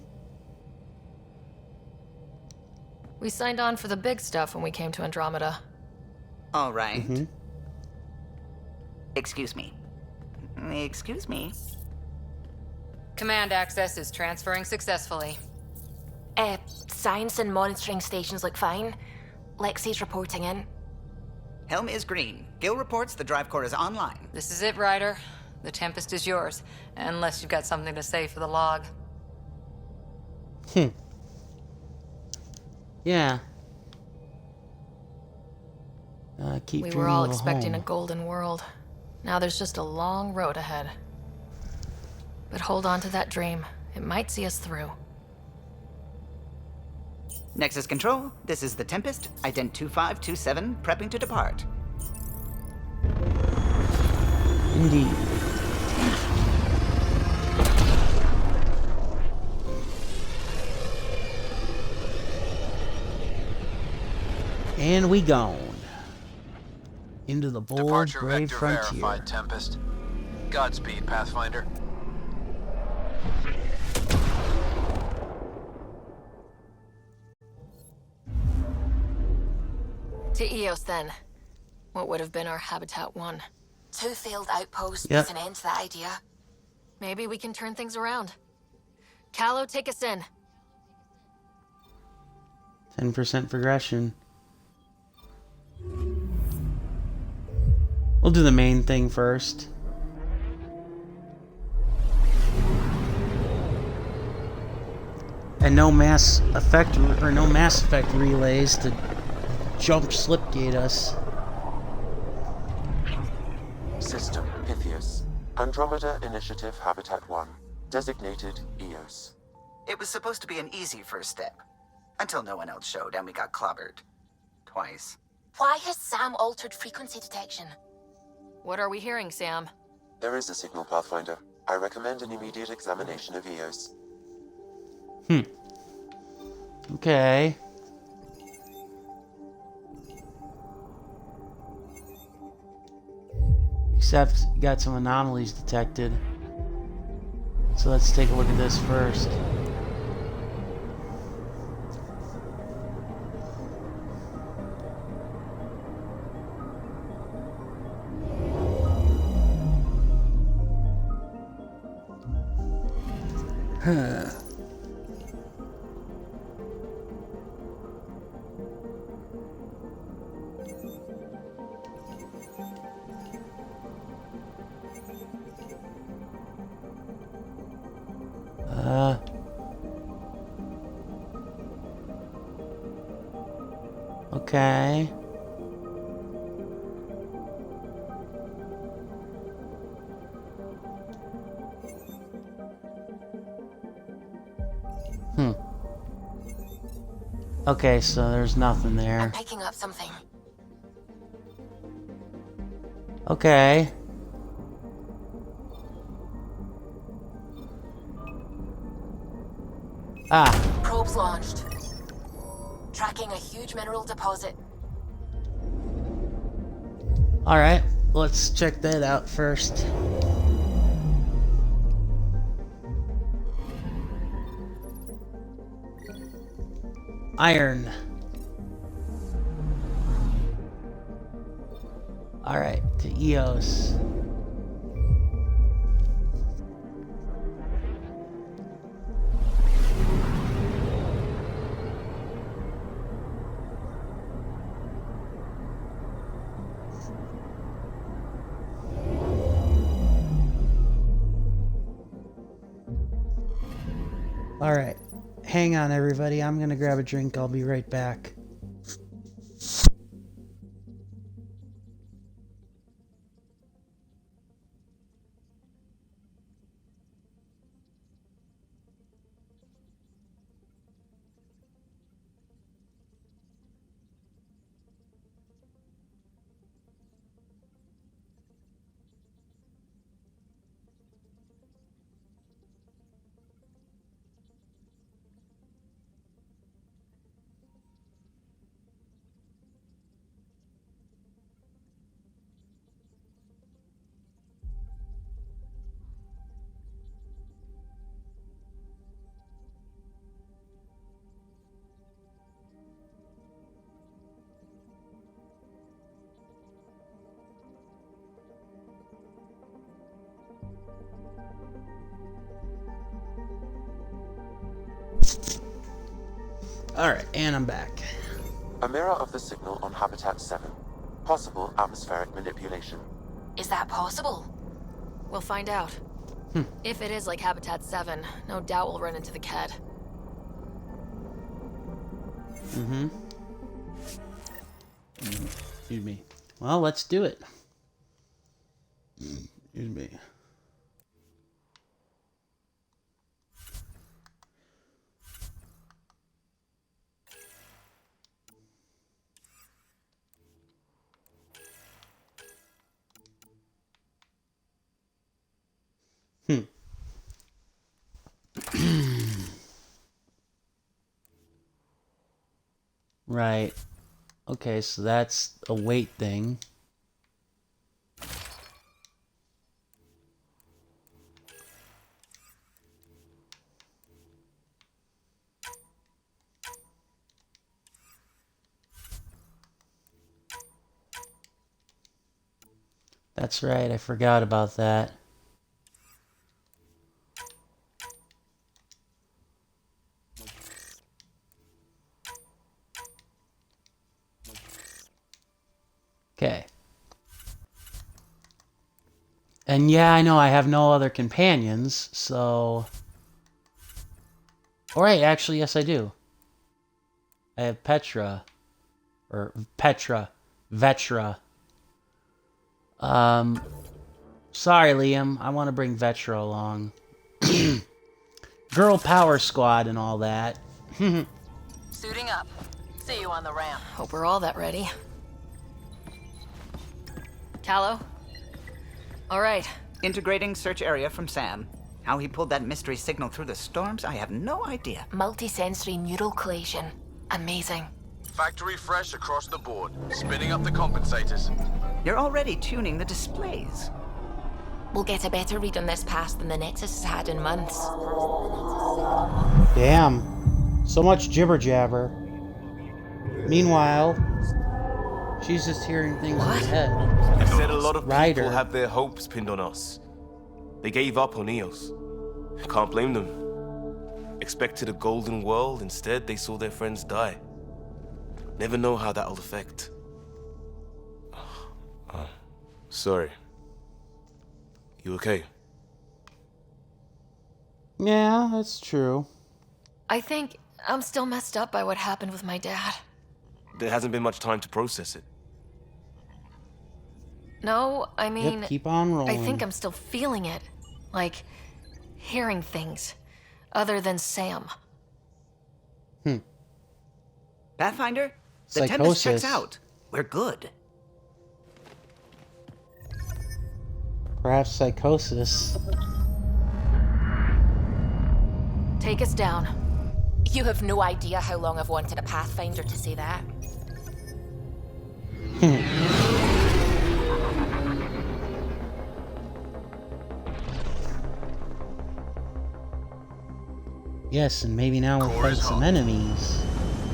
signed on for the big stuff when we came to Andromeda. All right. Excuse me. Excuse me. Command access is transferring successfully. Science and monitoring stations look fine. Lexi's reporting in. Helm is green. Gil reports the drive core is online. This is it, Ryder. The Tempest is yours, unless you've got something to say for the log. Yeah. Keep We dreaming were all of a expecting home. a golden world. Now there's just a long road ahead. But hold on to that dream. It might see us through. Nexus Control, this is the Tempest, Ident 2527, prepping to depart. Indeed. And we gone. Into the bold, Departure brave vector frontier. verified, Tempest. Godspeed, Pathfinder. To Eos, then. What would have been our Habitat 1. 2 failed outposts Yep. puts an end to that idea. Maybe we can turn things around. Callow, take us in. 10% progression. We'll do the main thing first. And no Mass Effect relays to jump slipgate us. System Pythias. Andromeda Initiative Habitat 1. Designated Eos. It was supposed to be an easy first step. Until no one else showed and we got clobbered. Twice. Why has Sam altered frequency detection? What are we hearing, Sam? There is a signal, Pathfinder. I recommend an immediate examination of Eos. Okay. Except, got some anomalies detected. So let's take a look at this first. Huh. Okay. Okay, so there's nothing there. I'm picking up something. Okay. Ah. Probes launched. Tracking a huge mineral deposit. Alright, let's check that out first. Iron. Alright, to Eos. Alright, hang on everybody, I'm gonna grab a drink, I'll be right back. Alright, and I'm back. A mirror of the signal on Habitat 7. Possible atmospheric manipulation. Is that possible? We'll find out. If it is like Habitat 7, no doubt we'll run into the Ked. Excuse me. Well, let's do it. Excuse me. Right. Okay, so that's a weight thing. That's right, I forgot about that. Okay. And yeah, I know I have no other companions, so... Alright, actually, yes I do. I have Petra. Or Petra. Vetra. Sorry, Liam. I want to bring Vetra along. Girl Power Squad and all that. Suiting up. See you on the ramp. Hope we're all that ready. Callow? All right. Integrating search area from Sam. How he pulled that mystery signal through the storms, I have no idea. Multisensory neural collation. Amazing. Factory fresh across the board. Spinning up the compensators. You're already tuning the displays. We'll get a better read on this pass than the Nexus has had in months. Damn. So much jibber jabber. Meanwhile, she's just hearing things in her head. I said a lot of Ryder. people have their hopes pinned on us. They gave up on Eos. Can't blame them. Expected a golden world, instead they saw their friends die. Never know how that'll affect. Sorry. You okay? Yeah, that's true. I think I'm still messed up by what happened with my dad. There hasn't been much time to process it. No, I mean... Yep, keep on rolling. I think I'm still feeling it. Like, hearing things. Other than Sam. Pathfinder, the Tempest checks Psychosis. out. We're good. Perhaps psychosis. Take us down. You have no idea how long I've wanted a Pathfinder to say that. Yes, and maybe now we'll fight some enemies.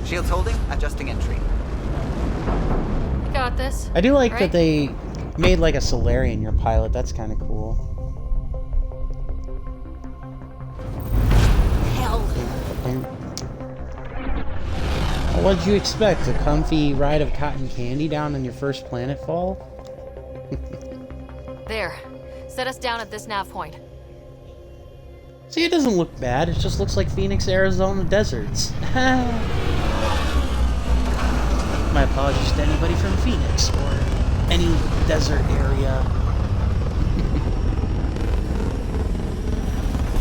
Shields holding, adjusting entry. You got this. I do like right? that they made like a Solarian your pilot. That's kind of cool. Hell. What did you expect? A comfy ride of cotton candy down on your first planetfall? There. Set us down at this nav point. See, it doesn't look bad. It just looks like Phoenix, Arizona deserts. My apologies to anybody from Phoenix or any desert area.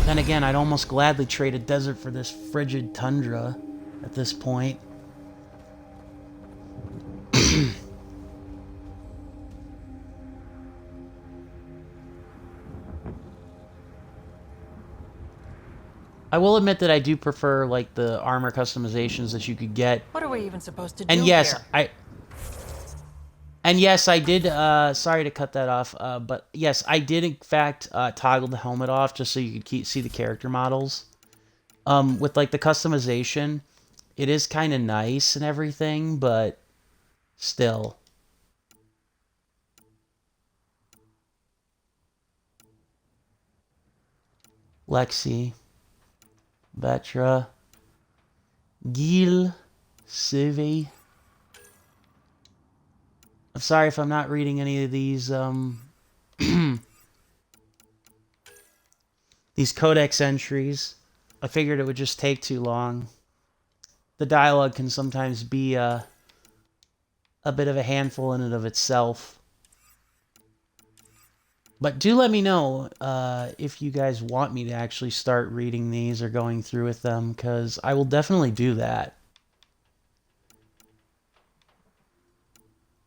Then again, I'd almost gladly trade a desert for this frigid tundra at this point. I will admit that I do prefer like the armor customizations that you could get. What are we even supposed to do And yes, here? I did, sorry to cut that off, but yes, I did in fact toggle the helmet off just so you could see the character models. With like the customization, it is kind of nice and everything, but still. Lexi, Vetra, Gil, Civi. I'm sorry if I'm not reading any of these these codex entries. I figured it would just take too long. The dialogue can sometimes be a bit of a handful in and of itself. But do let me know if you guys want me to actually start reading these or going through with them, because I will definitely do that.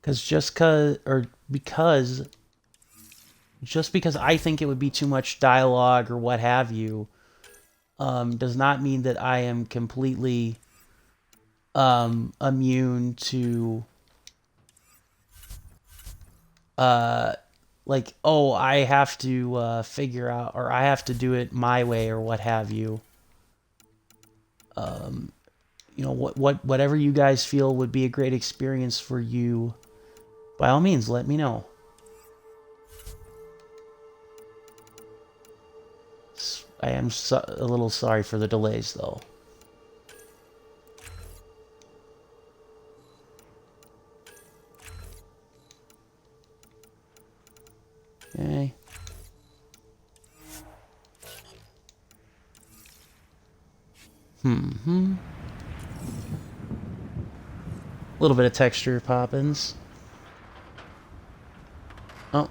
Because just because I think it would be too much dialogue or what have you, does not mean that I am completely immune to like, oh, I have to figure out, or I have to do it my way, or what have you. You know, whatever you guys feel would be a great experience for you, by all means, let me know. I am a little sorry for the delays, though. Okay. A little bit of texture poppins. Oh.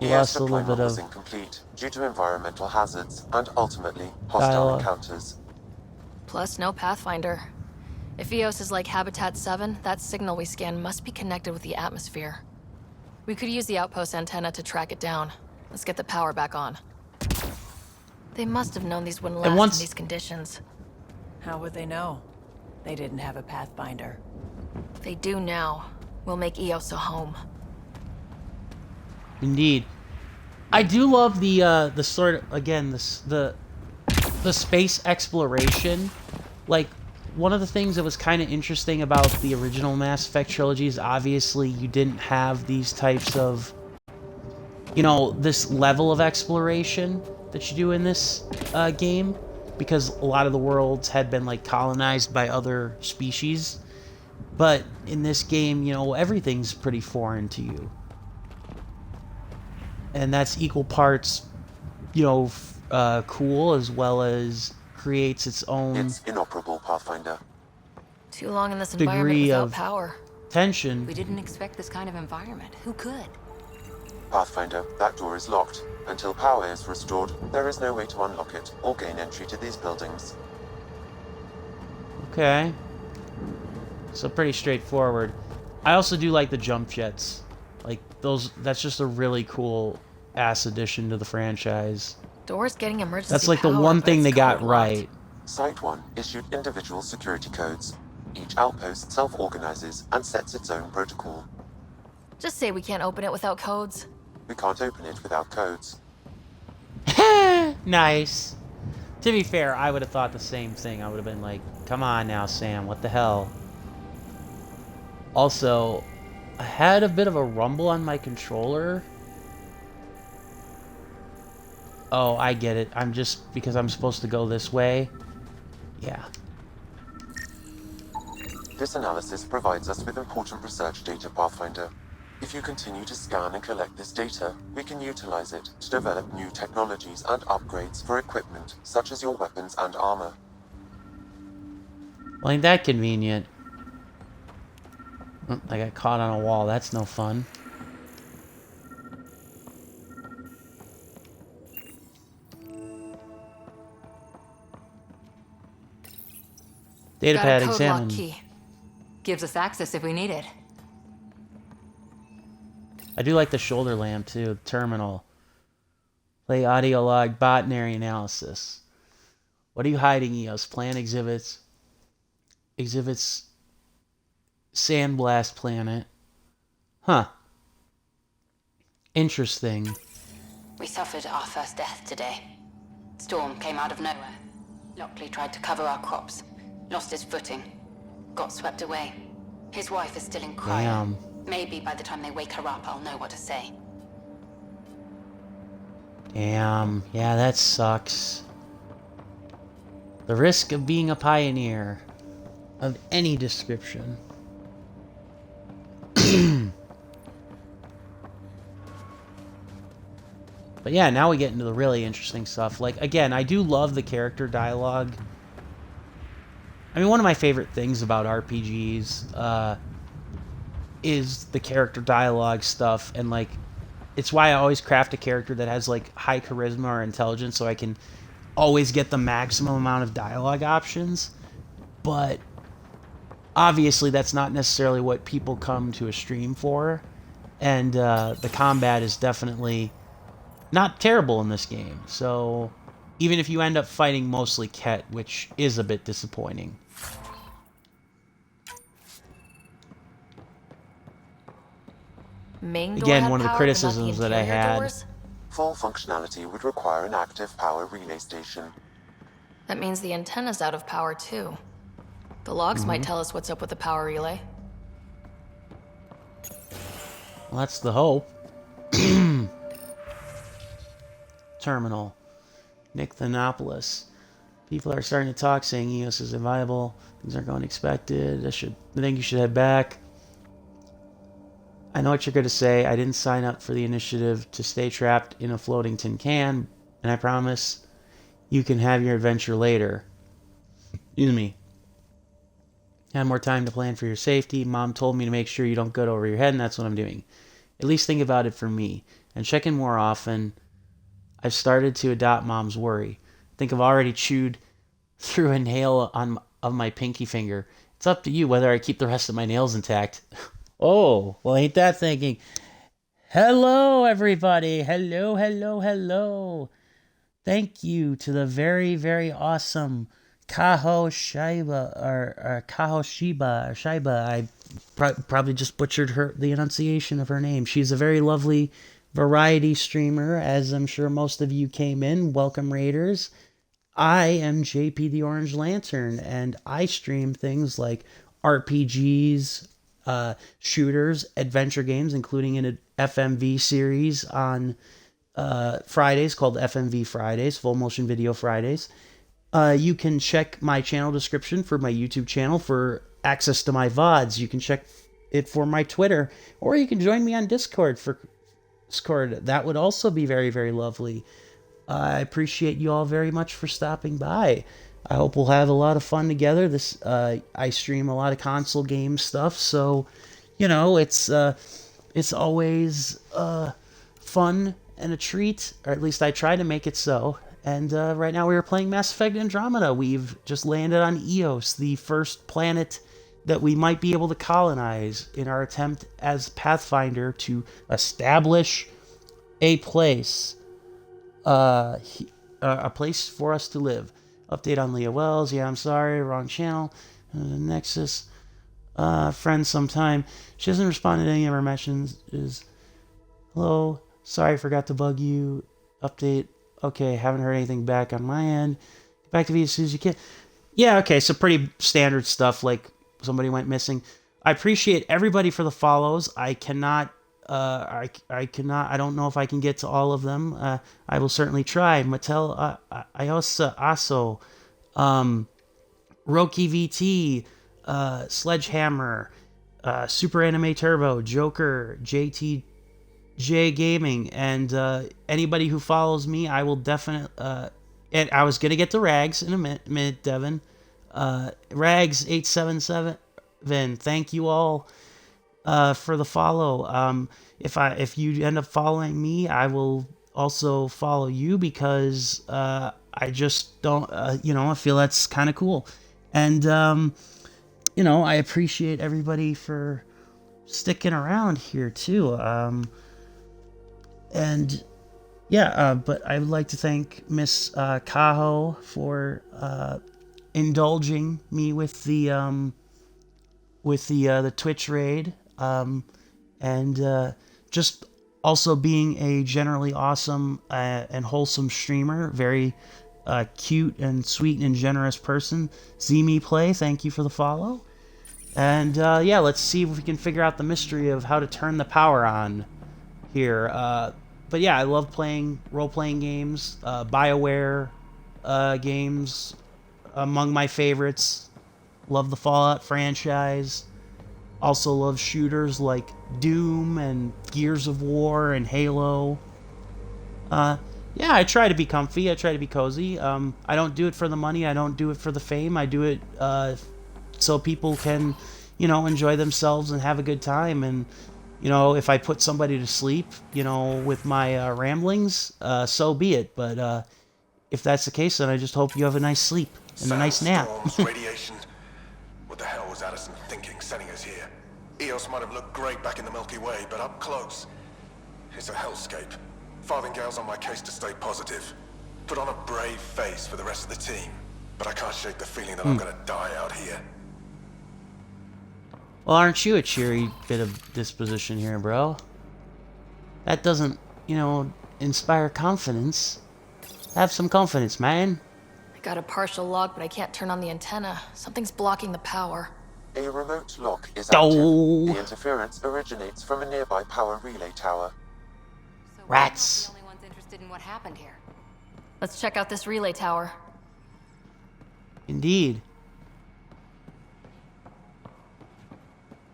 Lost a little bit was of incomplete due to environmental hazards and ultimately hostile encounters. Plus, no Pathfinder. If Eos is like Habitat 7, that signal we scan must be connected with the atmosphere. We could use the outpost antenna to track it down. Let's get the power back on. They must have known these wouldn't last in these conditions. How would they know? They didn't have a Pathfinder. They do now. We'll make Eos a home. Indeed. I do love the sort of, again, the space exploration. Like, one of the things that was kind of interesting about the original Mass Effect trilogy is obviously you didn't have these types of, you know, this level of exploration that you do in this game, because a lot of the worlds had been, like, colonized by other species. But in this game, you know, everything's pretty foreign to you. And that's equal parts, you know, cool, as well as creates its own... It's inoperable, Pathfinder. Too long in this environment without power. Tension. We didn't expect this kind of environment. Who could? Pathfinder, that door is locked. Until power is restored, there is no way to unlock it or gain entry to these buildings. Okay. So pretty straightforward. I also do like the jump jets. Like, those, that's just a really cool ass addition to the franchise. Door's getting emergency That's like power, the one thing they got locked. right. Site 1 issued individual security codes. Each outpost self-organizes and sets its own protocol. Just say we can't open it without codes. We can't open it without codes. Nice. To be fair, I would have thought the same thing. I would have been like, come on now, Sam, what the hell? Also, I had a bit of a rumble on my controller. Oh, I get it. I'm just, because I'm supposed to go this way. Yeah. This analysis provides us with important research data, Pathfinder. If you continue to scan and collect this data, we can utilize it to develop new technologies and upgrades for equipment, such as your weapons and armor. Well, ain't that convenient? Oh, I got caught on a wall. That's no fun. Datapad examined. Key. Gives us access if we need it. I do like the shoulder lamp too. Terminal. Play audio log botany analysis. What are you hiding, Eos? Plan exhibits. Exhibits Sandblast planet. Huh. Interesting. We suffered our first death today. Storm came out of nowhere. Lockley tried to cover our crops. Lost his footing. Got swept away. His wife is still in cryo. Damn. Maybe by the time they wake her up, I'll know what to say. Damn. Yeah, that sucks. The risk of being a pioneer. Of any description. But yeah, now we get into the really interesting stuff. Like, again, I do love the character dialogue. I mean, one of my favorite things about RPGs is the character dialogue stuff, and like it's why I always craft a character that has like high charisma or intelligence, so I can always get the maximum amount of dialogue options. But obviously that's not necessarily what people come to a stream for, and the combat is definitely not terrible in this game. So even if you end up fighting mostly Ket, which is a bit disappointing. Again, one of the criticisms that I had. Full functionality would require an active power relay station. That means the antenna's out of power too. The logs might tell us what's up with the power relay. Well, that's the hope. Terminal. Nick Thanopoulos. People are starting to talk, saying EOS is inviolable. Things aren't going expected. I think you should head back. I know what you're going to say. I didn't sign up for the initiative to stay trapped in a floating tin can, and I promise you can have your adventure later. Excuse me. Had more time to plan for your safety. Mom told me to make sure you don't get over your head, and that's what I'm doing. At least think about it for me, and check in more often. I've started to adopt Mom's worry. I think I've already chewed through a nail of my pinky finger. It's up to you whether I keep the rest of my nails intact. Oh, well, ain't that thinking? Hello, everybody. Hello, hello, hello. Thank you to the very, very awesome Kaho Shiba, or Kaho Shiba, or Shiba. I probably just butchered the enunciation of her name. She's a very lovely variety streamer, as I'm sure most of you came in. Welcome, Raiders. I am JPtheOrangeLantern, and I stream things like RPGs, shooters, adventure games, including an FMV series on Fridays called FMV Fridays, Full Motion Video Fridays. You can check my channel description for my YouTube channel for access to my VODs. You can check it for my Twitter, or you can join me on Discord for Discord. That would also be very, very lovely. I appreciate you all very much for stopping by. I hope we'll have a lot of fun together. I stream a lot of console game stuff, so it's always fun and a treat, or at least I try to make it so. And right now we are playing Mass Effect Andromeda. We've just landed on Eos, the first planet that we might be able to colonize in our attempt as Pathfinder to establish a place, a place for us to live. Update on Leah Wells. Yeah, I'm sorry, wrong channel. Nexus. Friend sometime. She hasn't responded to any of our messages. Hello. Sorry, forgot to bug you. Update. Okay, haven't heard anything back on my end. Get back to me as soon as you can. Yeah, okay, so pretty standard stuff, like somebody went missing. I appreciate everybody for the follows. I cannot, I don't know if I can get to all of them. I will certainly try. Mattel, Iosa, Aso, Roki VT, Sledgehammer, Super Anime Turbo, Joker, JTJ Gaming, and anybody who follows me, I will definitely, and I was going to get to Rags in a minute, Devin. Rags877, thank you all for the follow. If you end up following me, I will also follow you, because I just don't, I feel that's kind of cool. And, I appreciate everybody for sticking around here too. And yeah, but I would like to thank Miss Kaho for indulging me with the Twitch raid, and just also being a generally awesome and wholesome streamer, very cute and sweet and generous person. Zeme Play, thank you for the follow. And yeah, let's see if we can figure out the mystery of how to turn the power on here. But yeah, I love playing role-playing games. BioWare games, among my favorites. Love the Fallout franchise. Also love shooters like Doom and Gears of War and Halo. Yeah, I try to be comfy. I try to be cozy. I don't do it for the money. I don't do it for the fame. I do it so people can, enjoy themselves and have a good time. And you know, if I put somebody to sleep, you know, with my ramblings, so be it. But if that's the case, then I just hope you have a nice sleep and a nice nap. Radiation. What the hell was Addison thinking sending us here? Eos might have looked great back in the Milky Way, but up close, it's a hellscape. Farthingale's on my case to stay positive. Put on a brave face for the rest of the team. But I can't shake the feeling that I'm gonna die out here. Well, aren't you a cheery bit of disposition here, bro? That doesn't, you know, inspire confidence. Have some confidence, man. I got a partial lock, but I can't turn on the antenna. Something's blocking the power. A remote lock is active. The interference originates from a nearby power relay tower. Rats. We're the only ones interested in what happened here. Let's check out this relay tower. Indeed.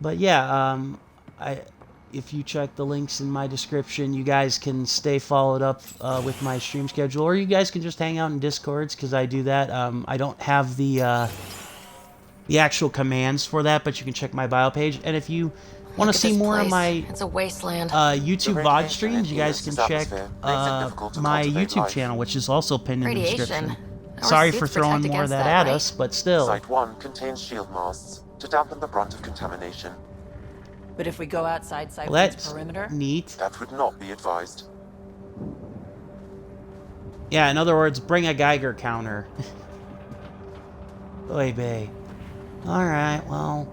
But yeah, if you check the links in my description, you guys can stay followed up with my stream schedule, or you guys can just hang out in Discords, because I do that. I don't have the actual commands for that, but you can check my bio page. And if you want to see more of my it's a wasteland. YouTube VOD streams, you guys can check my YouTube channel, which is also pinned in the description. Sorry for throwing more of that at us, but still. Site 1 contains shield masts to dampen the brunt of contamination. But if we go outside Site 1's perimeter? Neat. That would not be advised. Yeah, in other words, bring a Geiger counter. Oy vey. Alright, well,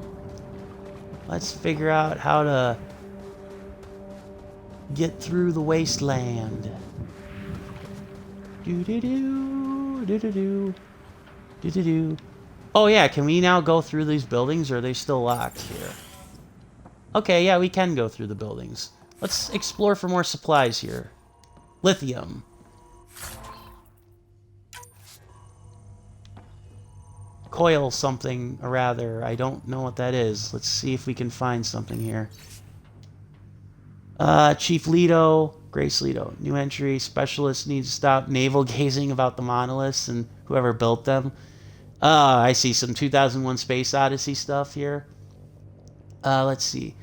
let's figure out how to get through the wasteland. Do-do-do, do-do-do, do-do-do. Oh yeah, can we now go through these buildings, or are they still locked here? Okay, yeah, we can go through the buildings. Let's explore for more supplies here. Lithium. Coil something, or rather, I don't know what that is. Let's see if we can find something here. Chief Leto, Grace Leto, new entry, specialist needs to stop navel gazing about the monoliths and whoever built them. I see some 2001 Space Odyssey stuff here. Let's see.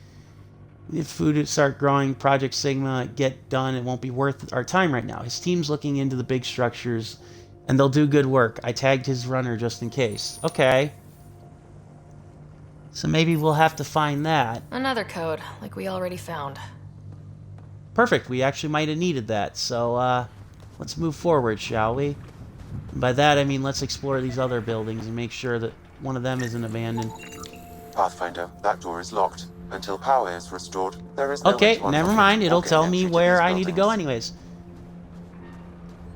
If food would start growing, Project Sigma, get done, it won't be worth our time right now. His team's looking into the big structures, and they'll do good work. I tagged his runner just in case. Okay. So maybe we'll have to find that. Another code, like we already found. Perfect, we actually might have needed that. So, let's move forward, shall we? And by that, I mean let's explore these other buildings and make sure that one of them isn't abandoned. Pathfinder, that door is locked. Until power is restored, there is no okay, never mind. It'll tell me where I need to go anyways.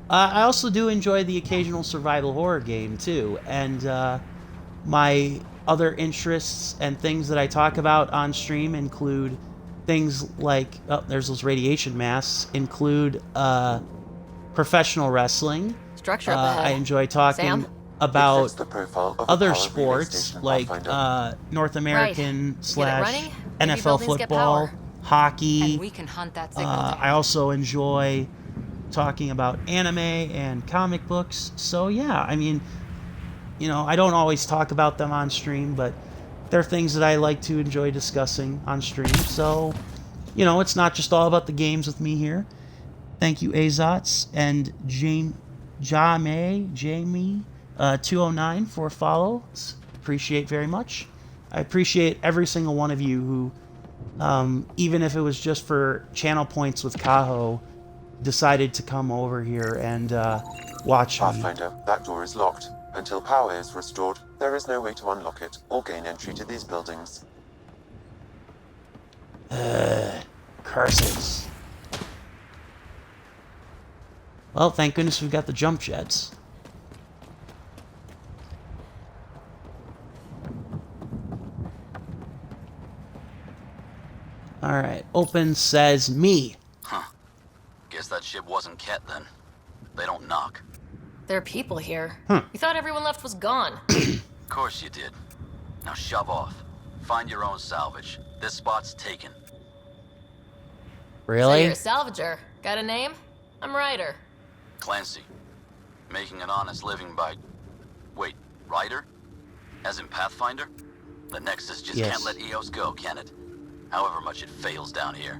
I also do enjoy the occasional survival horror game, too. And my other interests and things that I talk about on stream include things like... Oh, there's those radiation masks. Include professional wrestling. Structure up ahead. I enjoy talking about other sports, like North American / NFL football, hockey. And we can hunt that signal. I also enjoy talking about anime and comic books. So yeah, I mean, you know, I don't always talk about them on stream, but they're things that I like to enjoy discussing on stream. So, you know, it's not just all about the games with me here. Thank you, Azots and Jamie 209 for a follow. Appreciate very much. I appreciate every single one of you who, even if it was just for channel points with Kaho, decided to come over here and watch Pathfinder, that door is locked. Until power is restored, there is no way to unlock it or gain entry to these buildings. Curses. Well, thank goodness we've got the jump jets. Alright, open says me. Huh. Guess that ship wasn't Ket then. They don't knock. There are people here. Huh. You thought everyone left was gone. Of course you did. Now shove off. Find your own salvage. This spot's taken. Really? So you're a salvager. Got a name? I'm Ryder. Clancy. Making an honest living by... Wait, Ryder? As in Pathfinder? The Nexus just Yes. can't let Eos go, can it? however much it fails down here.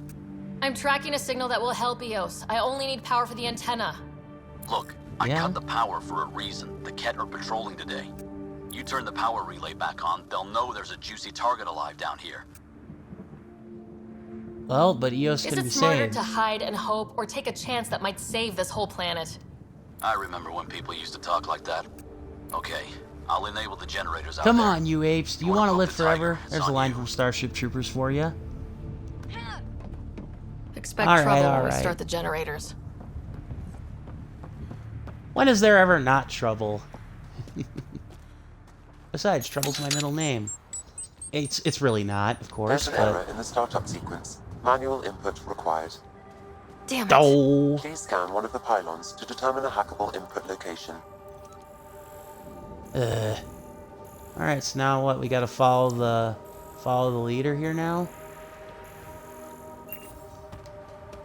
I'm tracking a signal that will help Eos. I only need power for the antenna. Look, I cut the power for a reason. The Ket are patrolling today. You turn the power relay back on, they'll know there's a juicy target alive down here. Well, but Eos Is can it be smarter saved. to hide and hope, or take a chance that might save this whole planet? I remember when people used to talk like that. Okay, I'll enable the generators out Come there. on, you apes. Do you want to live forever? There's a line from Starship Troopers for you. Expect All right, trouble all when we right. start the generators. When is there ever not trouble? Besides, trouble's my middle name. It's really not, of course, There's an error but... in the startup sequence. Manual input required. Damn it. Oh. Please scan one of the pylons to determine a hackable input location. Alright, so now what? We gotta follow the leader here now?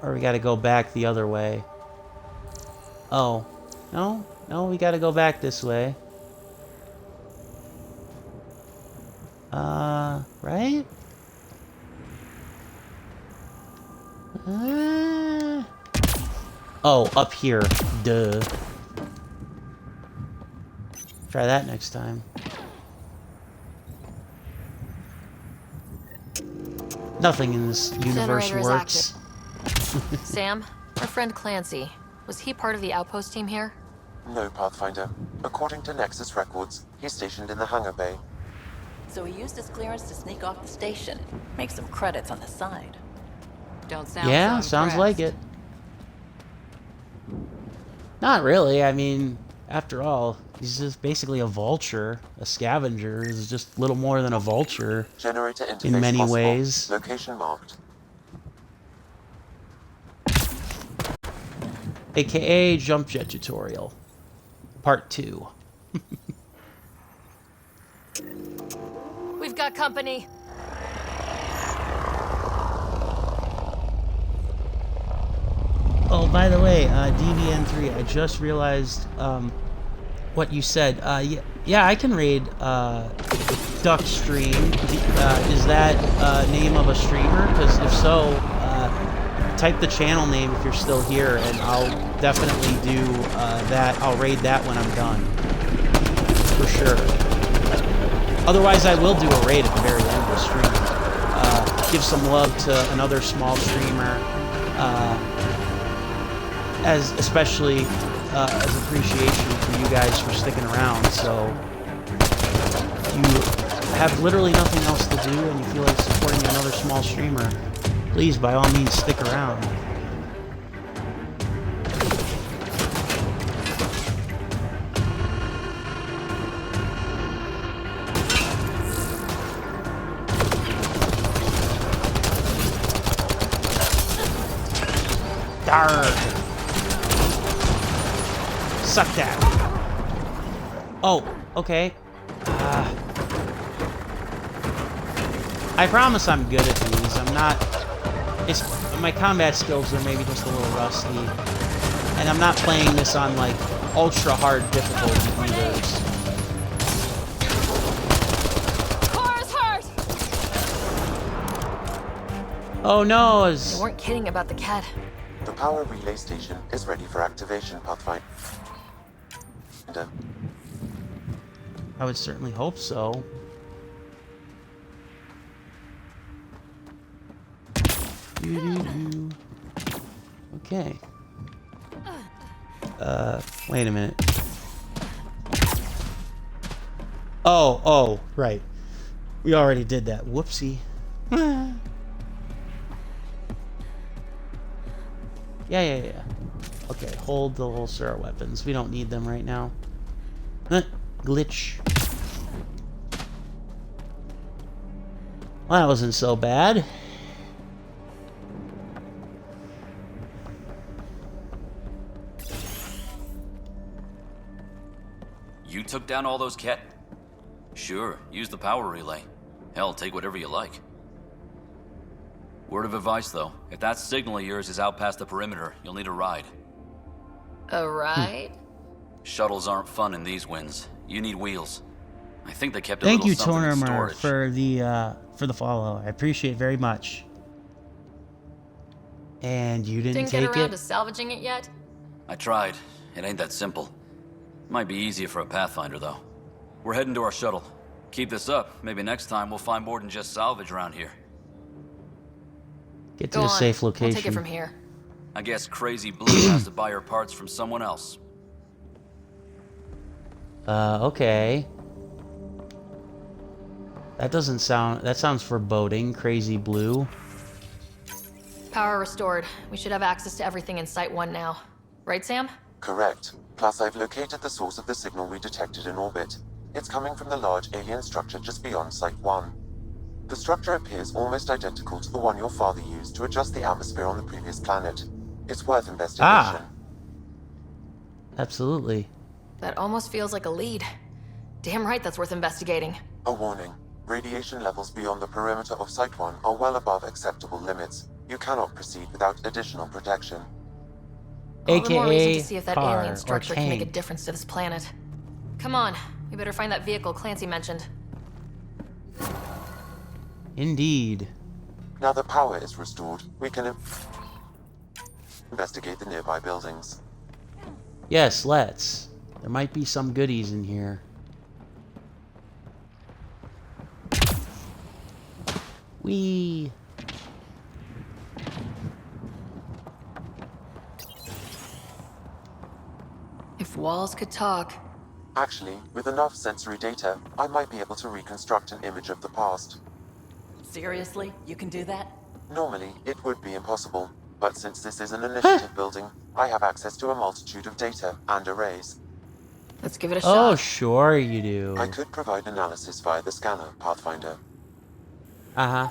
Or we gotta go back the other way? Oh. No? No, we gotta go back this way. Right? Oh, up here. Duh. Try that next time. Nothing in this universe Generator is works. Sam, our friend Clancy, was he part of the outpost team here? No, Pathfinder. According to Nexus records, he's stationed in the hangar bay. So he used his clearance to sneak off the station. Make some credits on the side. Don't sound Yeah, so sounds like it. Not really. I mean, after all, he's just basically a vulture, a scavenger. He's just little more than a vulture Generator interface in many possible. ways. Location marked. AKA Jump Jet Tutorial. Part 2. We've got company. Oh, by the way, DVN3, I just realized what you said. Yeah, I can raid Duckstream. Is that name of a streamer? Because if so, type the channel name if you're still here, and I'll definitely do that. I'll raid that when I'm done. For sure. Otherwise, I will do a raid at the very end of the stream. Give some love to another small streamer. Especially as appreciation for you guys for sticking around. So if you have literally nothing else to do and you feel like supporting another small streamer, please, by all means, stick around. Darn. Suck that. Oh, okay. I promise I'm good at these. I'm not... my combat skills are maybe just a little rusty. And I'm not playing this on, like, ultra hard difficulty either. Cora's hurt! Oh no! They weren't kidding about the cat. The power relay station is ready for activation, Pathfinder. I would certainly hope so. Okay. Wait a minute. Oh, right. We already did that. Whoopsie. Yeah. Okay, hold the holster weapons. We don't need them right now. Glitch. Well, that wasn't so bad. You took down all those Ket? Sure, use the power relay. Hell, take whatever you like. Word of advice, though. If that signal of yours is out past the perimeter, you'll need a ride. A ride? Shuttles aren't fun in these winds. You need wheels. I think they kept a Thank little you, something in Tornamer, storage. for the follow. I appreciate it very much. And you didn't get take around it? to salvaging it yet? I tried. It ain't that simple. Might be easier for a Pathfinder, though. We're heading to our shuttle. Keep this up. Maybe next time we'll find more than just salvage around here. Get to a safe location. I'll take it from here. I guess Crazy Blue has to buy her parts from someone else. Okay. That sounds foreboding. Crazy Blue. Power restored. We should have access to everything in Site 1 now. Right, Sam? Correct. Plus, I've located the source of the signal we detected in orbit. It's coming from the large alien structure just beyond Site 1. The structure appears almost identical to the one your father used to adjust the atmosphere on the previous planet. It's worth investigation. Absolutely. That almost feels like a lead. Damn right that's worth investigating. A warning. Radiation levels beyond the perimeter of Site 1 are well above acceptable limits. You cannot proceed without additional protection. All the more reason AKA to see if that car alien or structure can make a tank. difference to this planet. Come on, we better find that vehicle Clancy mentioned. Indeed. Now that power is restored, we can investigate the nearby buildings. Yes, let's. There might be some goodies in here. Whee! If walls could talk. Actually, with enough sensory data, I might be able to reconstruct an image of the past. Seriously? You can do that? Normally, it would be impossible, but since this is an initiative building, I have access to a multitude of data and arrays. Let's give it a Oh, shot. sure you do. I could provide analysis via the scanner, Pathfinder. Uh-huh.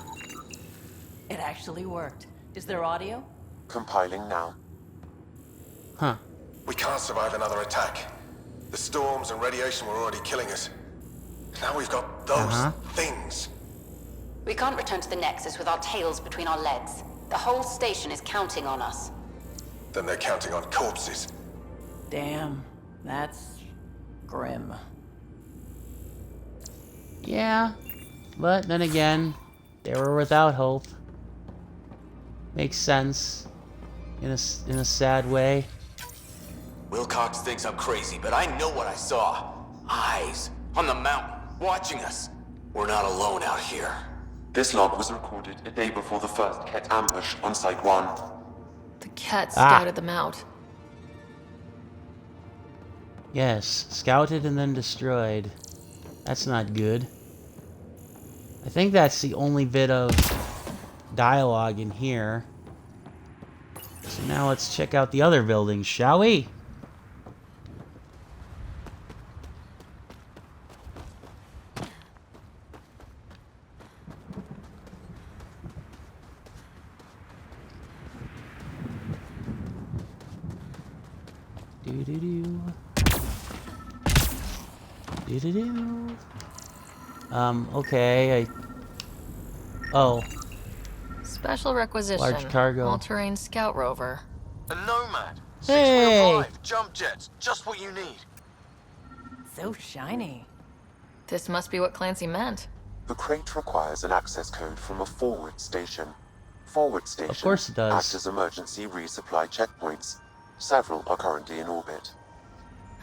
It actually worked. Is there audio? Compiling now. Huh. We can't survive another attack. The storms and radiation were already killing us. Now we've got those things. We can't return to the Nexus with our tails between our legs. The whole station is counting on us. Then they're counting on corpses. Damn, that's grim. Yeah, but then again, they were without hope. Makes sense in a sad way. Wilcox thinks I'm crazy, but I know what I saw. Eyes on the mountain, watching us. We're not alone out here. This log was recorded a day before the first Ket ambush on Site 1. The Ket scouted them out. Yes, scouted and then destroyed. That's not good. I think that's the only bit of dialogue in here. So now let's check out the other buildings, shall we? Do-do-do. Do-do-do. Okay, Oh. Special requisition. Large cargo. All-terrain scout rover. A Nomad. Hey! 6-wheel drive, jump jets, just what you need. So shiny. This must be what Clancy meant. The crate requires an access code from a forward station. Forward stations Of course it does. act as emergency resupply checkpoints. Several are currently in orbit.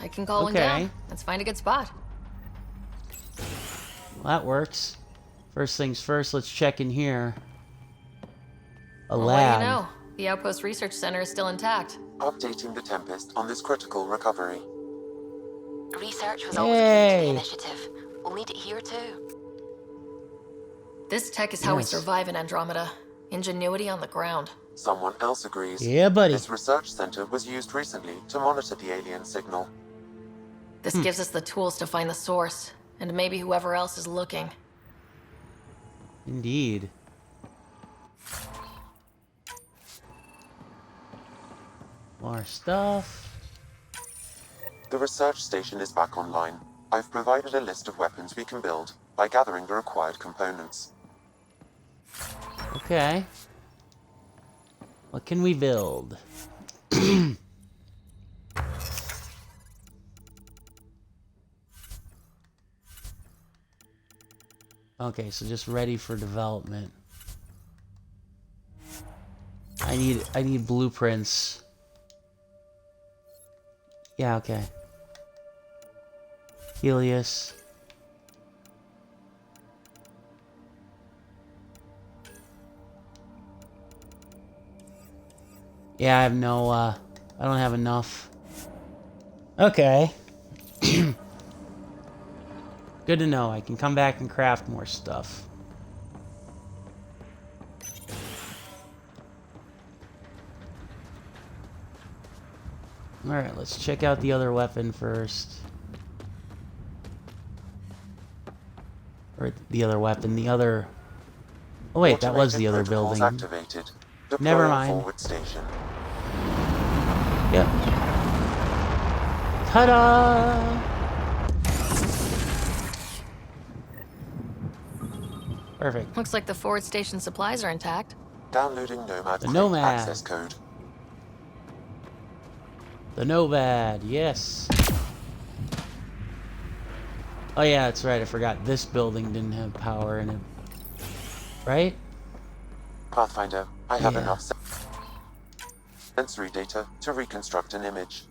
I can call one down. Let's find a good spot. Well, that works. First things first, let's check in here. A I'll lab. let you know. The Outpost Research Center is still intact. Updating the Tempest on this critical recovery. Research was always key to the initiative. We'll need it here too. This tech is how we Yes. survive in Andromeda. Ingenuity on the ground. Someone else agrees. Yeah, buddy. This research center was used recently to monitor the alien signal. This gives us the tools to find the source, and maybe whoever else is looking. Indeed. More stuff. The research station is back online. I've provided a list of weapons we can build by gathering the required components. Okay. What can we build? Okay, so just ready for development. I need blueprints. Yeah, okay. Helios. Yeah, I have no, I don't have enough. Okay. Good to know. I can come back and craft more stuff. Alright, let's check out the other weapon first. Or the other weapon, the other... Oh wait, that was the other building. Activated. Never mind. Forward station. Yep. Ta-da! Perfect. Looks like the forward station supplies are intact. Downloading Nomad. The Nomad. Access code. The Nomad, yes. Oh yeah, that's right, I forgot. This building didn't have power in it. Right? Pathfinder, I have enough sensory data to reconstruct an image.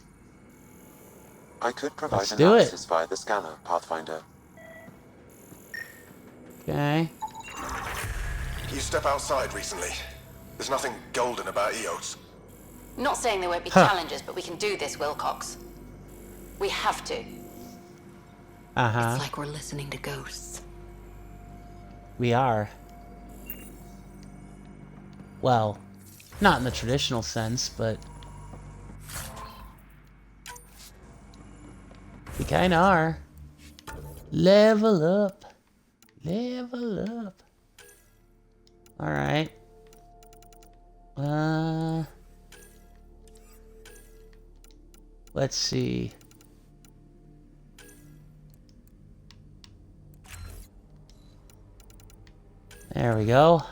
I could provide analysis via the scanner, Pathfinder. Okay. You step outside recently. There's nothing golden about Eos. Not saying there won't be challenges, but we can do this, Wilcox. We have to. Uh-huh. It's like we're listening to ghosts. We are. Well, not in the traditional sense, but... we kinda are. Level up. Level up. Alright. Let's see. There we go.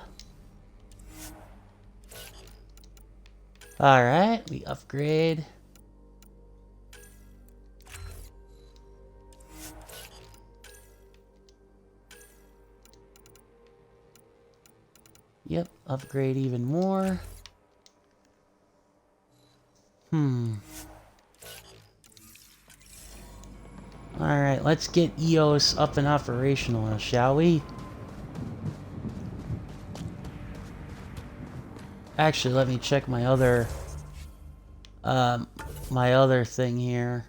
Alright, we upgrade. Yep, upgrade even more. Alright, let's get EOS up and operational, shall we? Actually, let me check my other thing here.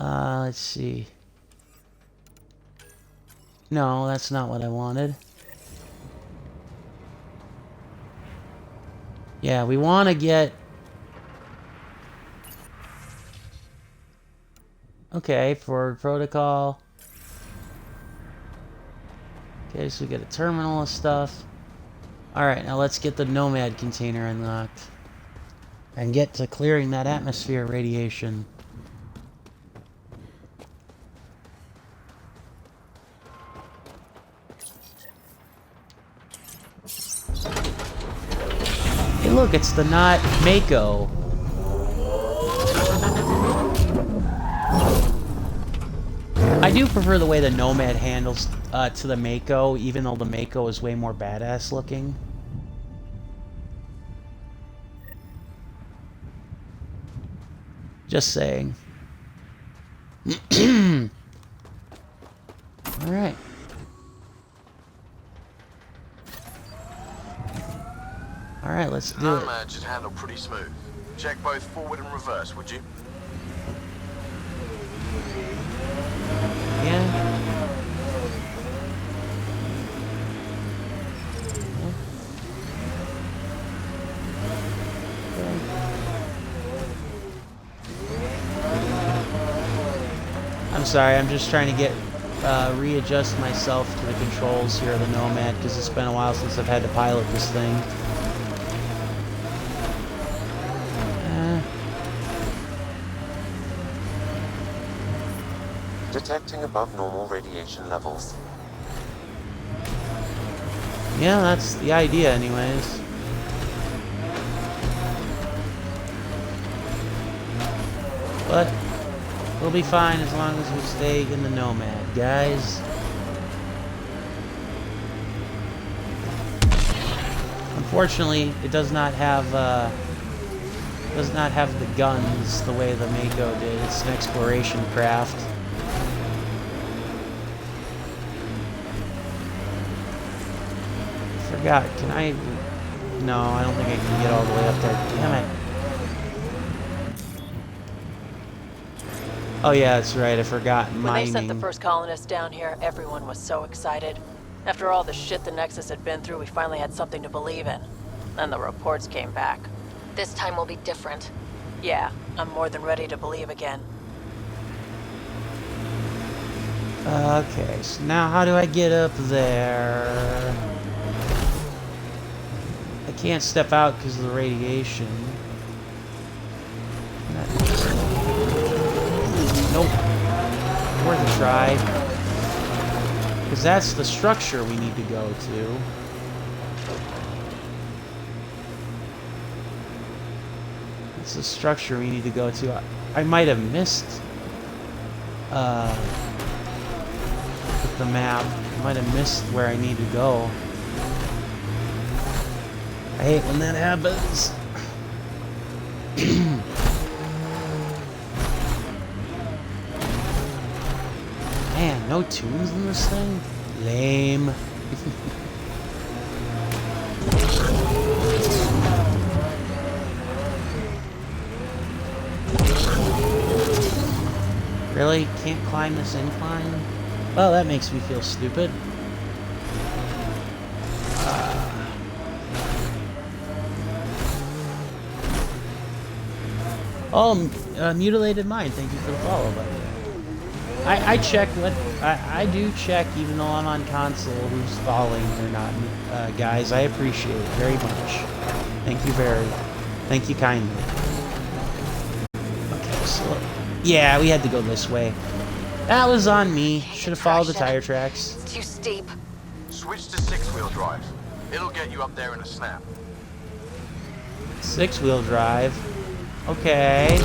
Let's see. No, that's not what I wanted. Yeah, we want to get... Okay, forward protocol. Okay, so we get a terminal of stuff. Alright, now let's get the Nomad container unlocked. And get to clearing that atmosphere radiation. Hey look, it's the not Mako. I do prefer the way the Nomad handles to the Mako, even though the Mako is way more badass looking. Just saying. Alright. Alright, let's do it. Nomad should handle pretty smooth. Check both forward and reverse, would you? Yeah. I'm sorry, I'm just trying to get readjust myself to the controls here of the Nomad because it's been a while since I've had to pilot this thing. Detecting above normal radiation levels. Yeah, that's the idea anyways. But we'll be fine as long as we stay in the Nomad, guys. Unfortunately, it does not have the guns the way the Mako did. It's an exploration craft. Forgot. Can I? No, I don't think I can get all the way up there. Damn it. Oh yeah, that's right. I forgot mining. When they sent the first colonists down here, everyone was so excited. After all the shit the Nexus had been through, we finally had something to believe in. Then the reports came back. This time will be different. Yeah, I'm more than ready to believe again. Okay, so now how do I get up there? I can't step out because of the radiation. Nope. Worth a try. Because that's the structure we need to go to. It's the structure we need to go to. I might have missed the map. I might have missed where I need to go. I hate when that happens. Man, no tunes in this thing? Lame. Really? Can't climb this incline? Well, that makes me feel stupid. Mutilated mind. Thank you for the follow, buddy. I check what I do check, even though I'm on console, who's following or not. Guys, I appreciate it very much. Thank you kindly. Okay, so yeah, we had to go this way. That was on me. Should have followed the tire tracks. It's too steep. Switch to 6-wheel drive. It'll get you up there in a snap. 6-wheel drive. Okay.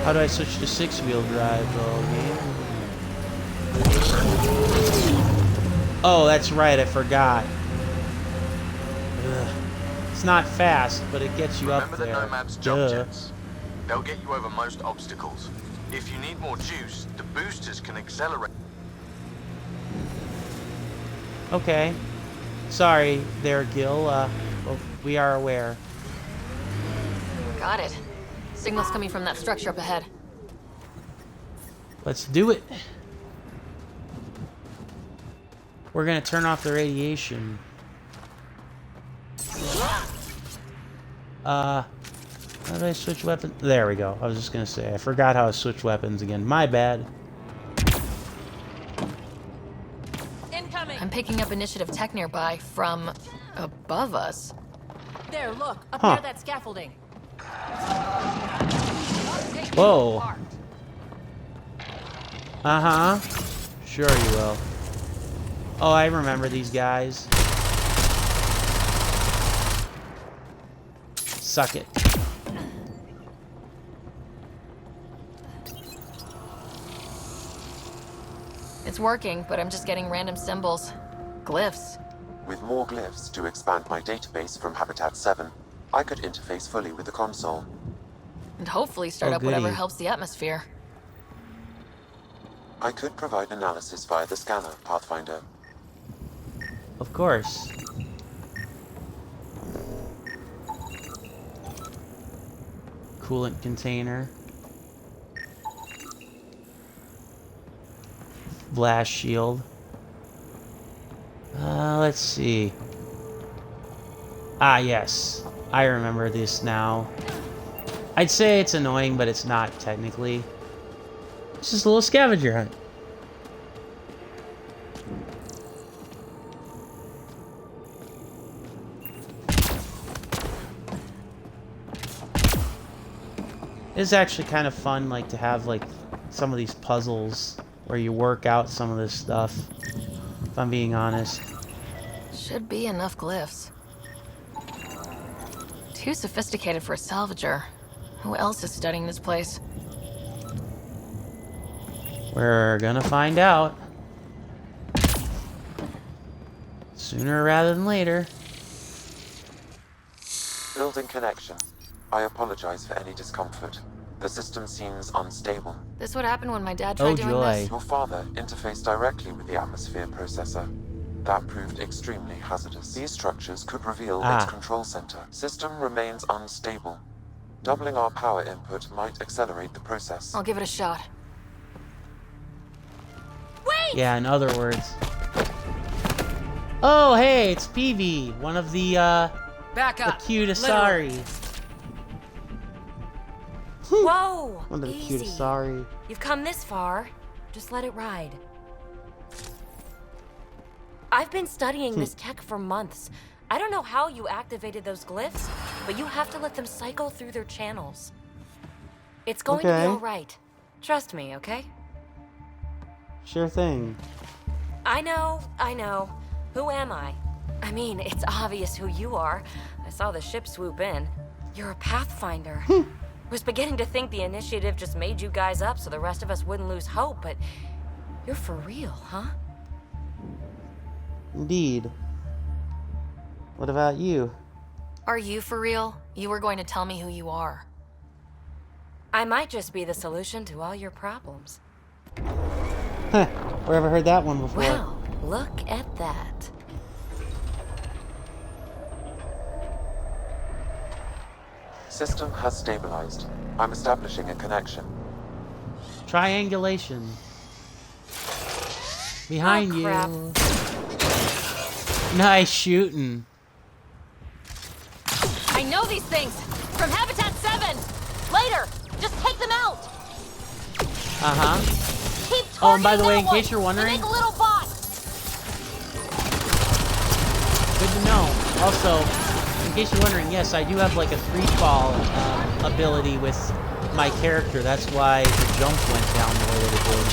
How do I switch to 6-wheel drive though, man? Oh, that's right, I forgot. Ugh. It's not fast, but it gets you up there. Remember the Nomad's jump jets? They'll get you over most obstacles. If you need more juice, the boosters can accelerate. Okay. Sorry there, Gil. We are aware. Got it. Signal's coming from that structure up ahead. Let's do it. We're gonna turn off the radiation. How do I switch weapons? There we go. I was just gonna say, I forgot how to switch weapons again. My bad. Incoming. I'm picking up initiative tech nearby from above us. There, look, up Huh. near that scaffolding. Whoa. Uh-huh. Sure you will. Oh, I remember these guys. Suck it. It's working, but I'm just getting random symbols. Glyphs. With more glyphs to expand my database from Habitat 7, I could interface fully with the console. And hopefully start up whatever helps the atmosphere. I could provide analysis via the scanner, Pathfinder. Of course. Coolant container. Blast shield. Let's see. Ah, yes. I remember this now. I'd say it's annoying, but it's not technically. It's just a little scavenger hunt. It's actually kind of fun, like, to have, like, some of these puzzles where you work out some of this stuff, if I'm being honest. Should be enough glyphs. Too sophisticated for a salvager. Who else is studying this place? We're gonna find out. Sooner rather than later. Building connection. I apologize for any discomfort. The system seems unstable. This would happen when my dad tried doing this. Your father interfaced directly with the atmosphere processor. That proved extremely hazardous. These structures could reveal its control center. System remains unstable. Doubling our power input might accelerate the process. I'll give it a shot. Wait! Yeah, in other words. Oh, hey, it's Peavy, one of the, Back up. the cute Asari. Whoa! One of the cute Easy. Asari. You've come this far. Just let it ride. I've been studying this tech for months. I don't know how you activated those glyphs, but you have to let them cycle through their channels. It's going to be all right. Trust me, okay? Sure thing. I know. Who am I? I mean, it's obvious who you are. I saw the ship swoop in. You're a Pathfinder. I was beginning to think the initiative just made you guys up so the rest of us wouldn't lose hope, but you're for real, huh? Indeed. What about you? Are you for real? You were going to tell me who you are. I might just be the solution to all your problems. Huh. Where have I heard that one before? Well, look at that. System has stabilized. I'm establishing a connection. Triangulation. Behind you. Crap. Nice shooting. I know these things! From Habitat 7! Later! Just take them out! Keep Oh, and by the way, targeting in case you're that one! wondering, Make a little bot! good to know. Also, in case you're wondering, yes, I do have like a free fall ability with my character. That's why the jump went down the way that it did.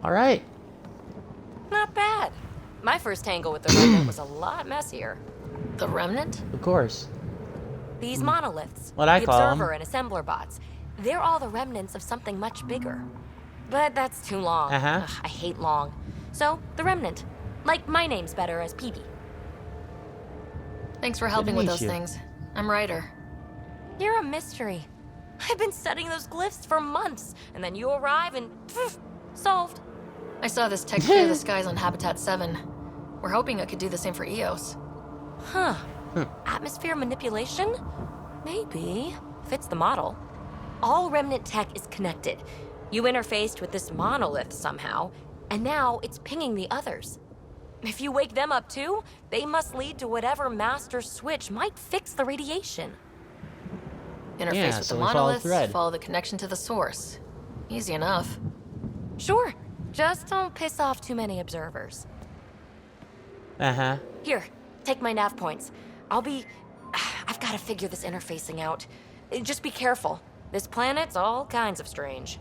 Alright. Not bad. My first tangle with the Remnant was a lot messier. The Remnant? Of course. These monoliths, What I the call 'em. Observer and Assembler bots, they're all the remnants of something much bigger. But that's too long. Ugh, I hate long. So, the Remnant. Like, my name's better as Peavy. Thanks for helping with meet those you. things. I'm Ryder. You're a mystery. I've been studying those glyphs for months, and then you arrive and poof, solved. I saw this tech clear the skies on Habitat 7. We're hoping it could do the same for EOS. Huh. Atmosphere manipulation? Maybe. Fits the model. All Remnant tech is connected. You interfaced with this monolith somehow, and now it's pinging the others. If you wake them up too, they must lead to whatever master switch might fix the radiation. Interface with the monoliths, follow the connection to the source. Easy enough. Sure. Just don't piss off too many observers. Here, take my nav points. I've got to figure this interfacing out. Just be careful. This planet's all kinds of strange.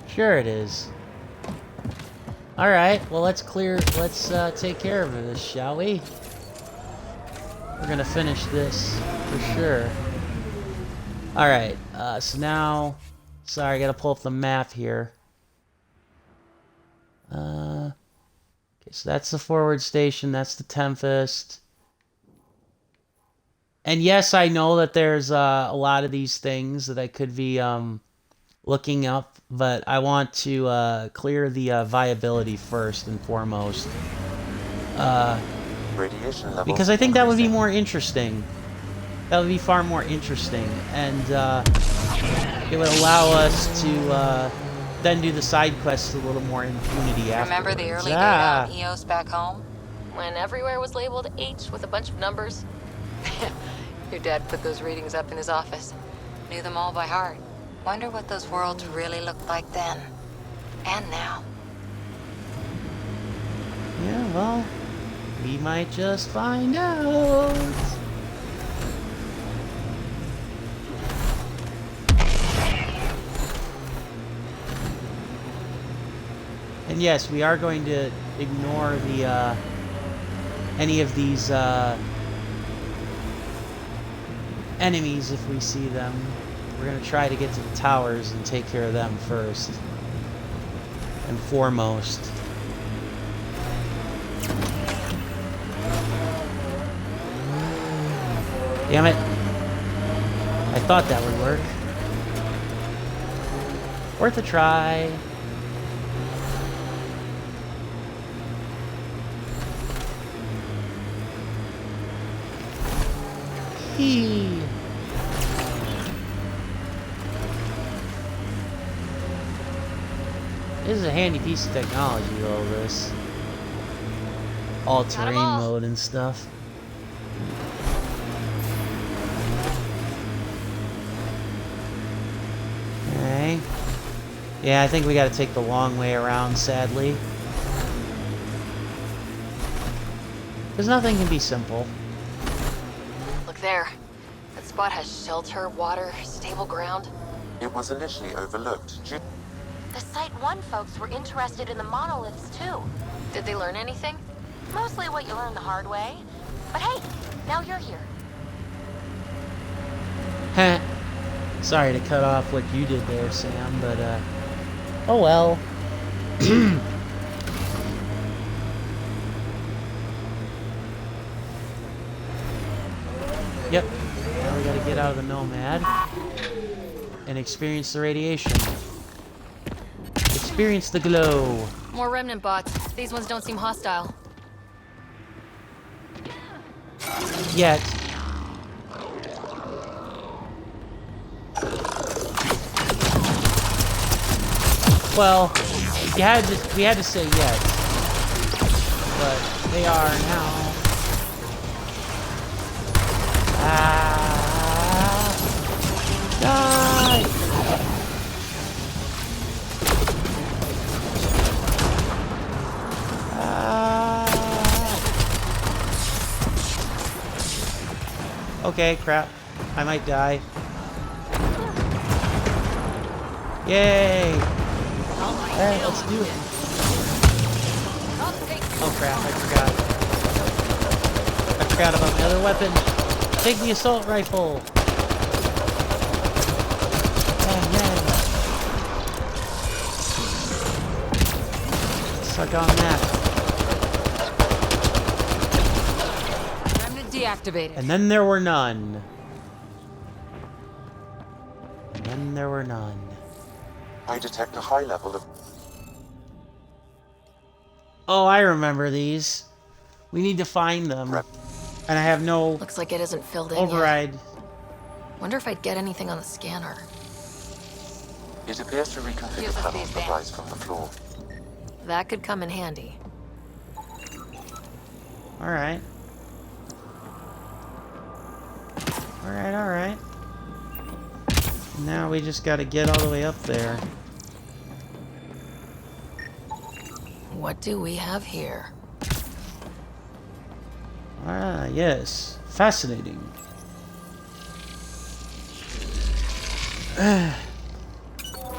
Sure it is. Alright, well let's take care of this, shall we? We're gonna finish this, for sure. Alright, so now... Sorry, I gotta pull up the map here. Okay, so that's the forward station, that's the Tempest. And yes, I know that there's a lot of these things that I could be looking up, but I want to clear the viability first and foremost. Radiation levels Because I think that would be more interesting. That would be far more interesting, and it would allow us to then do the side quests a little more in impunity afterwards. Remember the early data on EOS back home? When everywhere was labeled H with a bunch of numbers? Your dad put those readings up in his office. Knew them all by heart. Wonder what those worlds really looked like then. And now. Yeah, well, we might just find out. And yes, we are going to ignore the any of these enemies if we see them. We're going to try to get to the towers and take care of them first. and foremost. Damn it. I thought that would work. Worth a try. Hee. This is a handy piece of technology, all this. All-terrain mode and stuff. Okay. Yeah, I think we gotta take the long way around, sadly. Because nothing can be simple. Look there. That spot has shelter, water, stable ground. It was initially overlooked. The Site 1 folks were interested in the monoliths, too. Did they learn anything? Mostly what you learn the hard way. But hey, now you're here. Heh. Sorry to cut off what you did there, Sam, but, oh well. Yep. Now we gotta get out of the Nomad and experience the radiation. Experience the glow. More remnant bots. These ones don't seem hostile. Yet. Well, we had to say yes, but they are now. Die! Okay, crap. I might die. Yay! Alright, let's do it. Oh crap, I forgot. I forgot about my other weapon. Take the assault rifle. Oh yeah. Suck on that. Remnant deactivated. And then there were none. And then there were none. I detect a high level of... Oh, I remember these. We need to find them. And I have no... Looks like it isn't filled in override. yet. Wonder if I'd get anything on the scanner. It appears to reconfigure panels that rise from the floor. That could come in handy. Alright. Alright, alright. Now we just gotta get all the way up there. What do we have here? Ah, yes. Fascinating.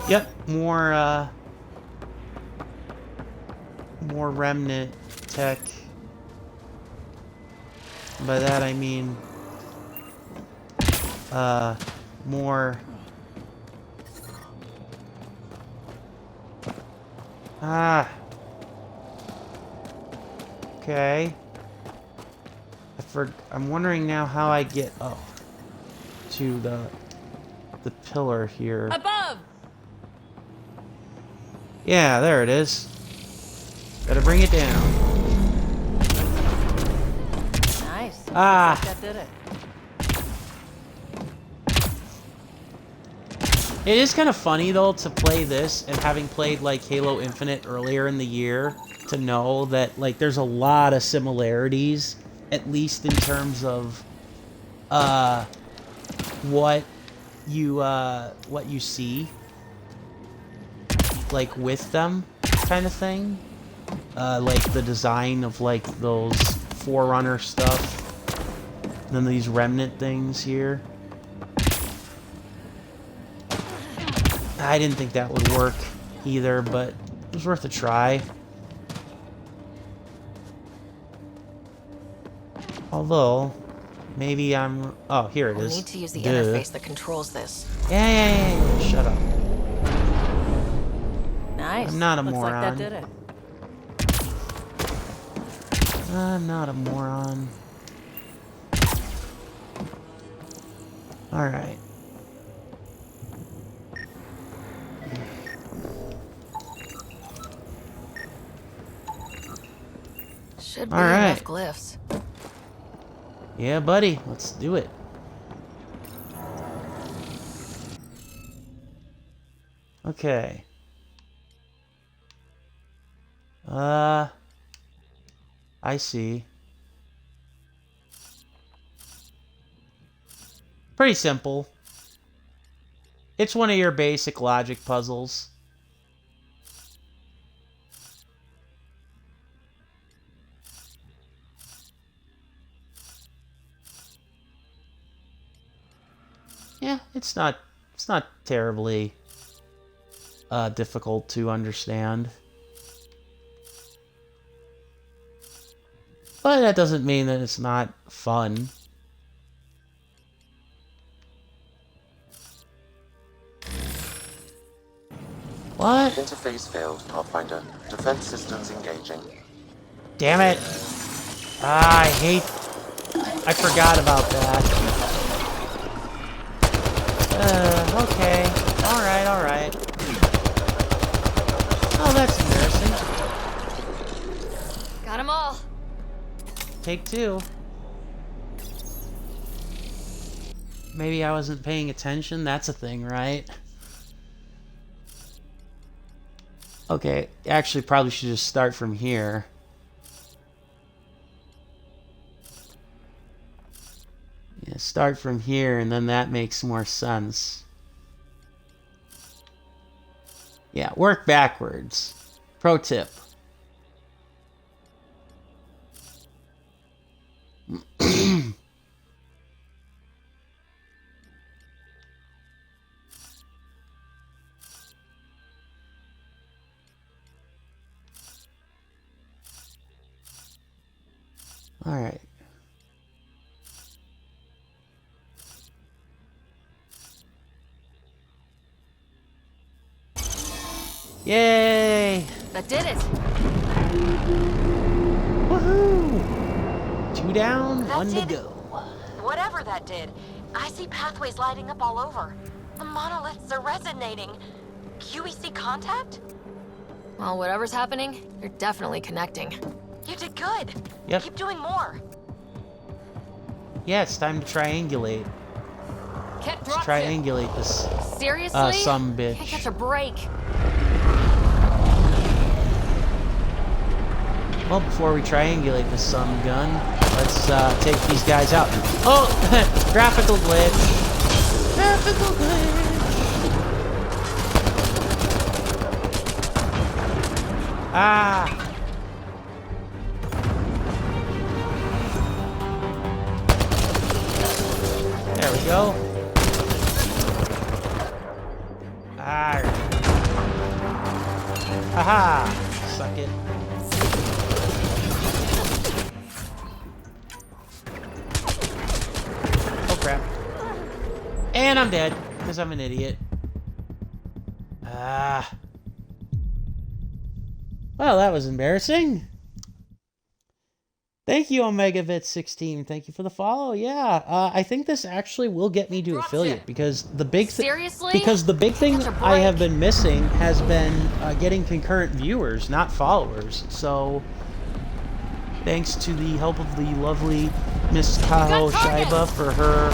Yep, more remnant tech. By that I mean more okay. I'm wondering now how I get up to the pillar here. Above. Yeah, there it is. Gotta bring it down. Nice. Ah. That did it. It is kind of funny though to play this and having played like Halo Infinite earlier in the year to know that like there's a lot of similarities, at least in terms of what you see like with them kind of thing. Like the design of like those Forerunner stuff. And then these remnant things here. I didn't think that would work either, but it was worth a try. Although, maybe I'm... Oh, here it We'll is. need to use the Duh. interface that controls this. Yeah. Shut up. Nice. Nice. I'm not a Looks moron. like that did it. I'm not a moron. Alright. Should be All right. enough glyphs. Yeah, buddy. Let's do it. Okay. I see. Pretty simple. It's one of your basic logic puzzles. Yeah, it's not terribly difficult to understand. But that doesn't mean that it's not fun. What? Interface failed, Pathfinder. Defense systems engaging. Damn it. Ah, I forgot about that. Okay. Alright. Oh, that's embarrassing. Got them all. Take two. Maybe I wasn't paying attention. That's a thing, right? Okay, actually probably should just start from here. Yeah, start from here, and then that makes more sense. Yeah, work backwards. Pro tip. All right. Yay! That did it. Woohoo! 2 down, 1 to go. Whatever that did, I see pathways lighting up all over. The monoliths are resonating. QEC contact? Well, whatever's happening, you're definitely connecting. You did good. Yep. Keep doing more. Yeah, it's time to triangulate. Can't Let's triangulate this. Seriously? Some bitch. Can't catch a break. Well, before we triangulate this some gun, let's take these guys out. Oh, graphical glitch. Graphical glitch. Ah. There we go. Ah. Aha. Suck it. Oh crap. And I'm dead, because I'm an idiot. Ah. Well, that was embarrassing. Thank you, OmegaVit16. Thank you for the follow. Yeah, I think this actually will get me to affiliate because the big thing I have been missing has been getting concurrent viewers, not followers. So, thanks to the help of the lovely Miss Tahoe Shaiba for her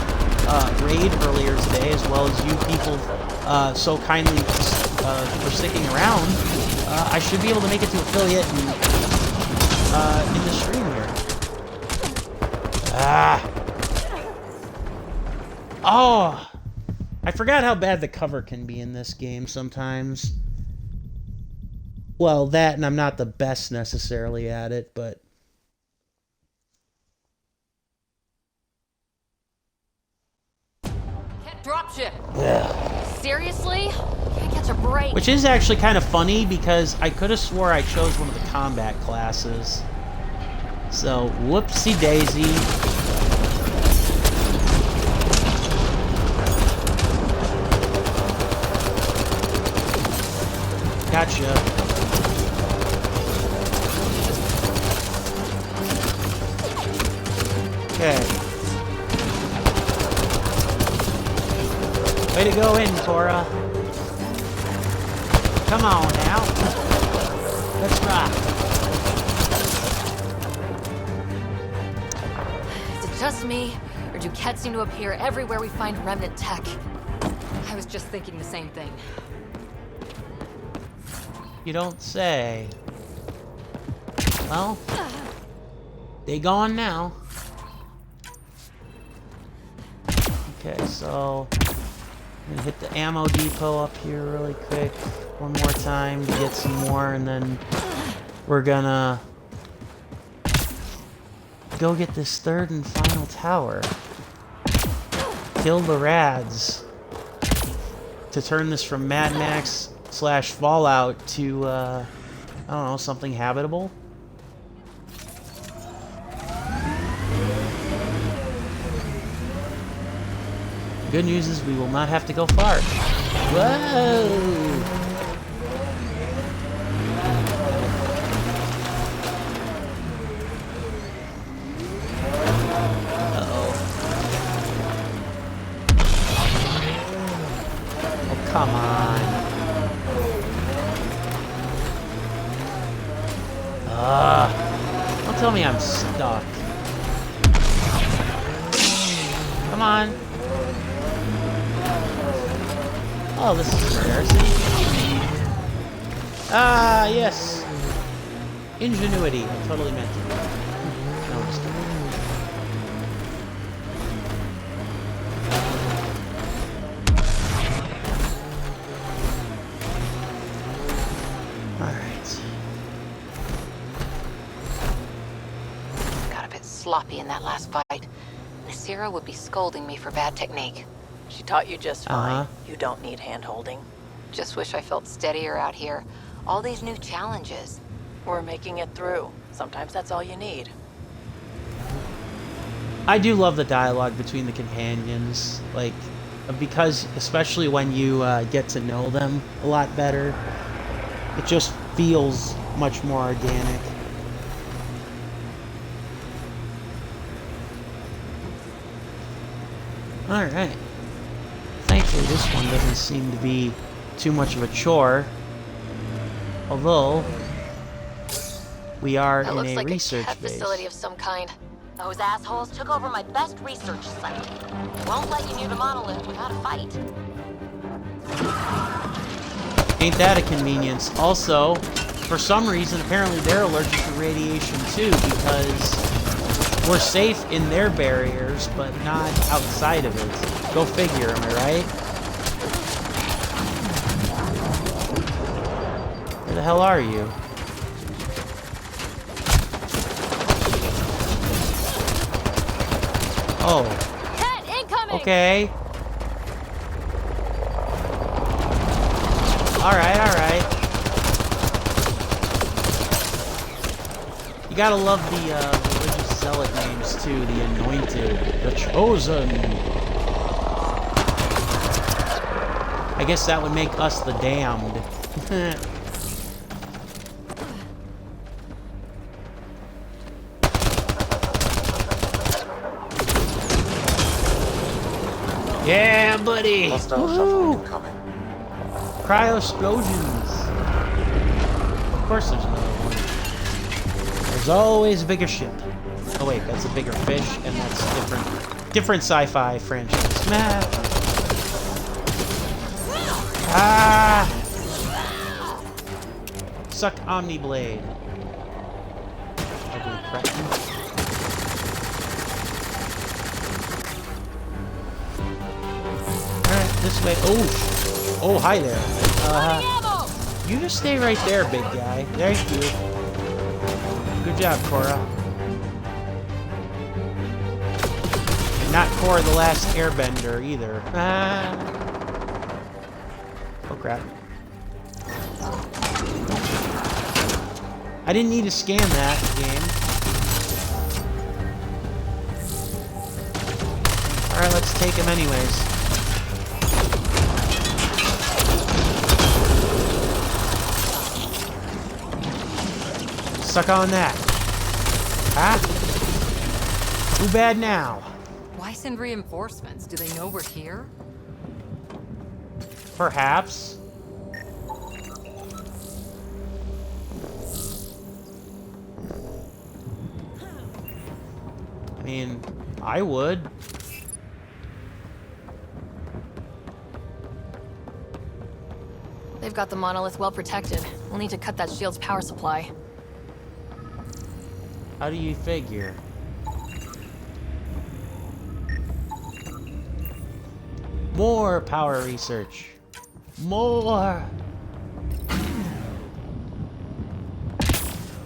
raid earlier today, as well as you people so kindly for sticking around, I should be able to make it to affiliate in the stream here. Ah. Oh. I forgot how bad the cover can be in this game sometimes. Well, that, and I'm not the best necessarily at it, but... Can't dropship. Yeah. Seriously? Can't catch a break. Which is actually kind of funny because I could have swore I chose one of the combat classes. So, whoopsie daisy. Gotcha. Okay. Way to go in, Cora. Come on now. Let's rock. Is it just me, or do Kett seem to appear everywhere we find remnant tech? I was just thinking the same thing. You don't say. Well, they gone now. Okay, so I'm gonna hit the ammo depot up here really quick one more time to get some more, and then we're gonna go get this third and final tower. Kill the rads to turn this from Mad Max / Fallout to I don't know, something habitable. Good news is we will not have to go far. Whoa! Come on. Don't tell me I'm stuck. Come on. Oh, this is embarrassing. Ah, yes. Ingenuity. I totally meant it. No, I'm just kidding. Sloppy in that last fight. Nasira would be scolding me for bad technique. She taught you just fine. You don't need hand-holding. Just wish I felt steadier out here. All these new challenges. We're making it through. Sometimes that's all you need. I do love the dialogue between the companions, like, because especially when you get to know them a lot better, it just feels much more organic. Alright. Thankfully this one doesn't seem to be too much of a chore. Although we are in a research base. Facility of some kind. Those assholes took over my best research site. Won't let you near the monolith without a fight. Ain't that a convenience? Also, for some reason, apparently they're allergic to radiation too, because we're safe in their barriers, but not outside of it. Go figure, am I right? Where the hell are you? Oh. Kett, incoming! Okay. Alright, alright. You gotta love the religious zealot names too. The Anointed, the Chosen. I guess that would make us the Damned. Yeah, buddy! Woohoo! Cryo-explosions. Of course there's another one. There's always a bigger ship. Oh wait, that's a bigger fish, and that's different sci-fi franchise. Ah! Suck Omni Blade. Ugly cretin. Alright, this way. Oh! Oh, hi there. You just stay right there, big guy. Thank you. Good job, Cora. And not Cora the Last Airbender, either. Oh, crap. I didn't need to scan that game. Alright, let's take him anyways. stuck on that. Ah? Too bad now. Why send reinforcements? Do they know we're here? Perhaps. I mean, I would. They've got the monolith well protected. We'll need to cut that shield's power supply. How do you figure? More power research. More.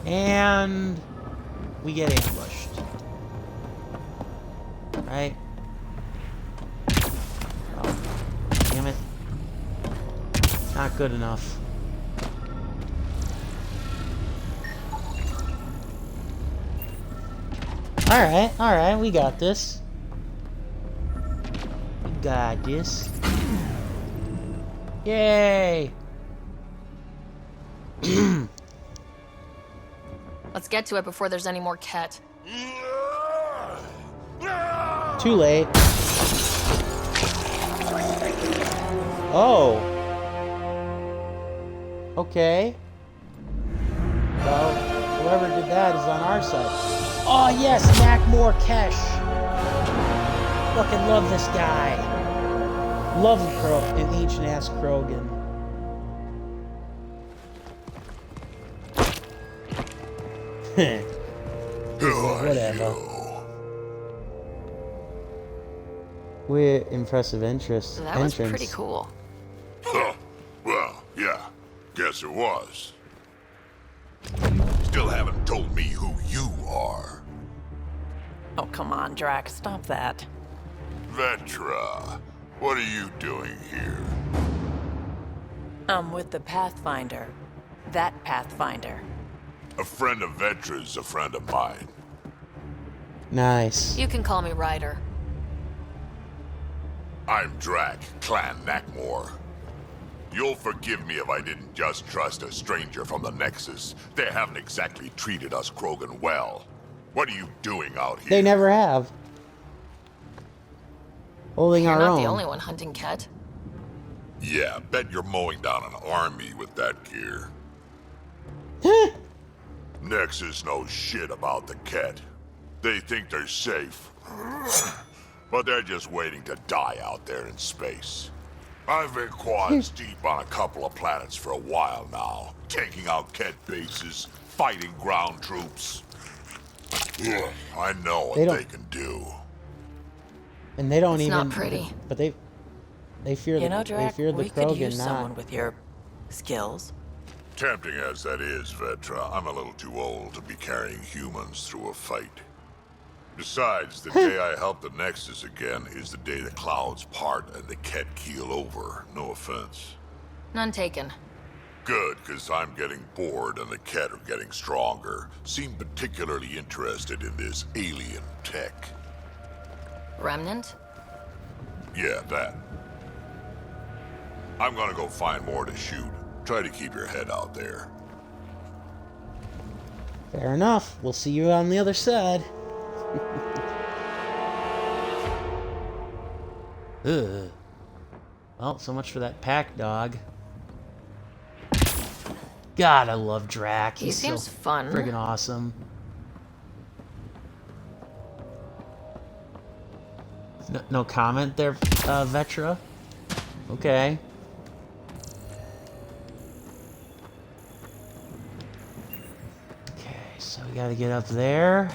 And we get ambushed. Right? Oh, damn it. Not good enough. Alright, we got this. We got this. Yay! Let's get to it before there's any more Ket. Too late. Oh. Okay. Well, whoever did that is on our side. Oh yes, Nakmor Kesh. Fucking love this guy. Love an ancient ass Krogan. Whatever. We're impressive interest. That was pretty cool. Huh. Well, yeah. Guess it was. Still haven't told me who you are. Oh, come on, Drax. Stop that. Vetra, what are you doing here? I'm with the Pathfinder. That Pathfinder. A friend of Vetra's a friend of mine. Nice. You can call me Ryder. I'm Drak, Clan Nakmor. You'll forgive me if I didn't just trust a stranger from the Nexus. They haven't exactly treated us Krogan well. What are you doing out here? They never have. Holding You're our not own. the only one hunting Ket. Yeah, bet you're mowing down an army with that gear. Nexus knows shit about the Ket. They think they're safe. But they're just waiting to die out there in space. I've been quads deep on a couple of planets for a while now, taking out Ket bases, fighting ground troops. I know what they can do. And they don't It's even. not pretty. But they fear the Drac, they fear the we could Krogan, use not. someone with your skills. Tempting as that is, Vetra, I'm a little too old to be carrying humans through a fight. Besides, the day I help the Nexus again is the day the clouds part and the Ket keel over. No offense. None taken. Good, because I'm getting bored and the Ket are getting stronger. Seem particularly interested in this alien tech. Remnant? Yeah, that. I'm gonna go find more to shoot. Try to keep your head out there. Fair enough. We'll see you on the other side. Ugh. Well, so much for that pack dog. God, I love Drak. He He's seems so fun. friggin' awesome. No comment there, Vetra? Okay. Okay, so we gotta get up there.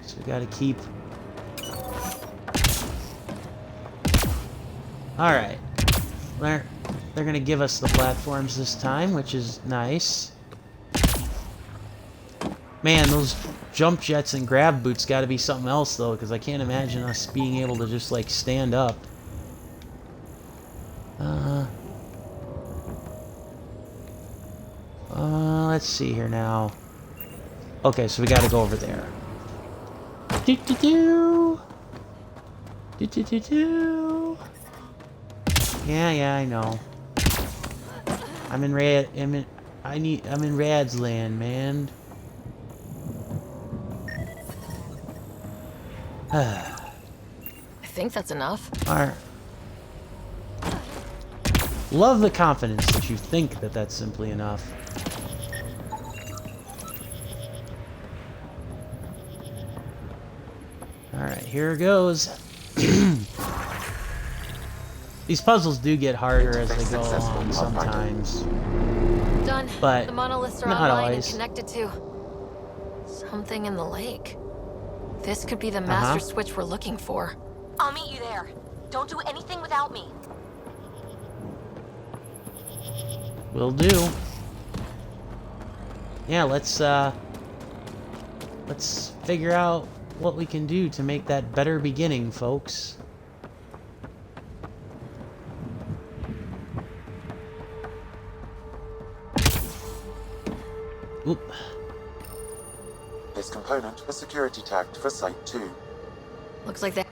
So we gotta keep... Alright. They're gonna give us the platforms this time, which is nice. Man, those jump jets and grab boots gotta be something else, though, because I can't imagine us being able to just, like, stand up. Let's see here now. Okay, so we gotta go over there. Do-do-do! Do-do-do-do! Yeah, I know. I'm in Rad's land, man. I think that's enough. Alright. Love the confidence that you think that that's simply enough. Alright, here goes. These puzzles do get harder as they go along sometimes. Done. But the monoliths are not online always. and connected to something in the lake. This could be the master switch we're looking for. I'll meet you there. Don't do anything without me. Will do. Yeah, let's figure out what we can do to make that better beginning, folks. Oop. This component was security tagged for Site 2. Looks like they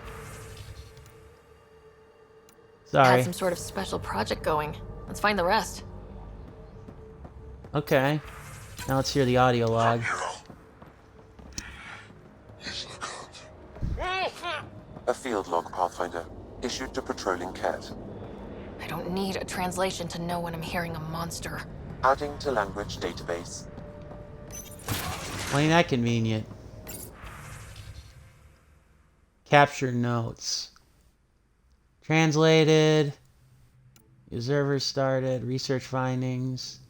Sorry. had some sort of special project going. Let's find the rest. Okay. Now let's hear the audio log. A field log, Pathfinder, issued to patrolling Ket. I don't need a translation to know when I'm hearing a monster. Adding to language database. Why ain't that convenient? Capture notes. Translated. Observer started. Research findings.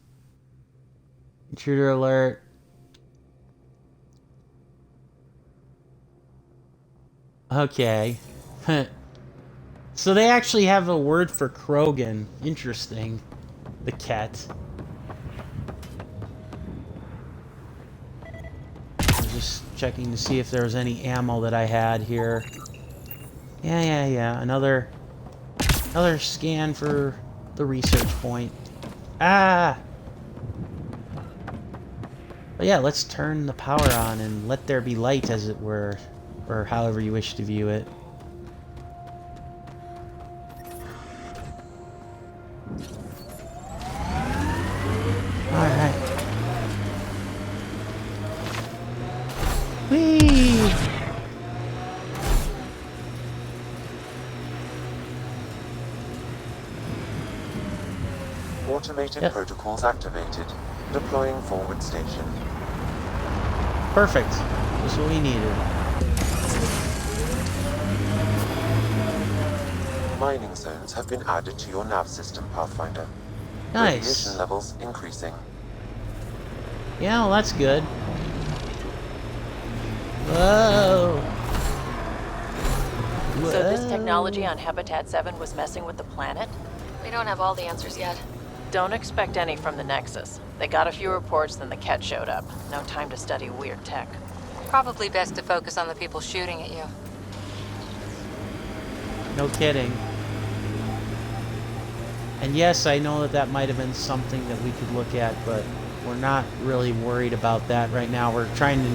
Intruder alert. Okay. So they actually have a word for Krogan. Interesting. The Ket. Just checking to see if there was any ammo that I had here. Yeah. Another scan for the research point. Ah! But yeah, let's turn the power on and let there be light, as it were. Or however you wish to view it. Alright. Whee! Automated protocols activated. Deploying forward station. Perfect. Just what we needed. Mining zones have been added to your nav system, Pathfinder. Nice. Radiation levels increasing. Yeah, well, that's good. Whoa. So this technology on Habitat 7 was messing with the planet? We don't have all the answers yet. Don't expect any from the Nexus. They got a few reports, then the Ket showed up. No time to study weird tech. Probably best to focus on the people shooting at you. No kidding. And yes, I know that might have been something that we could look at, but we're not really worried about that right now. We're trying to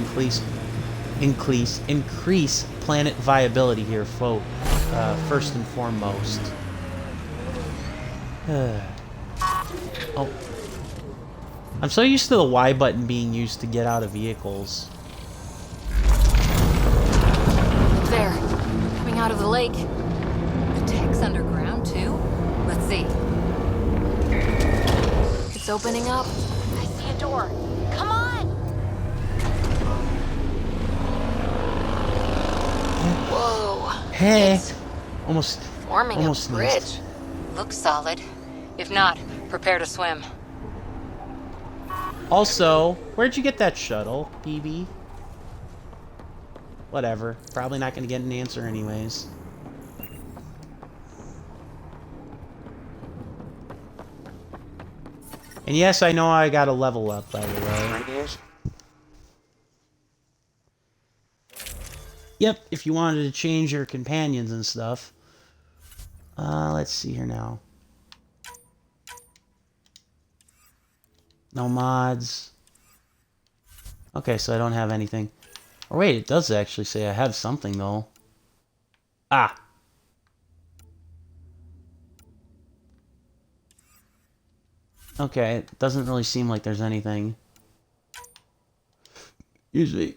increase planet viability here, folks. First and foremost. Oh. I'm so used to the Y button being used to get out of vehicles. There. Coming out of the lake. The tech's underground, too? Let's see. It's opening up. I see a door. Come on! Whoa. Hey. Almost Forming a bridge. sneezed. Looks solid. If not, prepare to swim. Also, where'd you get that shuttle, BB? Whatever. Probably not going to get an answer anyways. And yes, I know I got a level up, by the way. Yep, if you wanted to change your companions and stuff. Let's see here now. No mods. Okay, so I don't have anything. Oh wait, it does actually say I have something though. Ah. Okay, it doesn't really seem like there's anything. Usually.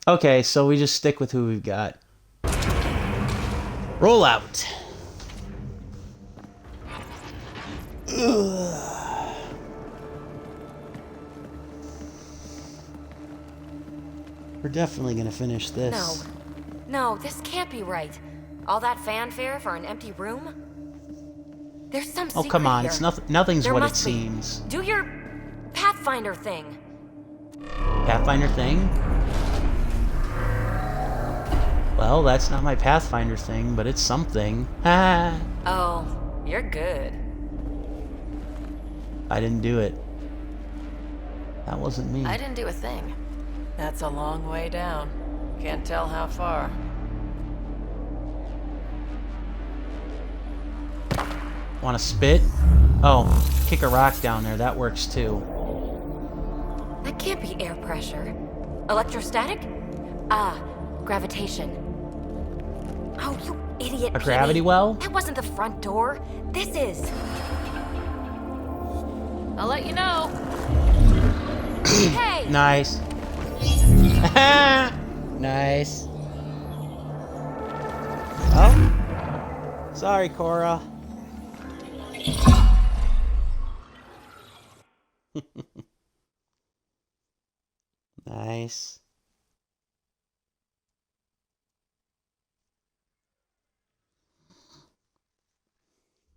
Okay, so we just stick with who we've got. Roll out. Ugh. We're definitely gonna finish this. No, this can't be right. All that fanfare for an empty room? There's some secret Oh, come on. here. It's nothing's There what it must be. seems. Do your Pathfinder thing. Pathfinder thing? Well, that's not my Pathfinder thing, but it's something. Ha! Oh, you're good. I didn't do it. That wasn't me. I didn't do a thing. That's a long way down. Can't tell how far. Want to spit? Oh, kick a rock down there. That works too. That can't be air pressure. Electrostatic? Ah, gravitation. Oh, you idiot, A Petey. gravity well? That wasn't the front door. This is. I'll let you know. Hey! Nice. Nice. Oh. Sorry, Cora. Nice.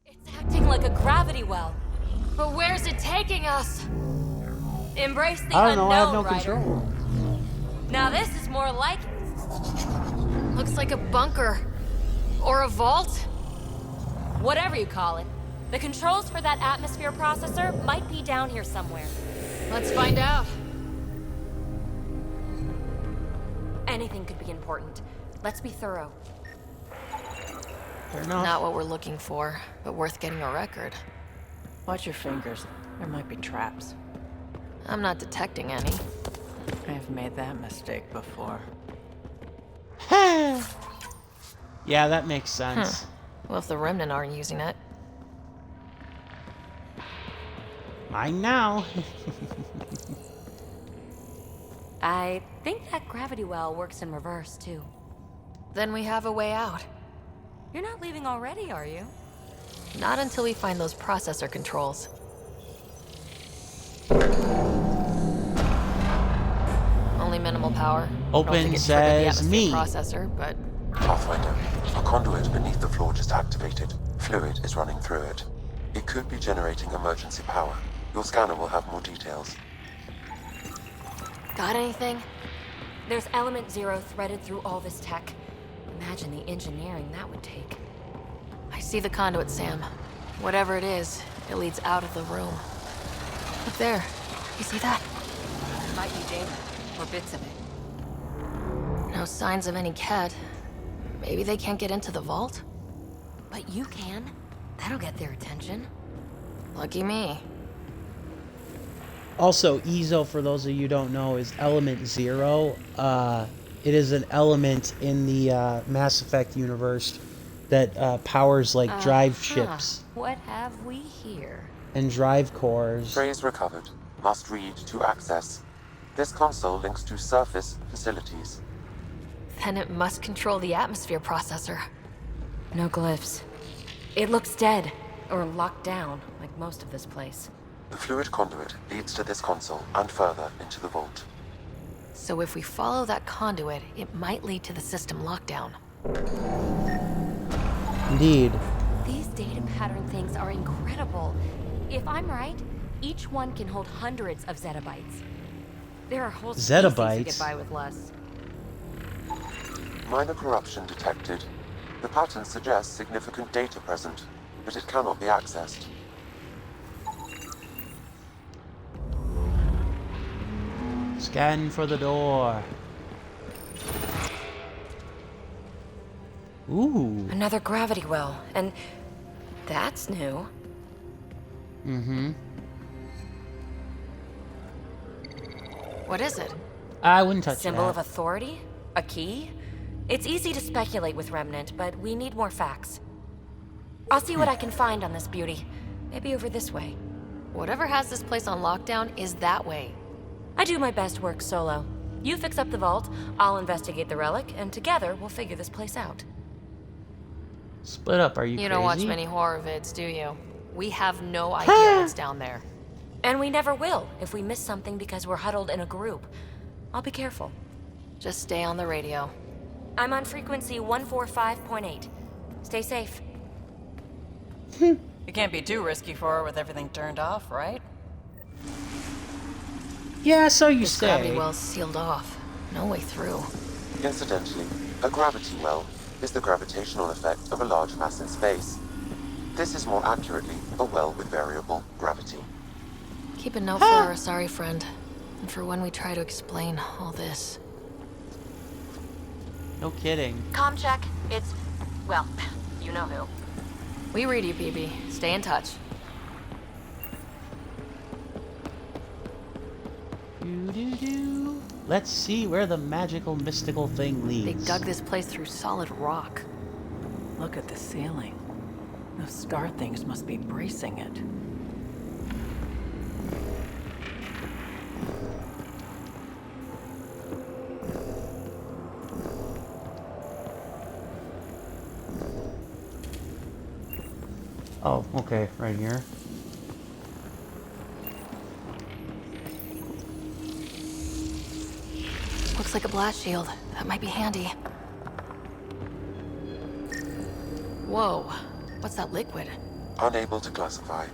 It's acting like a gravity well. But where's it taking us? Embrace the I don't unknown, know. I have no Ryder. control. Now this is more like it. Looks like a bunker. Or a vault? Whatever you call it. The controls for that atmosphere processor might be down here somewhere. Let's find out. Anything could be important. Let's be thorough. Fair enough. Not what we're looking for, but worth getting a record. Watch your fingers. There might be traps. I'm not detecting any. I've made that mistake before. Yeah, that makes sense. Well, if the Remnant aren't using it. Mine now. I think that gravity well works in reverse, too. Then we have a way out. You're not leaving already, are you? Not until we find those processor controls. Only minimal power. Open I don't think it triggered the says atmosphere me. processor, but Pathfinder, a conduit beneath the floor just activated. Fluid is running through it. It could be generating emergency power. Your scanner will have more details. got anything? There's element 0 threaded through all this tech. Imagine the engineering that would take. I see the conduit, Sam. Whatever it is, it leads out of the room. Look there. You see that? Might be data, or bits of it. No signs of any Ket. Maybe they can't get into the vault? But you can. That'll get their attention. Lucky me. Also, Ezo, for those of you who don't know, is element 0. It is an element in the Mass Effect universe that powers like drive ships What have we here? and drive cores. Phrase recovered. Must read to access. This console links to surface facilities. Then it must control the atmosphere processor. No glyphs. It looks dead, or locked down, like most of this place. The fluid conduit leads to this console and further into the vault. So if we follow that conduit, it might lead to the system lockdown. Indeed. These data pattern things are incredible. If I'm right, each one can hold hundreds of zettabytes. There are whole species who Zettabytes? get by with less. Minor corruption detected. The pattern suggests significant data present, but it cannot be accessed. Scan for the door. Ooh. Another gravity well, and that's new. Mm-hmm. What is it? I wouldn't touch Symbol that. of authority? A key? It's easy to speculate with Remnant, but we need more facts. I'll see what I can find on this beauty. Maybe over this way. Whatever has this place on lockdown is that way. I do my best work solo. You fix up the vault, I'll investigate the relic, and together we'll figure this place out. Split up, are you crazy? You don't watch many horror vids, do you? We have no idea what's down there. And we never will if we miss something because we're huddled in a group. I'll be careful. Just stay on the radio. I'm on frequency 145.8. Stay safe. It can't be too risky for her with everything turned off, right? Yeah, so you this say. Gravity well's sealed off. No way through. Incidentally, a gravity well is the gravitational effect of a large mass in space. This is more accurately a well with variable gravity. Keep a note for our sorry friend, and for when we try to explain all this. No kidding. Comm check. It's, well, you know who. We read you, BB. Stay in touch. Doo-doo-doo. Let's see where the magical, mystical thing leads. They dug this place through solid rock. Look at the ceiling. Those star things must be bracing it. Oh, okay, right here. Looks like a blast shield. That might be handy. Whoa. What's that liquid? Unable to classify.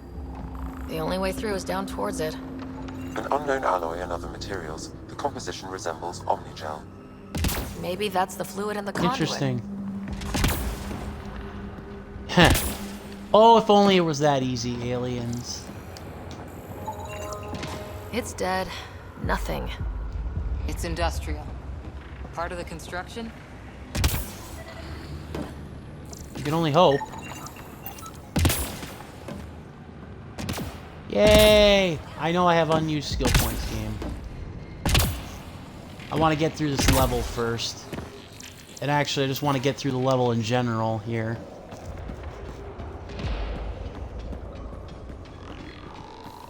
The only way through is down towards it. An unknown alloy and other materials. The composition resembles omnigel. Maybe that's the fluid in the conduit. Interesting. Heh. Oh, if only it was that easy, aliens. It's dead. Nothing. It's industrial. Part of the construction? You can only hope. Yay! I know I have unused skill points, game. I want to get through this level first. And actually, I just want to get through the level in general here.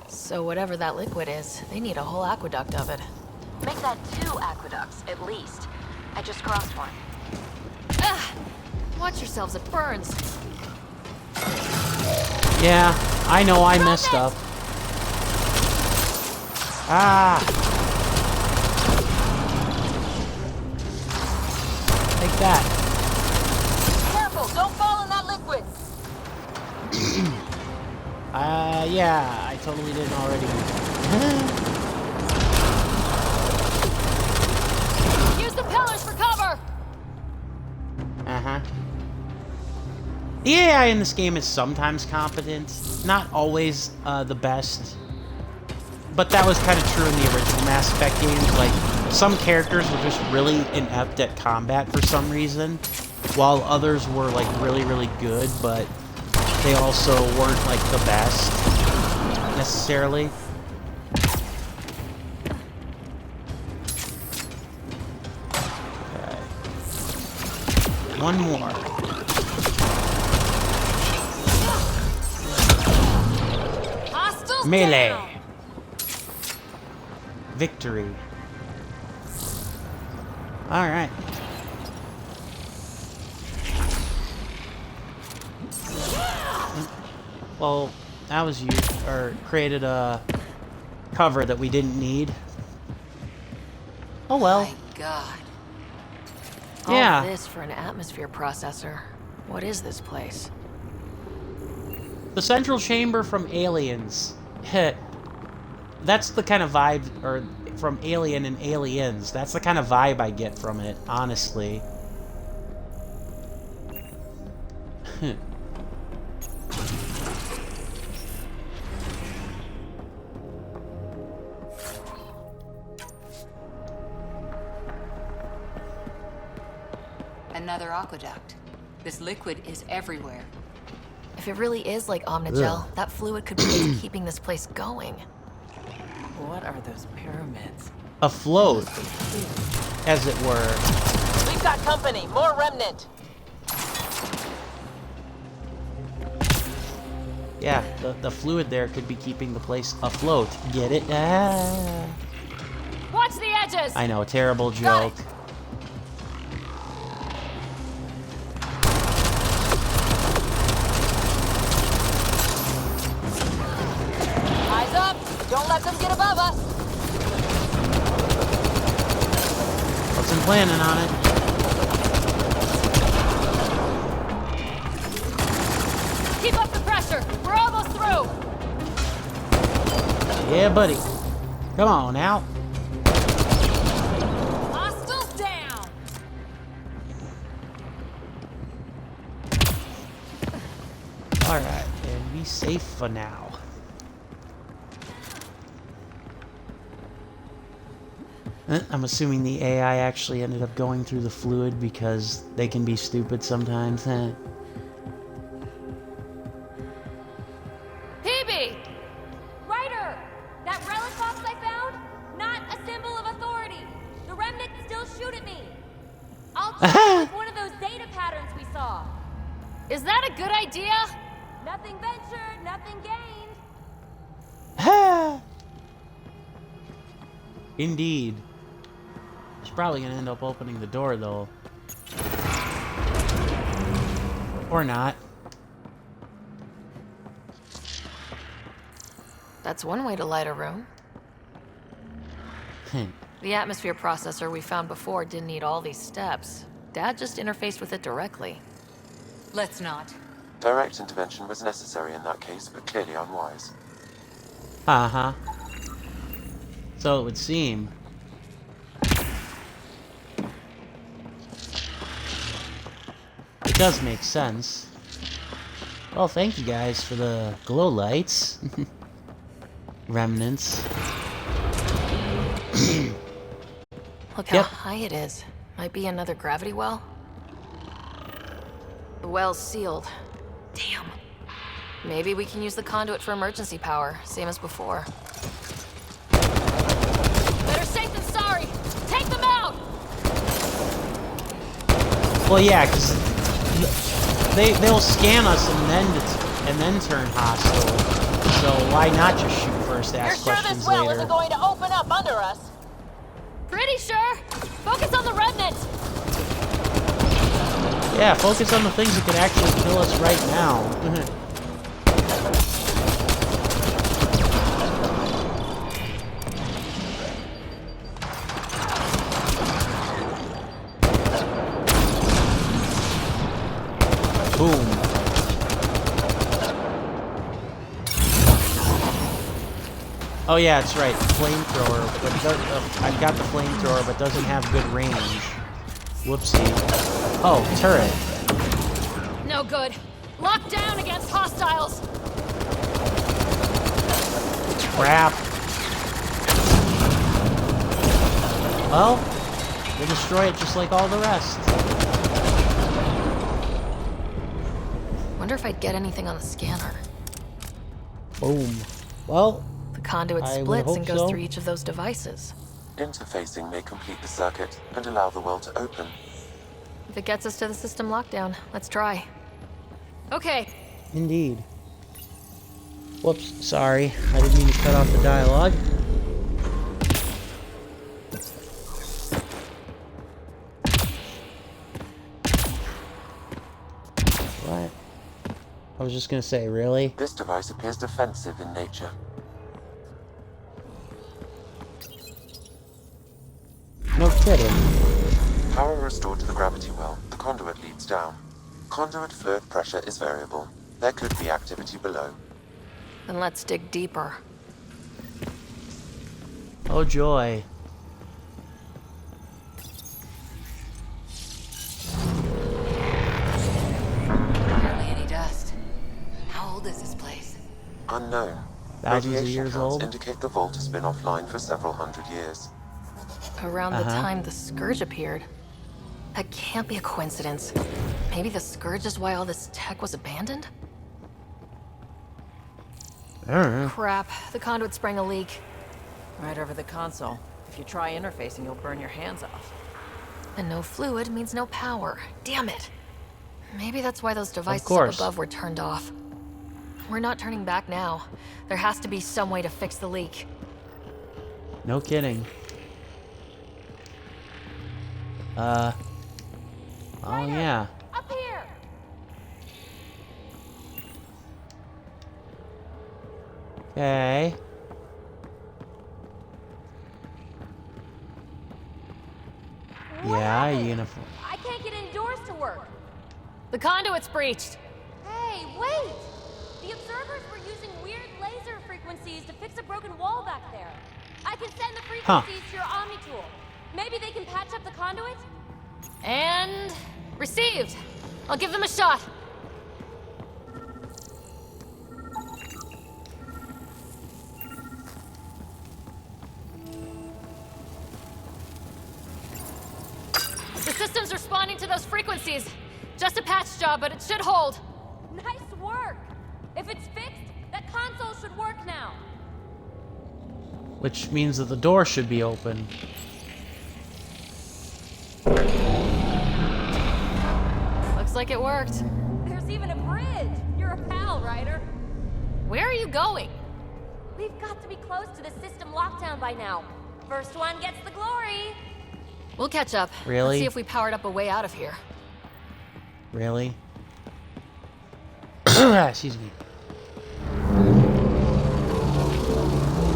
So whatever that liquid is, they need a whole aqueduct of it. Make that 2 aqueducts, at least. I just crossed one. Ah! Watch yourselves, it burns. Yeah, I know I messed up. Ah! Take that. Careful, don't fall in that liquid! Yeah, I totally didn't already. Use the pillars for cover! Uh-huh. The AI in this game is sometimes competent, not always the best. But that was kind of true in the original Mass Effect games. Like, some characters were just really inept at combat for some reason, while others were, like, really, really good, but they also weren't, like, the best, necessarily. Okay. One more. Hostiles Melee. down. Victory. Alright. Well, that was used, or created a cover that we didn't need. Oh well. My God. Yeah. All this for an atmosphere processor. What is this place? The central chamber from Aliens. That's the kind of vibe, or from Alien and Aliens. That's the kind of vibe I get from it, honestly. Another aqueduct. This liquid is everywhere. If it really is like Omnigel, Ugh. that fluid could be what's keeping this place going. What are those pyramids? Afloat, as it were. We've got company. More remnant. Yeah, the fluid there could be keeping the place afloat. Get it? Ah. Watch the edges! I know, terrible joke. Eyes up! Don't let them get above us! Wasn't planning on it. Keep up the pressure! We're almost through! Yeah, buddy. Come on now. Hostiles down! Alright, and be safe for now. I'm assuming the AI actually ended up going through the fluid because they can be stupid sometimes. Hebe! Ryder! That relic box I found? Not a symbol of authority! The remnants still shoot at me! I'll check with one of those data patterns we saw! Is that a good idea? Nothing ventured, nothing gained! Indeed. It's probably gonna end up opening the door though. Or not. That's one way to light a room. The atmosphere processor we found before didn't need all these steps. Dad just interfaced with it directly. Let's not. Direct intervention was necessary in that case, but clearly unwise. Uh-huh. So it would seem. It does make sense. Well, thank you guys for the glow lights. Remnants. Look how high it is. Might be another gravity well. The well's sealed. Damn. Maybe we can use the conduit for emergency power, same as before. Better safe than sorry! Take them out! Well, yeah, because they'll scan us and then turn hostile. So why not just shoot first, ask questions this well later? isn't going to open up under us? Pretty sure! Focus on the remnant! Yeah, focus on the things that could actually kill us right now. Boom. Oh yeah, that's right. Flamethrower, but I've got the flamethrower, but doesn't have good range. Whoopsie. Oh, turret. No good. Locked down against hostiles. Crap. Well, we'll destroy it just like all the rest. Wonder if I'd get anything on the scanner. Boom. Well, the conduit splits and goes through each of those devices. Interfacing may complete the circuit and allow the well to open. If it gets us to the system lockdown, let's try. Okay. Indeed. Whoops, sorry. I didn't mean to cut off the dialogue. What? I was just gonna say, really? This device appears defensive in nature. No kidding. Power restored to the gravity well. The conduit leads down. Conduit fluid pressure is variable. There could be activity below. Then let's dig deeper. Oh joy. Barely any dust. How old is this place? Unknown. Thousands of Radiation years counts old? indicate the vault has been offline for several hundred years. Around the time the Scourge appeared. That can't be a coincidence. Maybe the Scourge is why all this tech was abandoned? Crap, the conduit sprang a leak. Right over the console. If you try interfacing, you'll burn your hands off. And no fluid means no power. Damn it. Maybe that's why those devices up above were turned off. We're not turning back now. There has to be some way to fix the leak. No kidding. Oh yeah. Up here! Okay. Yeah, uniform. I can't get indoors to work. The conduit's breached. Hey, wait! The observers were using weird laser frequencies to fix a broken wall back there. I can send the frequencies to your Omni tool. Maybe they can patch up the conduit? And received. I'll give them a shot. The system's responding to those frequencies. Just a patch job, but it should hold. Nice work! If it's fixed, that console should work now. Which means that the door should be open. Looks like it worked. There's even a bridge. You're a pal, Ryder. Where are you going? We've got to be close to the system lockdown by now. First one gets the glory. We'll catch up. Really? Let's see if we powered up a way out of here. Really? Excuse me.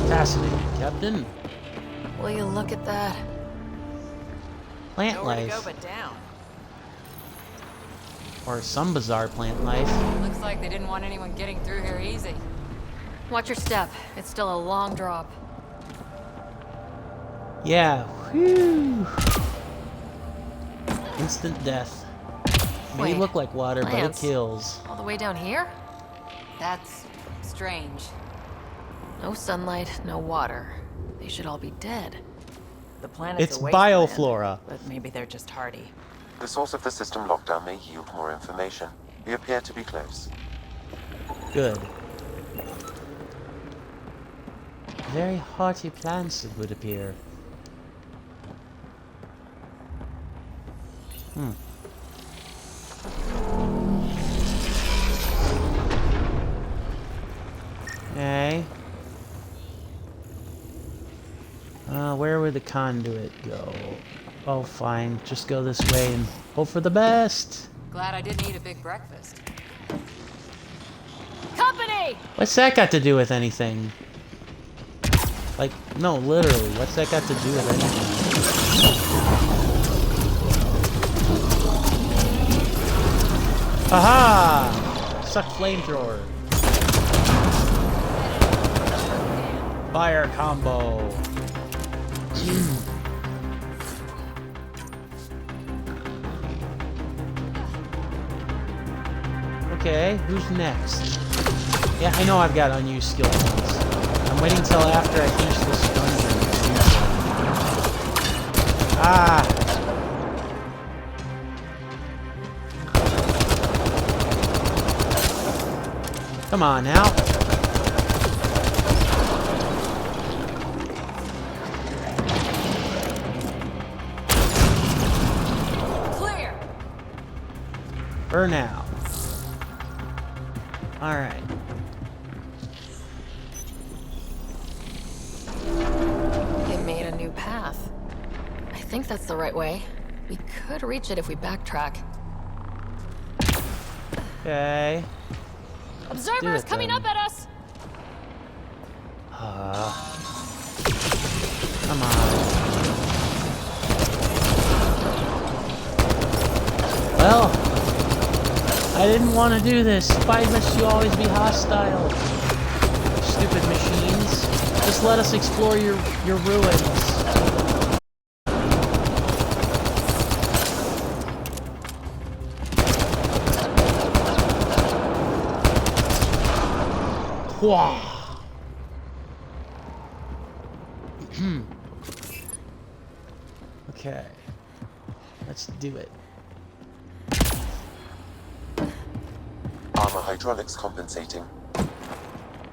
Fascinating, Captain. Will you look at that? Plant Nowhere to life. go but down. Or some bizarre plant life. Looks like they didn't want anyone getting through here easy. Watch your step. It's still a long drop. Yeah. Whew. Instant death. May Wait, look like water, but it plants? kills. All the way down here? That's strange. No sunlight, no water. They should all be dead. The planet's It's a wasteland, bioflora. but maybe they're just hardy. The source of the system lockdown may yield more information. We appear to be close. Good. Very hearty plants, it would appear. Okay. Where would the conduit go? Oh, fine. Just go this way and hope for the best. Glad I didn't eat a big breakfast. Company! What's that got to do with anything? Like, no, literally. What's that got to do with anything? Aha! Suck flamethrower. Fire combo. Okay, who's next? Yeah, I know I've got unused skill points. I'm waiting till after I finish this dungeon. Ah! Come on now. Clear! For now. Alright. They made a new path. I think that's the right way. We could reach it if we backtrack. Okay. Observers coming then. up at us! Come on. Well, I didn't want to do this. Why must you always be hostile? Stupid machines. Just let us explore your ruins. Wow. Okay. Let's do it. Armor hydraulics compensating.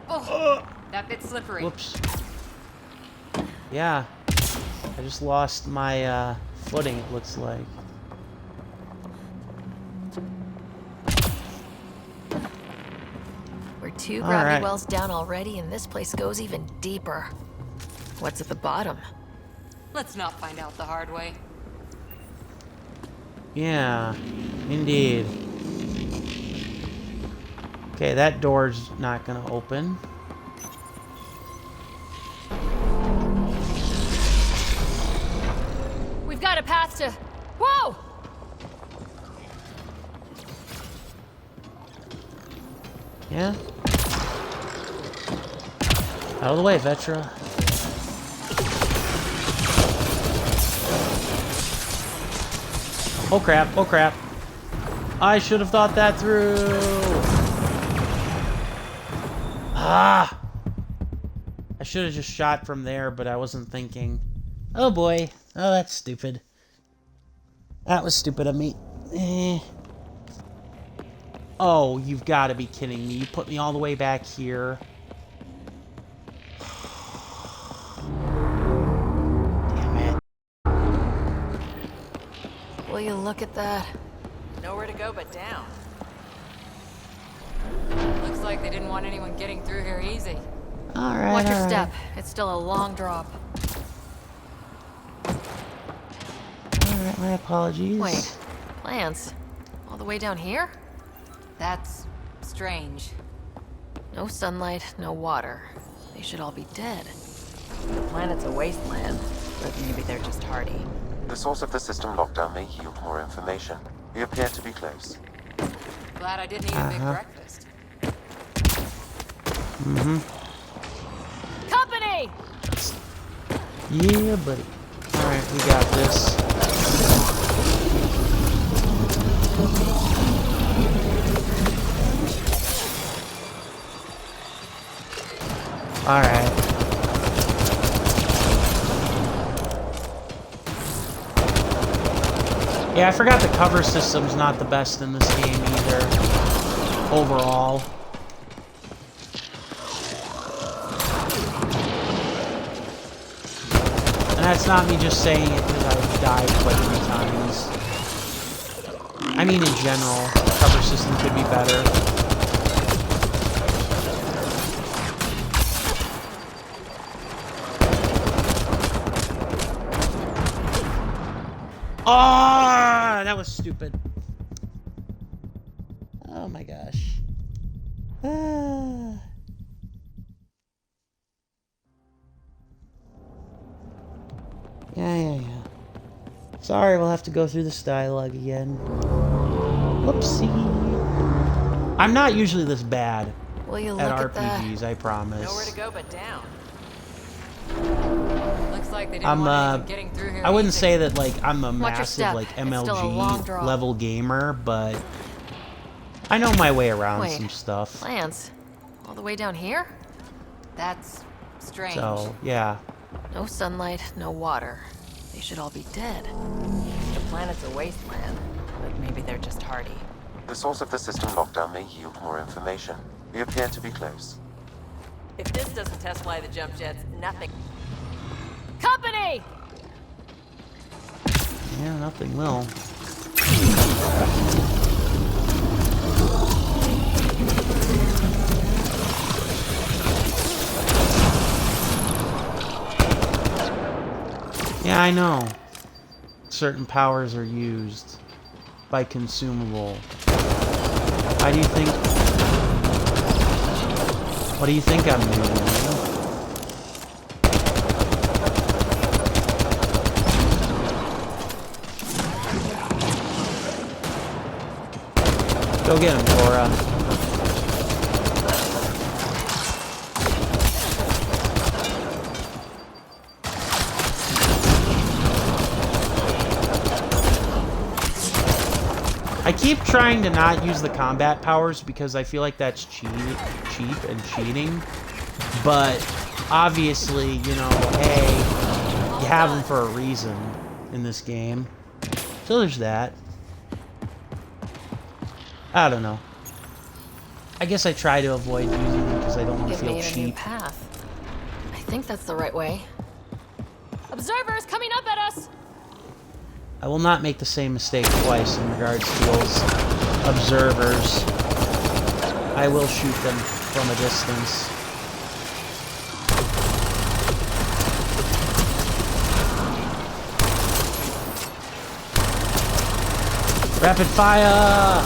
Oh, that bit's slippery. Whoops. Yeah. I just lost my footing, it looks like. 2 All gravity right. wells down already, and this place goes even deeper. What's at the bottom? Let's not find out the hard way. Yeah, indeed. Okay, that door's not gonna open. We've got a path to... Whoa! Yeah? Out of the way, Vetra. Oh crap, oh crap. I should have thought that through. Ah! I should have just shot from there, but I wasn't thinking. Oh boy. Oh, that's stupid. That was stupid of me. Oh, you've got to be kidding me. You put me all the way back here. Damn it. Will you look at that? Nowhere to go but down. Looks like they didn't want anyone getting through here easy. Alright, Watch your alright. step. It's still a long drop. Alright, my apologies. Wait, plants? All the way down here? That's strange. No sunlight, no water. They should all be dead. The planet's a wasteland, but maybe they're just hardy. The source of the system lockdown may yield more information. We appear to be close. Glad I didn't eat a big breakfast. Mm-hmm. Company! Yeah, buddy. Alright, we got this. Alright. Yeah, I forgot the cover system's not the best in this game either. Overall. And that's not me just saying it because I've died quite a few times. I mean, in general, the cover system could be better. Ah, that was stupid. Oh my gosh. Ah. Yeah. Sorry, we'll have to go through this dialogue again. Whoopsie. I'm not usually this bad Will you at look at RPGs, I promise. Nowhere to go but down. Looks like they didn't want anyone getting through here I wouldn't easy. say that like I'm a Watch your massive step. like It's still a long MLG drop. level gamer, but I know my way around Wait, some stuff. plants? All the way down here? That's strange. So, yeah. No sunlight, no water. They should all be dead. The planet's a wasteland, but maybe they're just hardy. The source of the system lockdown may yield more information. We appear to be close. If this doesn't test fly the jump jets, nothing. Company! Yeah, nothing will. Yeah, I know. Certain powers are used by consumable. How do you think... What do you think I'm doing? Go get him, Cora. I keep trying to not use the combat powers because I feel like that's cheap and cheating. But obviously, you know, hey, you have them for a reason in this game. So there's that. I don't know. I guess I try to avoid using them because I don't want to It feel made a new cheap. path. I think that's the right way. Observers coming up at us! I will not make the same mistake twice in regards to those observers. I will shoot them from a distance. Rapid fire!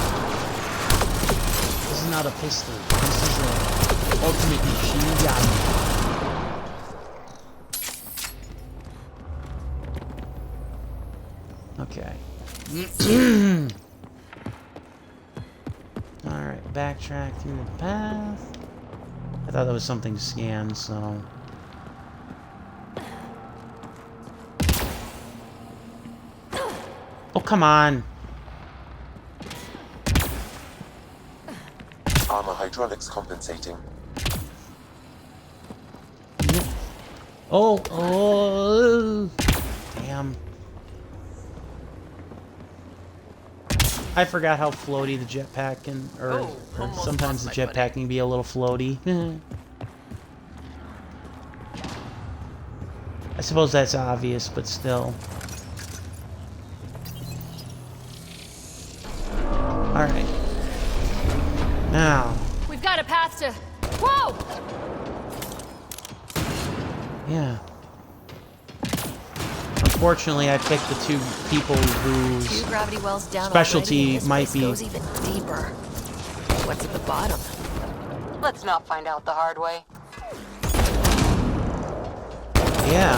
This is not a pistol. This is an ultimate machine gun. Okay. Alright, backtrack through the path. I thought that was something to scan, so... Oh, come on! Armor hydraulics compensating. Oh! Damn. I forgot how floaty the jetpack can, or sometimes the jetpack can be a little floaty. I suppose that's obvious, but still. Alright. Now. We've got a path to... Whoa! Yeah. Unfortunately, I picked the two people whose gravity wells down specialty might be... goes even deeper. What's at the bottom? Let's not find out the hard way. Yeah.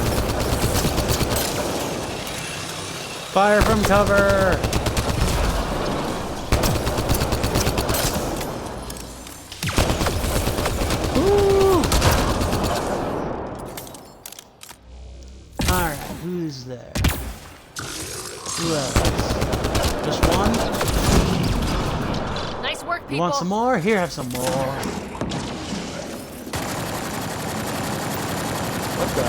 Fire from cover! Alright, who's there? Who else? Just one? Nice work, people. You want some more? Here, have some more. What the?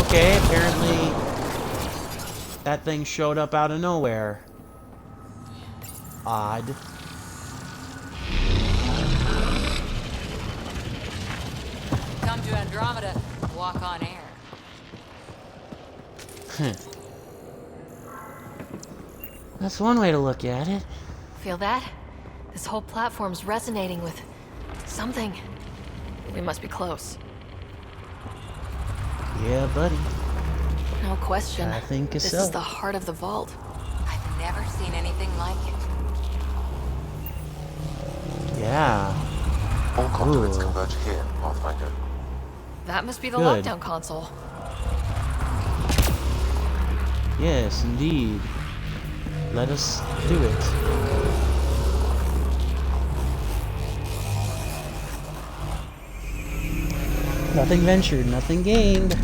Okay, apparently that thing showed up out of nowhere. Odd. Come to Andromeda, walk on air. That's one way to look at it. Feel that? This whole platform's resonating with something. We must be close. Yeah, buddy. No question. I think this so. is the heart of the vault. I've never seen anything like it. Yeah. All conduits converge here, Pathfinder. That must be the Good. lockdown console. Yes, indeed. Let us do it. Nothing ventured, nothing gained.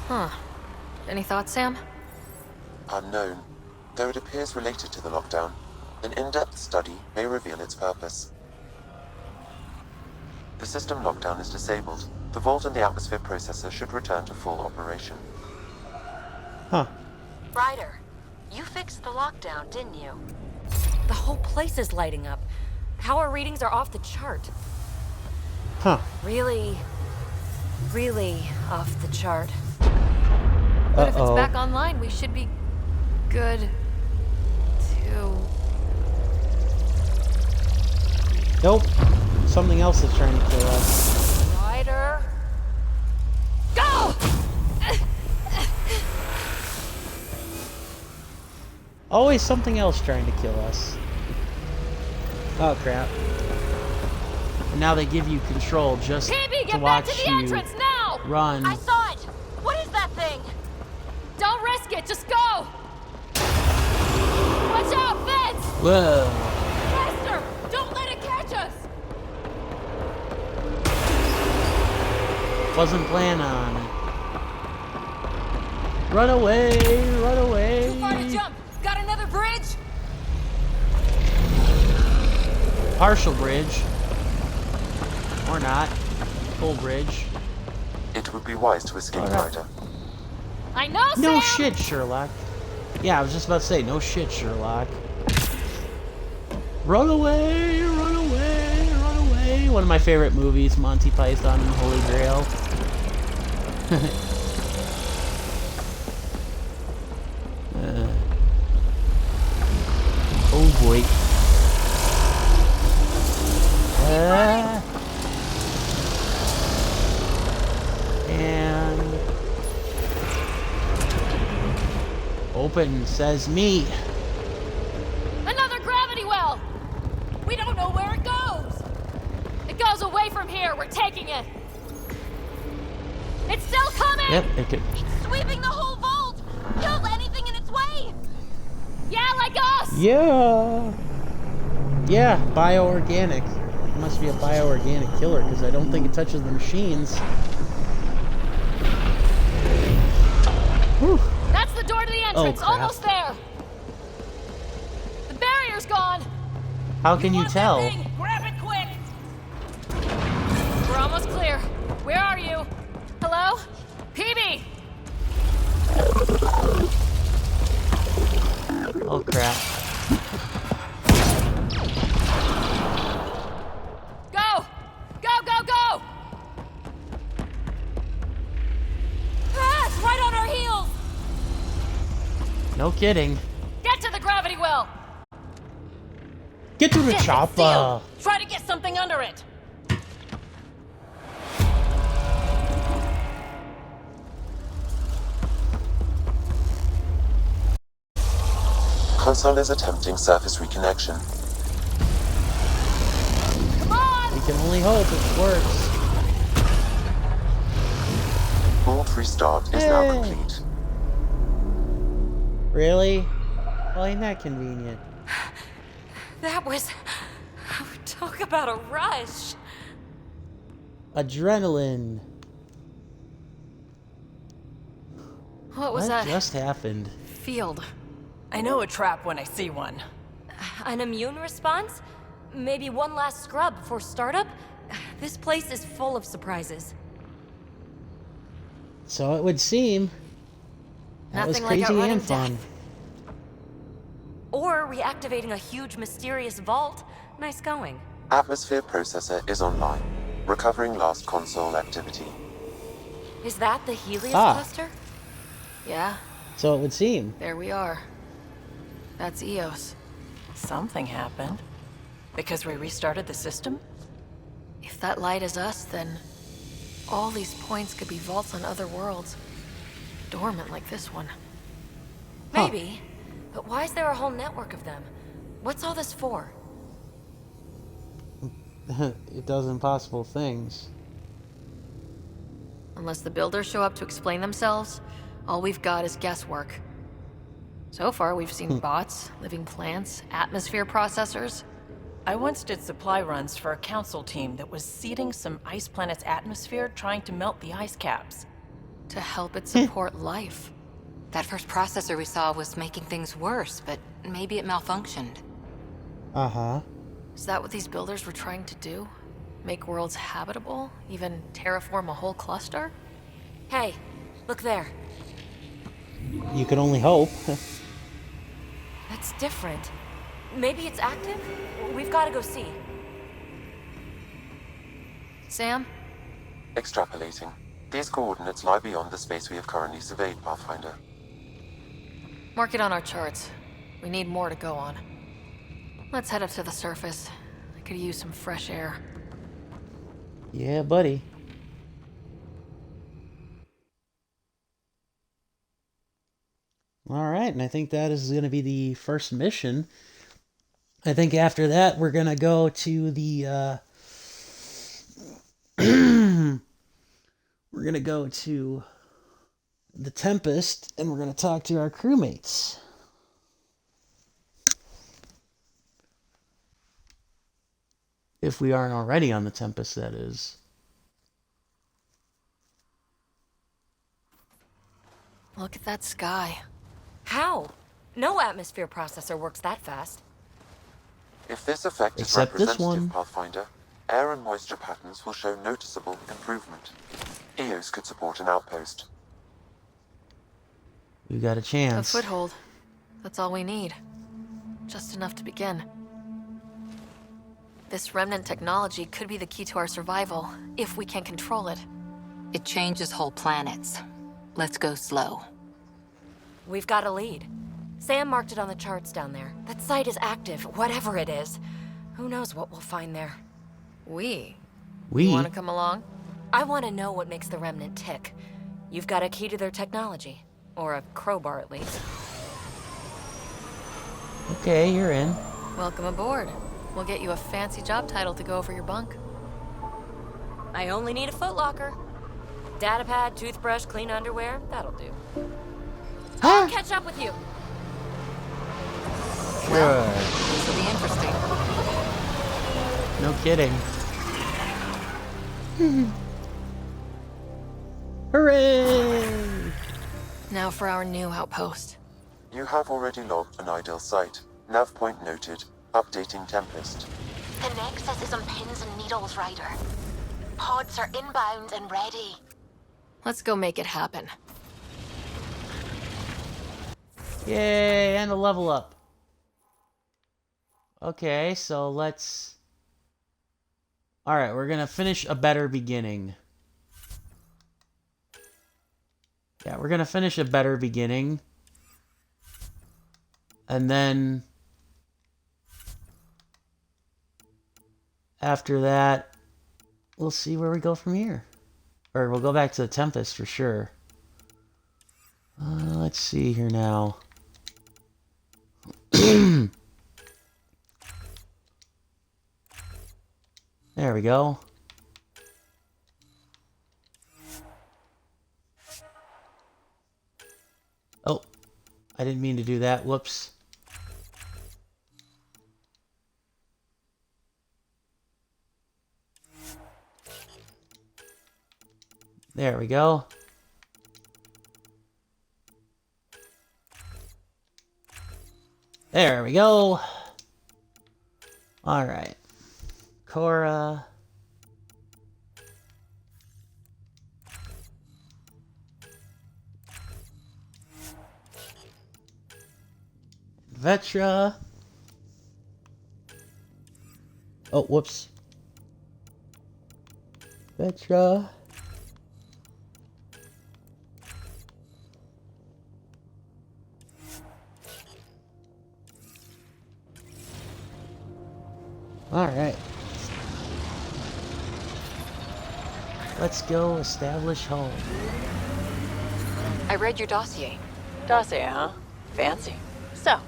Huh. Any thoughts, Sam? Unknown. Though it appears related to the lockdown, an in-depth study may reveal its purpose. The system lockdown is disabled. The vault and the atmosphere processor should return to full operation. Huh. Ryder, you fixed the lockdown, didn't you? The whole place is lighting up. Power readings are off the chart. Huh. Really off the chart. But if it's back online, we should be good to... Nope. Something else is trying to kill us. Ryder. Go! Always something else trying to kill us. Oh crap. And now they give you control just PB, to get watch back to the you entrance now! run. I saw it! What is that thing? Don't risk it, just go! Watch out, fence! Whoa. Faster! Don't let it catch us! Wasn't planning on it. Run away! Run away! Too far to jump! Got another bridge? Partial bridge. Or not. Full bridge. It would be wise to escape, Ryder. I know, Sam! No shit, Sherlock. Yeah, I was just about to say, no shit, Sherlock. Run away! Run away! Run away! Actually, one of my favorite movies, Monty Python and the Holy Grail. Oh boy. And open, says me. Another gravity well! We don't know where it goes! It goes away from here, we're taking it! It's still coming! Yep, it could. It's sweeping the whole vault! Kills anything in its way! Yeah, like us! Yeah! Yeah, bioorganic. It must be a bioorganic killer, because I don't think it touches the machines. Whew. That's the door to the entrance, Oh, crap. almost there! The barrier's gone! How can you tell? Grab it quick! We're almost clear. Where are you? Hello? PB! Oh crap. Go! Go, go, go! Ah, it's right on our heels! No kidding. Get to the gravity well! Get to the Shit, it's chopper! sealed. Try to get something under it! Console is attempting surface reconnection. Come on! We can only hope it works. Board restart is now complete. Really? Well, ain't that convenient? That was... Talk about a rush. Adrenaline. What was that? just happened? Field. I know a trap when I see one. An immune response? Maybe one last scrub before startup? This place is full of surprises. So it would seem. That was Nothing like crazy outrunning and fun. death. Or reactivating a huge mysterious vault. Nice going. Atmosphere processor is online, recovering last console activity. Is that the Helios cluster? Yeah, So it would seem. there we are. That's Eos. Something happened. Because we restarted the system? If that light is us, then all these points could be vaults on other worlds. Dormant like this one. Maybe. But why is there a whole network of them? What's all this for? It does impossible things. Unless the builders show up to explain themselves, all we've got is guesswork. So far, we've seen bots, living plants, atmosphere processors. I once did supply runs for a council team that was seeding some ice planet's atmosphere, trying to melt the ice caps. To help it support life. That first processor we saw was making things worse, but maybe it malfunctioned. Uh-huh. Is that what these builders were trying to do? Make worlds habitable? Even terraform a whole cluster? Hey, look there. You can only hope. That's different. Maybe it's active? We've got to go see. Sam? Extrapolating. These coordinates lie beyond the space we have currently surveyed, Pathfinder. Mark it on our charts. We need more to go on. Let's head up to the surface. I could use some fresh air. Yeah, buddy. Alright, and I think that is going to be the first mission. I think after that, we're going to go to the, we're going to go to the Tempest, and we're going to talk to our crewmates. If we aren't already on the Tempest, that is. Look at that sky. How? No atmosphere processor works that fast. If this effect is Except this representative, one. Pathfinder, air and moisture patterns will show noticeable improvement. Eos could support an outpost. We got a A chance. foothold. That's all we need. Just enough to begin. This remnant technology could be the key to our survival, if we can control it. It changes whole planets. Let's go slow. We've got a lead. Sam marked it on the charts down there. That site is active, whatever it is. Who knows what we'll find there. We? We? You want to come along? I want to know what makes the remnant tick. You've got a key to their technology. Or a crowbar, at least. Okay, you're in. Welcome aboard. We'll get you a fancy job title to go over your bunk. I only need a footlocker. Datapad, toothbrush, clean underwear, that'll do. I'll catch up with you. Sure. This will be interesting. No kidding. Hooray! Now for our new outpost. You have already logged an ideal site. Nav point noted. Updating Tempest. The Nexus is on pins and needles, Ryder. Pods are inbound and ready. Let's go make it happen. Yay, and a level up. Okay, so let's... Alright, we're gonna finish A Better Beginning. Yeah, we're gonna finish A Better Beginning. And then... after that, we'll see where we go from here. Or we'll go back to the Tempest for sure. Let's see here now. There we go. Oh, I didn't mean to do that. Whoops. There we go. There we go. All right. Cora. Vetra. Oh, whoops. Vetra. All right. Let's go establish home. I read your dossier. Dossier, huh? Fancy. So,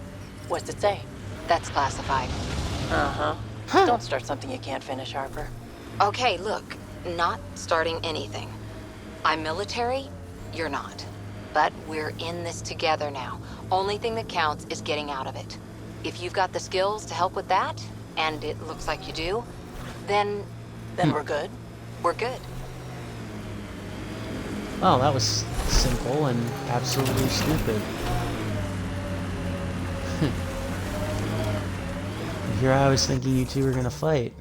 what's it say? That's classified. Uh-huh. Don't start something you can't finish, Harper. Okay, look. Not starting anything. I'm military, you're not. But we're in this together now. Only thing that counts is getting out of it. If you've got the skills to help with that, and it looks like you do, then we're good? We're good. Oh, that was simple and absolutely stupid. Here I was thinking you two were gonna fight.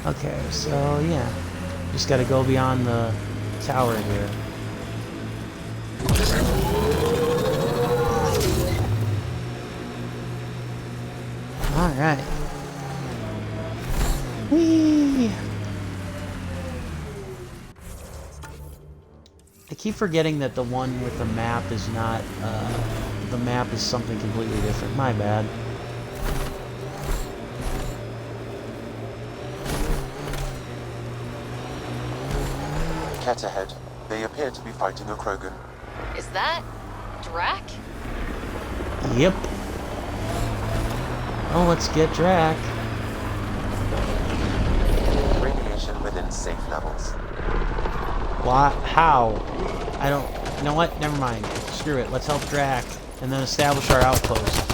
Okay, so yeah. Just gotta go beyond the tower here. Alright. Whee! I keep forgetting that the one with the map is not, the map is something completely different. My bad. Cat ahead. They appear to be fighting a Krogan. Is that Drac? Yep. Oh, let's get Drac. Radiation within safe levels. Why? How? I don't... You know what? Never mind. Screw it. Let's help Drac and then establish our outpost.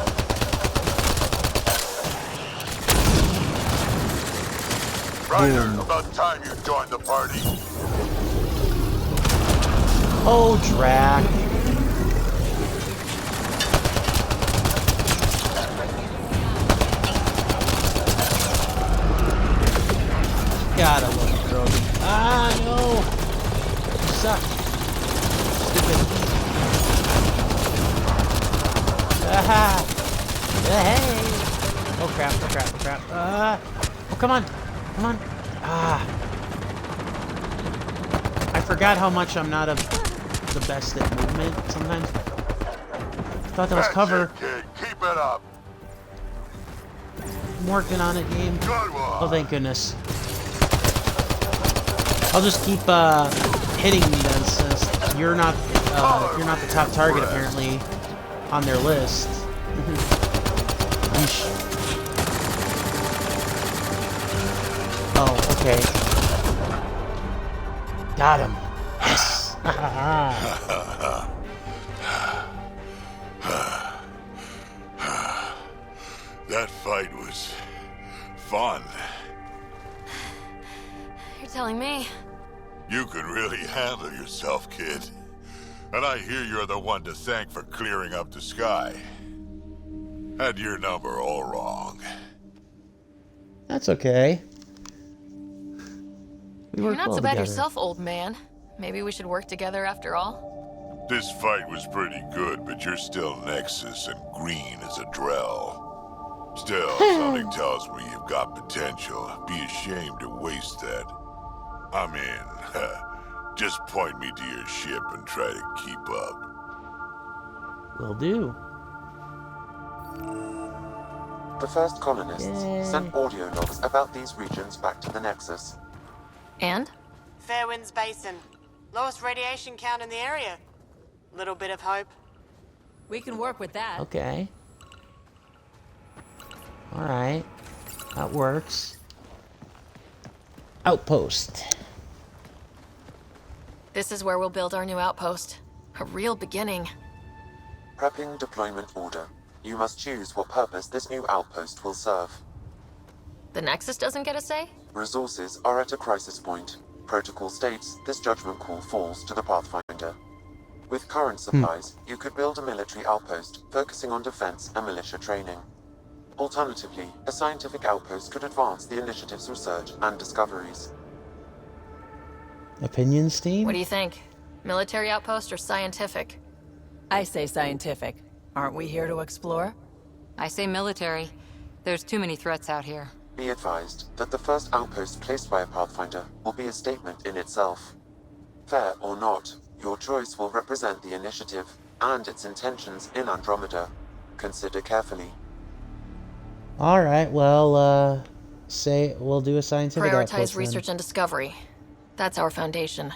Ryder, about time you joined the party. Oh, Drac. Gotta love Krogan. Ah, no! You suck. Stupid. Aha! Hey! Oh crap, oh crap, oh crap. Oh, come on. Come on. I forgot how much I'm not the best at movement sometimes. Thought that was cover. Kid. Keep it up. I'm working on it, game. Oh, thank goodness. I'll just keep hitting them since you're not the top target apparently on their list. Oh, okay. Got him. Yes. That fight was fun. You're telling me. You could really handle yourself, kid. And I hear you're the one to thank for clearing up the sky. Had your number all wrong. That's okay. We You're work not well so bad together. yourself, old man. Maybe we should work together after all. This fight was pretty good, but you're still Nexus and green as a Drell. Still, something tells me you've got potential. Be ashamed to waste that. I mean, just point me to your ship and try to keep up. Will do. The first colonists Yay. sent audio logs about these regions back to the Nexus. And? Fairwinds Basin. Lowest radiation count in the area. Little bit of hope. We can work with that. Okay. Alright. That works. Outpost. This is where we'll build our new outpost. A real beginning. Prepping deployment order. You must choose what purpose this new outpost will serve. The Nexus doesn't get a say? Resources are at a crisis point. Protocol states this judgment call falls to the Pathfinder. With current supplies, you could build a military outpost focusing on defense and militia training. Alternatively, a scientific outpost could advance the initiative's research and discoveries. Opinions, team? What do you think? Military outpost or scientific? I say scientific. Aren't we here to explore? I say military. There's too many threats out here. Be advised that the first outpost placed by a Pathfinder will be a statement in itself. Fair or not, your choice will represent the initiative and its intentions in Andromeda. Consider carefully. Alright, well, say we'll do a scientific Prioritize outpost research and discovery. That's our foundation.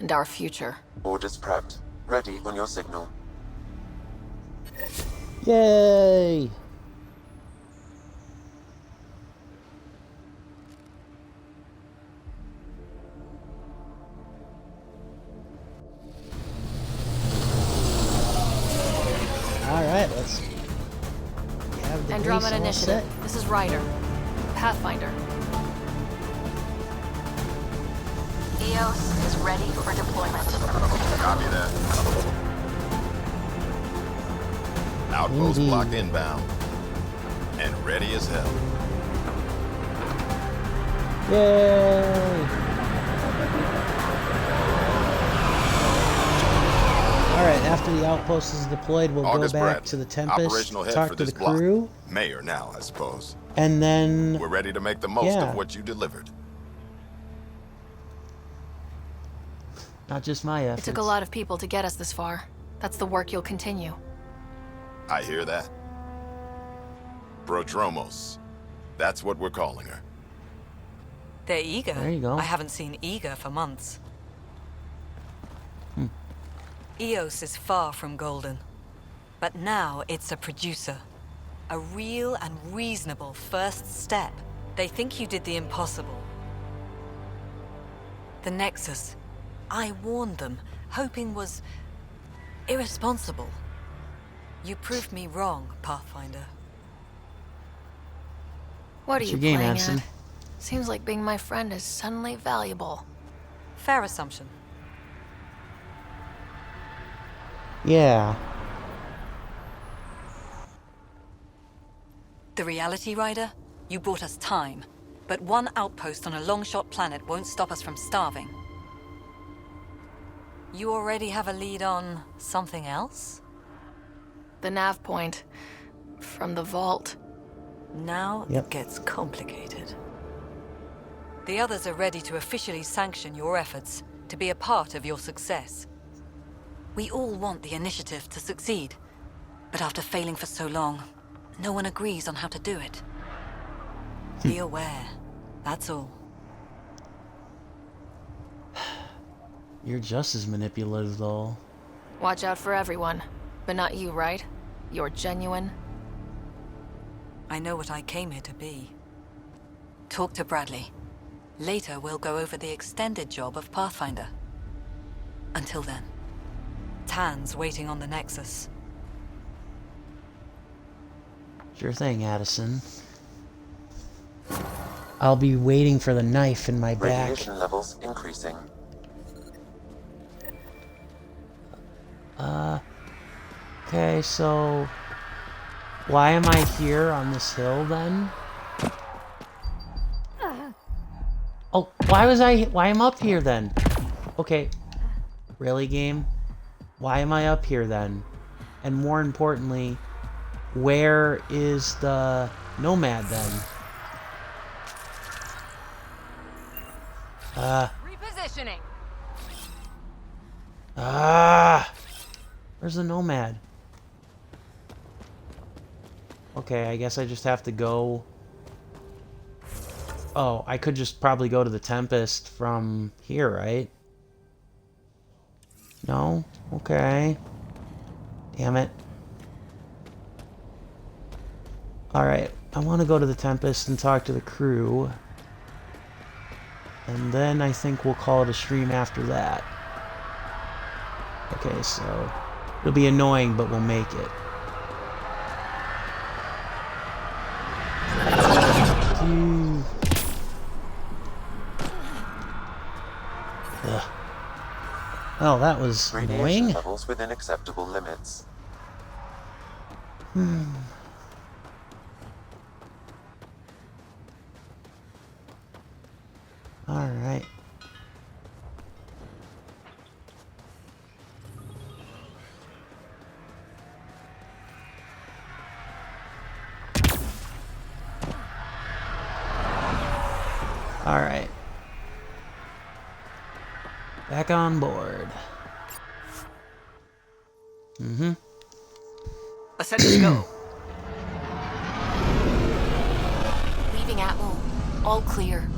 And our future. Orders prepped. Ready on your signal. Yay! Alright, let's have the Andromeda base all Initiative. set. This is Ryder. Pathfinder. EOS is ready for deployment. Copy that. Outpost Indeed. blocked inbound. And ready as hell. Yay! Alright, after the outpost is deployed, we'll August go back Bradley, to the Tempest, operational head talk for to this the block. crew, Mayor now, I suppose. and then... We're ready to make the most yeah. of what you delivered. Not just my It efforts. took a lot of people to get us this far. That's the work you'll continue. I hear that. Prodromos. That's what we're calling her. They're eager. There you go. I haven't seen eager for months. EOS is far from golden. But now it's a producer. A real and reasonable first step. They think you did the impossible. The Nexus. I warned them, hoping was irresponsible. You proved me wrong, Pathfinder. What are What's you your game, playing Anson? at? Seems like being my friend is suddenly valuable. Fair assumption. Yeah. The reality, Rider? You bought us time. But one outpost on a long-shot planet won't stop us from starving. You already have a lead on something else? The nav point. From the vault. Now it gets complicated. The others are ready to officially sanction your efforts, to be a part of your success. We all want the initiative to succeed, but after failing for so long, no one agrees on how to do it. Be aware, that's all. You're just as manipulative, though. Watch out for everyone, but not you, right? You're genuine. I know what I came here to be. Talk to Bradley. Later, we'll go over the extended job of Pathfinder. Until then, Tan's waiting on the Nexus. Sure thing, Addison. I'll be waiting for the knife in my back. Radiation levels increasing. Okay, so why am I here on this hill then? Oh, why am I up here then? Okay, really, game? Why am I up here then? And more importantly, where is the Nomad then? Repositioning. Where's the Nomad? Okay, I guess I just have to go. Oh, I could just probably go to the Tempest from here, right? No? Okay. Damn it. Alright, I want to go to the Tempest and talk to the crew. And then I think we'll call it a stream after that. Okay, so it'll be annoying, but we'll make it. Ugh. Oh, that was Radiation annoying. levels within acceptable limits. Alright. Alright. Back on board. Set to go. Leaving Atwell. All clear.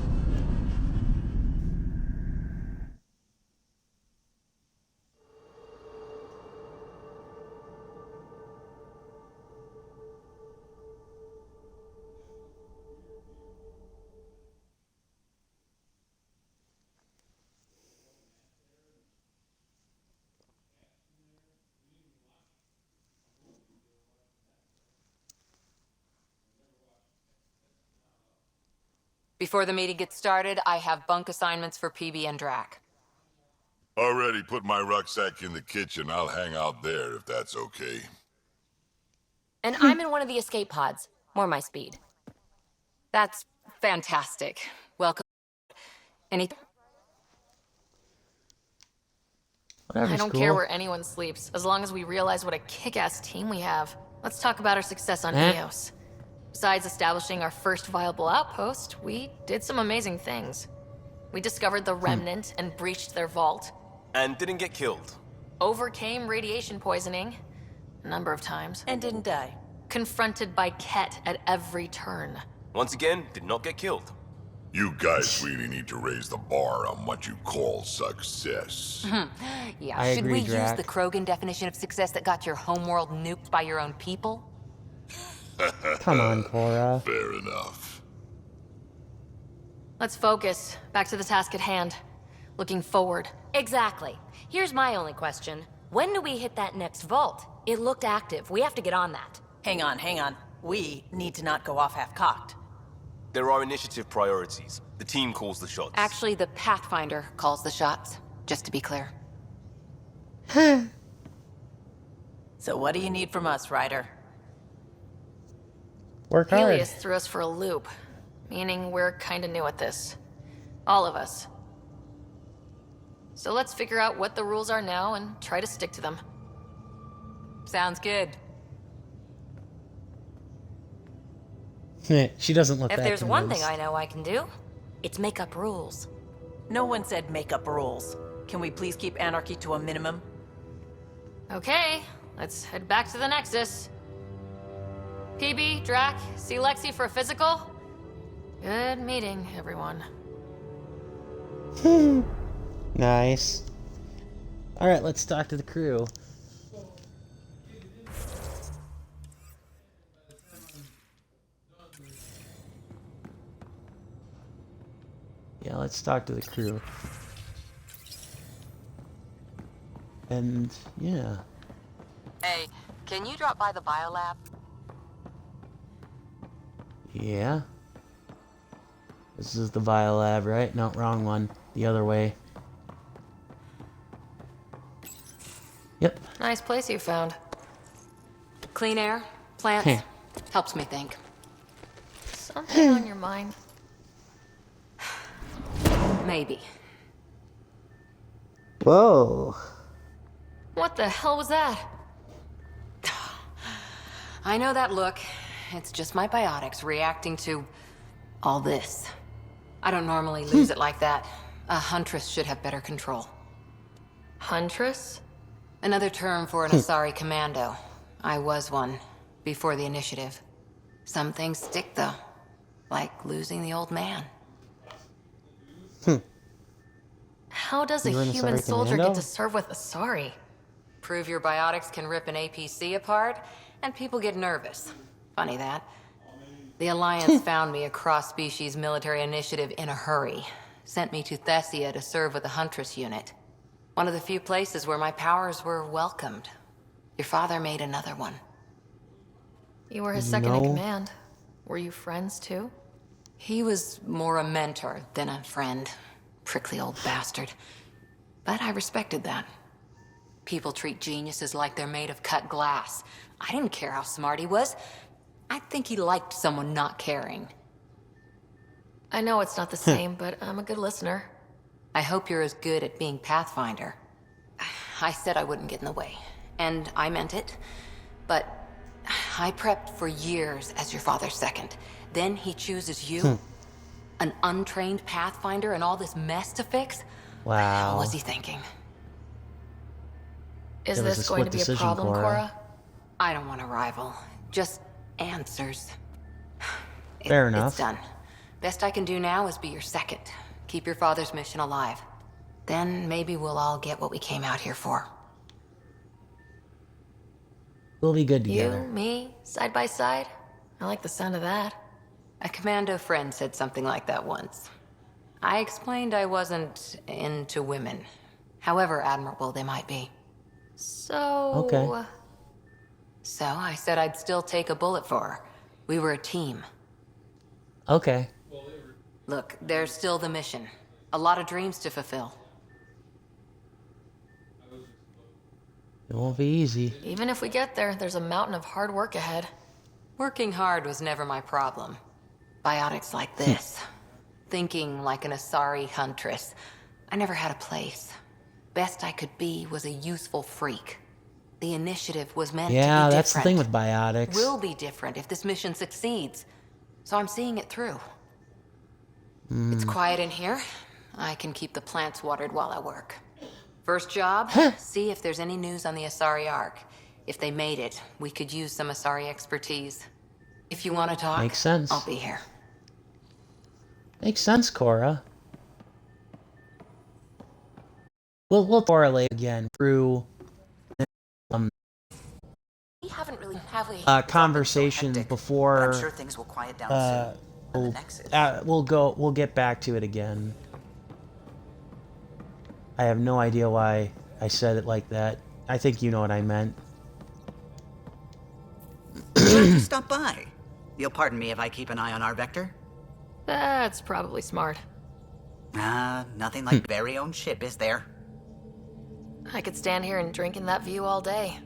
Before the meeting gets started, I have bunk assignments for PB and Drac. Already put my rucksack in the kitchen. I'll hang out there if that's okay. And I'm in one of the escape pods. More my speed. That's fantastic. Welcome. Anything? I don't care where anyone sleeps, as long as we realize what a kick-ass team we have. Let's talk about our success on Eos. Besides establishing our first viable outpost, we did some amazing things. We discovered the Remnant and breached their vault. And didn't get killed. Overcame radiation poisoning a number of times. And didn't die. Confronted by Ket at every turn. Once again, did not get killed. You guys really need to raise the bar on what you call success. Yeah, I should agree, we Drac. use the Krogan definition of success that got your homeworld nuked by your own people? Come on, Cora. Fair enough. Let's focus. Back to the task at hand. Looking forward. Exactly. Here's my only question. When do we hit that next vault? It looked active. We have to get on that. Hang on. We need to not go off half-cocked. There are initiative priorities. The team calls the shots. Actually, the Pathfinder calls the shots, just to be clear. So what do you need from us, Ryder? Work hard. Helios threw us for a loop, meaning we're kinda new at this. All of us. So let's figure out what the rules are now and try to stick to them. Sounds good. She doesn't look If that there's one thing convinced. I know I can do, it's make up rules. No one said make up rules. Can we please keep anarchy to a minimum? Okay, let's head back to the Nexus. PB, Drac, see Lexi for a physical? Good meeting, everyone. Nice. Alright, let's talk to the crew. Yeah, let's talk to the crew. And, yeah. Hey, can you drop by the biolab? Yeah. This is the biolab, right? No, wrong one. The other way. Yep. Nice place you found. Clean air, plants, helps me think. Something on your mind? Maybe. Whoa. What the hell was that? I know that look. It's just my biotics reacting to all this. I don't normally lose it like that. A huntress should have better control. Huntress? Another term for an Asari commando. I was one, before the initiative. Some things stick, though. Like losing the old man. How does a You were an human Asari soldier commando? get to serve with Asari? Prove your biotics can rip an APC apart, and people get nervous. Funny that. The Alliance found me a cross-species military initiative in a hurry. Sent me to Thessia to serve with the Huntress unit. One of the few places where my powers were welcomed. Your father made another one. You were his second in command. Were you friends too? He was more a mentor than a friend. Prickly old bastard. But I respected that. People treat geniuses like they're made of cut glass. I didn't care how smart he was. I think he liked someone not caring. I know it's not the same, but I'm a good listener. I hope you're as good at being Pathfinder. I said I wouldn't get in the way, and I meant it. But I prepped for years as your father's second. Then he chooses you? An untrained Pathfinder and all this mess to fix? Wow. What was he thinking? Is It was this a going to split be a decision, problem, Cora? I don't want a rival. Just answers. Fair enough. It's done. Best I can do now is be your second. Keep your father's mission alive. Then maybe we'll all get what we came out here for. We'll be good together. You, me, side by side? I like the sound of that. A commando friend said something like that once. I explained I wasn't into women, however admirable they might be. So... Okay. So I said I'd still take a bullet for her. We were a team. Okay. Look, there's still the mission. A lot of dreams to fulfill. It won't be easy. Even if we get there, there's a mountain of hard work ahead. Working hard was never my problem. Biotics like this. Thinking like an Asari huntress. I never had a place. Best I could be was a useful freak. The initiative was meant to be different. Yeah, that's the thing with biotics. Will be different if this mission succeeds. So I'm seeing it through. It's quiet in here. I can keep the plants watered while I work. First job, see if there's any news on the Asari Ark. If they made it, we could use some Asari expertise. If you want to talk, Makes sense. I'll be here. Makes sense, Cora. We'll correlate again through We haven't really, have we? conversation before. I'm sure things will quiet down soon. We'll get back to it again. I have no idea why I said it like that. I think you know what I meant. Just stop by. You'll pardon me if I keep an eye on our vector? That's probably smart. Nothing like very own ship, is there? I could stand here and drink in that view all day.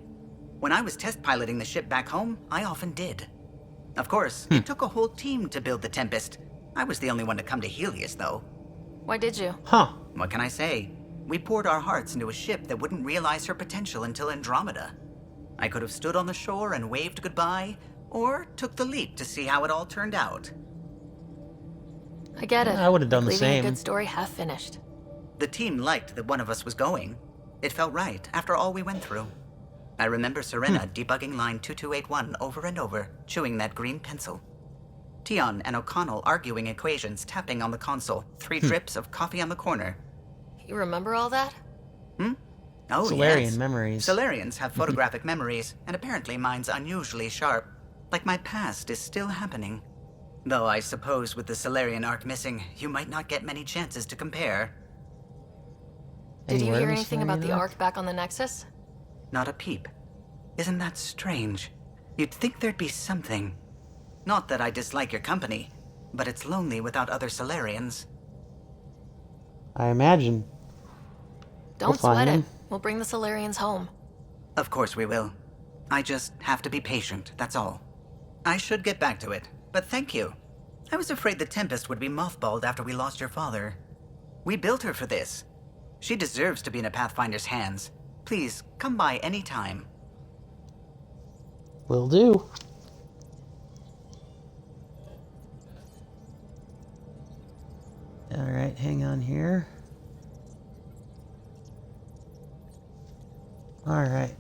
When I was test piloting the ship back home, I often did. Of course, it took a whole team to build the Tempest. I was the only one to come to Helios, though. Why did you? Huh. What can I say? We poured our hearts into a ship that wouldn't realize her potential until Andromeda. I could have stood on the shore and waved goodbye, Or took the leap to see how it all turned out. I get it. I would have done the Leaving same. a good story half finished. The team liked that one of us was going. It felt right after all we went through. I remember Serena debugging line 2281 over and over, chewing that green pencil. Tion and O'Connell arguing equations, tapping on the console, 3 drips of coffee on the corner. You remember all that? Oh, Solarian yes. memories. Solarians have photographic memories, and apparently mine's unusually sharp. Like my past is still happening. Though I suppose with the Solarian arc missing, you might not get many chances to compare. Did you Anywhere hear in the anything about the Solarian arc back on the Nexus? Not a peep. Isn't that strange? You'd think there'd be something. Not that I dislike your company, but it's lonely without other Solarians. I imagine. Don't We'll find sweat them. it. We'll bring the Solarians home. Of course we will. I just have to be patient, that's all. I should get back to it, but thank you. I was afraid the Tempest would be mothballed after we lost your father. We built her for this. She deserves to be in a Pathfinder's hands. Please, come by any time. Will do. Alright, hang on here. Alright.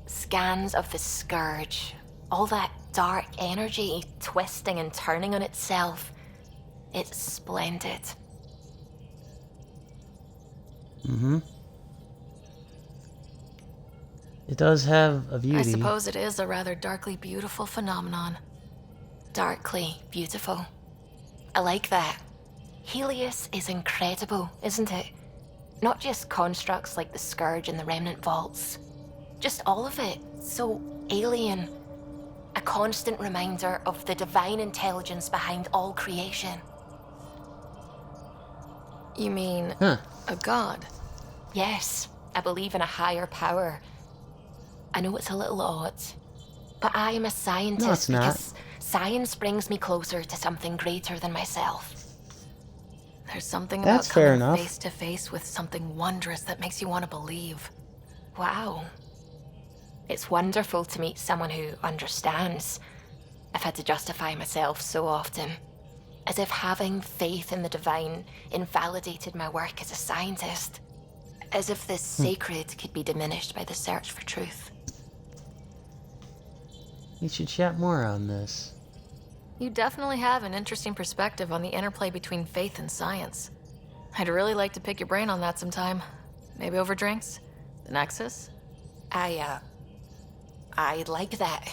Scans of the Scourge. All that dark energy twisting and turning on itself. It's splendid. It does have a beauty. I suppose it is a rather darkly beautiful phenomenon. Darkly beautiful. I like that. Helios is incredible, isn't it? Not just constructs like the Scourge and the Remnant Vaults. Just all of it. So alien. A constant reminder of the divine intelligence behind all creation. You mean a god? Yes, I believe in a higher power. I know it's a little odd, but I am a scientist No, it's not. because science brings me closer to something greater than myself. There's something That's about fair coming enough. face to face with something wondrous that makes you want to believe. Wow. It's wonderful to meet someone who understands. I've had to justify myself so often. As if having faith in the divine invalidated my work as a scientist. As if the sacred could be diminished by the search for truth. We should chat more on this. You definitely have an interesting perspective on the interplay between faith and science. I'd really like to pick your brain on that sometime. Maybe over drinks? The Nexus? I'd like that.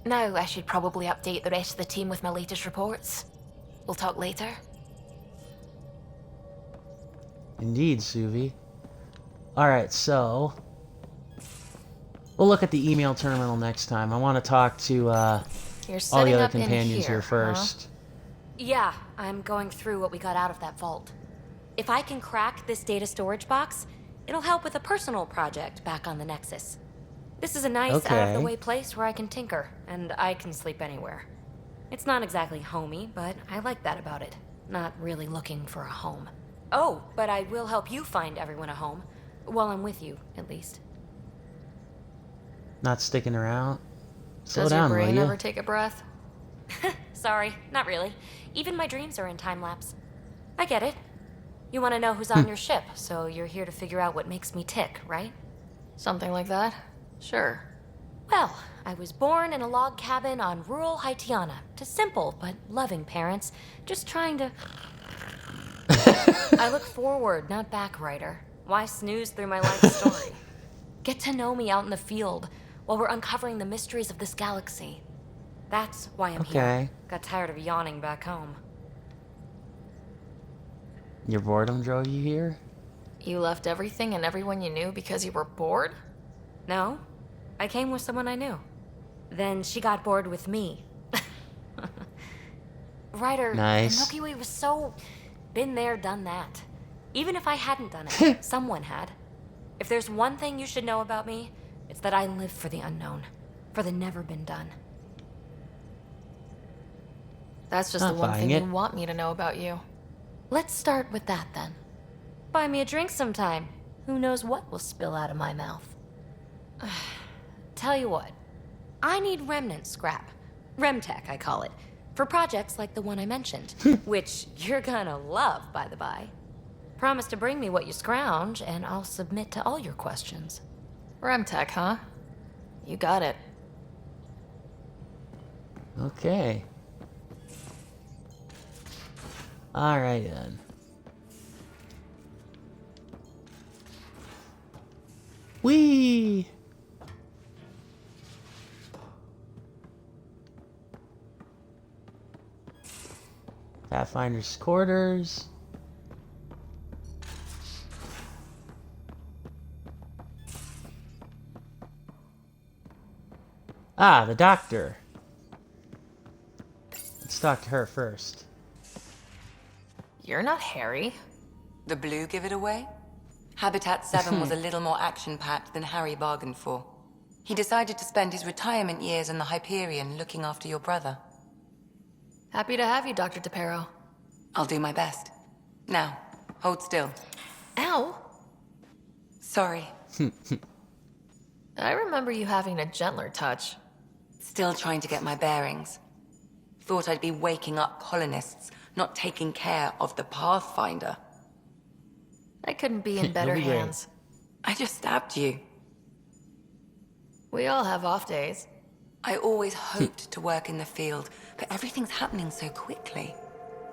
Now I should probably update the rest of the team with my latest reports. We'll talk later. Indeed, Suvi. Alright, so... we'll look at the email terminal next time. I want to talk to You're all setting the other up in companions here huh? first. Yeah, I'm going through what we got out of that vault. If I can crack this data storage box, it'll help with a personal project back on the Nexus. This is a nice, Okay. out-of-the-way place where I can tinker, and I can sleep anywhere. It's not exactly homey, but I like that about it. Not really looking for a home. Oh, but I will help you find everyone a home. While I'm with you, at least. Not sticking around. Slow Does down, your brain will ever you? take a breath? Sorry, not really. Even my dreams are in time-lapse. I get it. You want to know who's on your ship, so you're here to figure out what makes me tick, right? Something like that? Sure. Well, I was born in a log cabin on rural Haitiana to simple but loving parents, just trying to... I look forward, not back, Ryder. Why snooze through my life story? Get to know me out in the field while we're uncovering the mysteries of this galaxy. That's why I'm here. Okay. Got tired of yawning back home. Your boredom drove you here? You left everything and everyone you knew because you were bored? No, I came with someone I knew. Then she got bored with me. Ryder, Nice. the Milky Way was so... been there, done that. Even if I hadn't done it, someone had. If there's one thing you should know about me, it's that I live for the unknown. For the never been done. That's just Not the one buying thing it. you want me to know about you. Let's start with that then. buy me a drink sometime. Who knows what will spill out of my mouth. Tell you what, I need remnant scrap. Remtech, I call it. For projects like the one I mentioned. Which you're gonna love, by the by. Promise to bring me what you scrounge, and I'll submit to all your questions. Remtech, huh? You got it. Okay. Alright then. Whee! Pathfinder's quarters. Ah, the doctor. Let's talk to her first. You're not Harry. The blue give it away? Habitat 7 was a little more action-packed than Harry bargained for. He decided to spend his retirement years in the Hyperion looking after your brother. Happy to have you, Dr. DePero. I'll do my best. Now, hold still. Ow! Sorry. I remember you having a gentler touch. Still trying to get my bearings. Thought I'd be waking up colonists, not taking care of the Pathfinder. I couldn't be in better hands. I just stabbed you. We all have off days. I always hoped to work in the field, but everything's happening so quickly.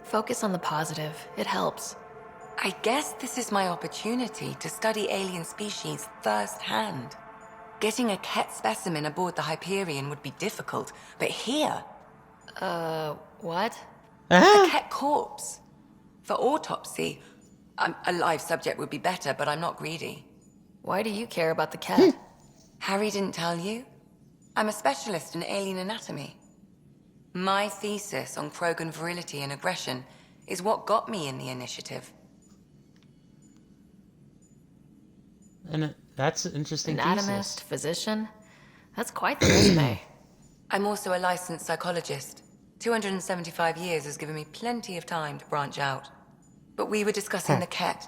Focus on the positive. It helps. I guess this is my opportunity to study alien species firsthand. Getting a Ket specimen aboard the Hyperion would be difficult, but here... what? A Ket corpse. For autopsy, a live subject would be better, but I'm not greedy. Why do you care about the Ket? Harry didn't tell you? I'm a specialist in alien anatomy. My thesis on Krogan virility and aggression is what got me in the initiative. And that's an interesting Anatomist, thesis. physician. That's quite the resume. I'm also a licensed psychologist. 275 years has given me plenty of time to branch out. But we were discussing the Ket.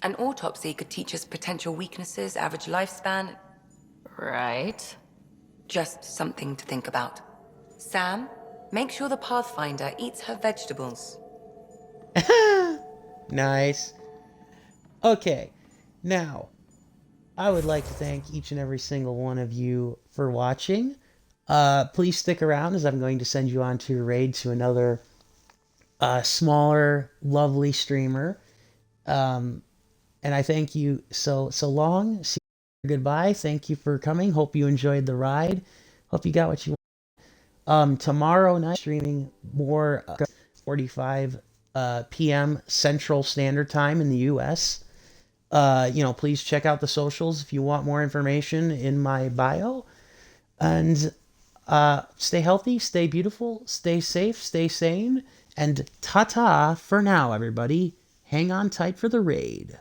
An autopsy could teach us potential weaknesses, average lifespan. Right. Just something to think about. Sam, make sure the Pathfinder eats her vegetables. Nice. Okay, now, I would like to thank each and every single one of you for watching. Please stick around as I'm going to send you on to a raid to another smaller, lovely streamer. And I thank you so long. See you. Goodbye. Thank you for coming. Hope you enjoyed the ride. Hope you got what you want. Tomorrow night, streaming more 45 p.m. Central Standard Time in the U.S. Please check out the socials if you want more information in my bio. And stay healthy, stay beautiful, stay safe, stay sane, and ta-ta for now, everybody. Hang on tight for the raid.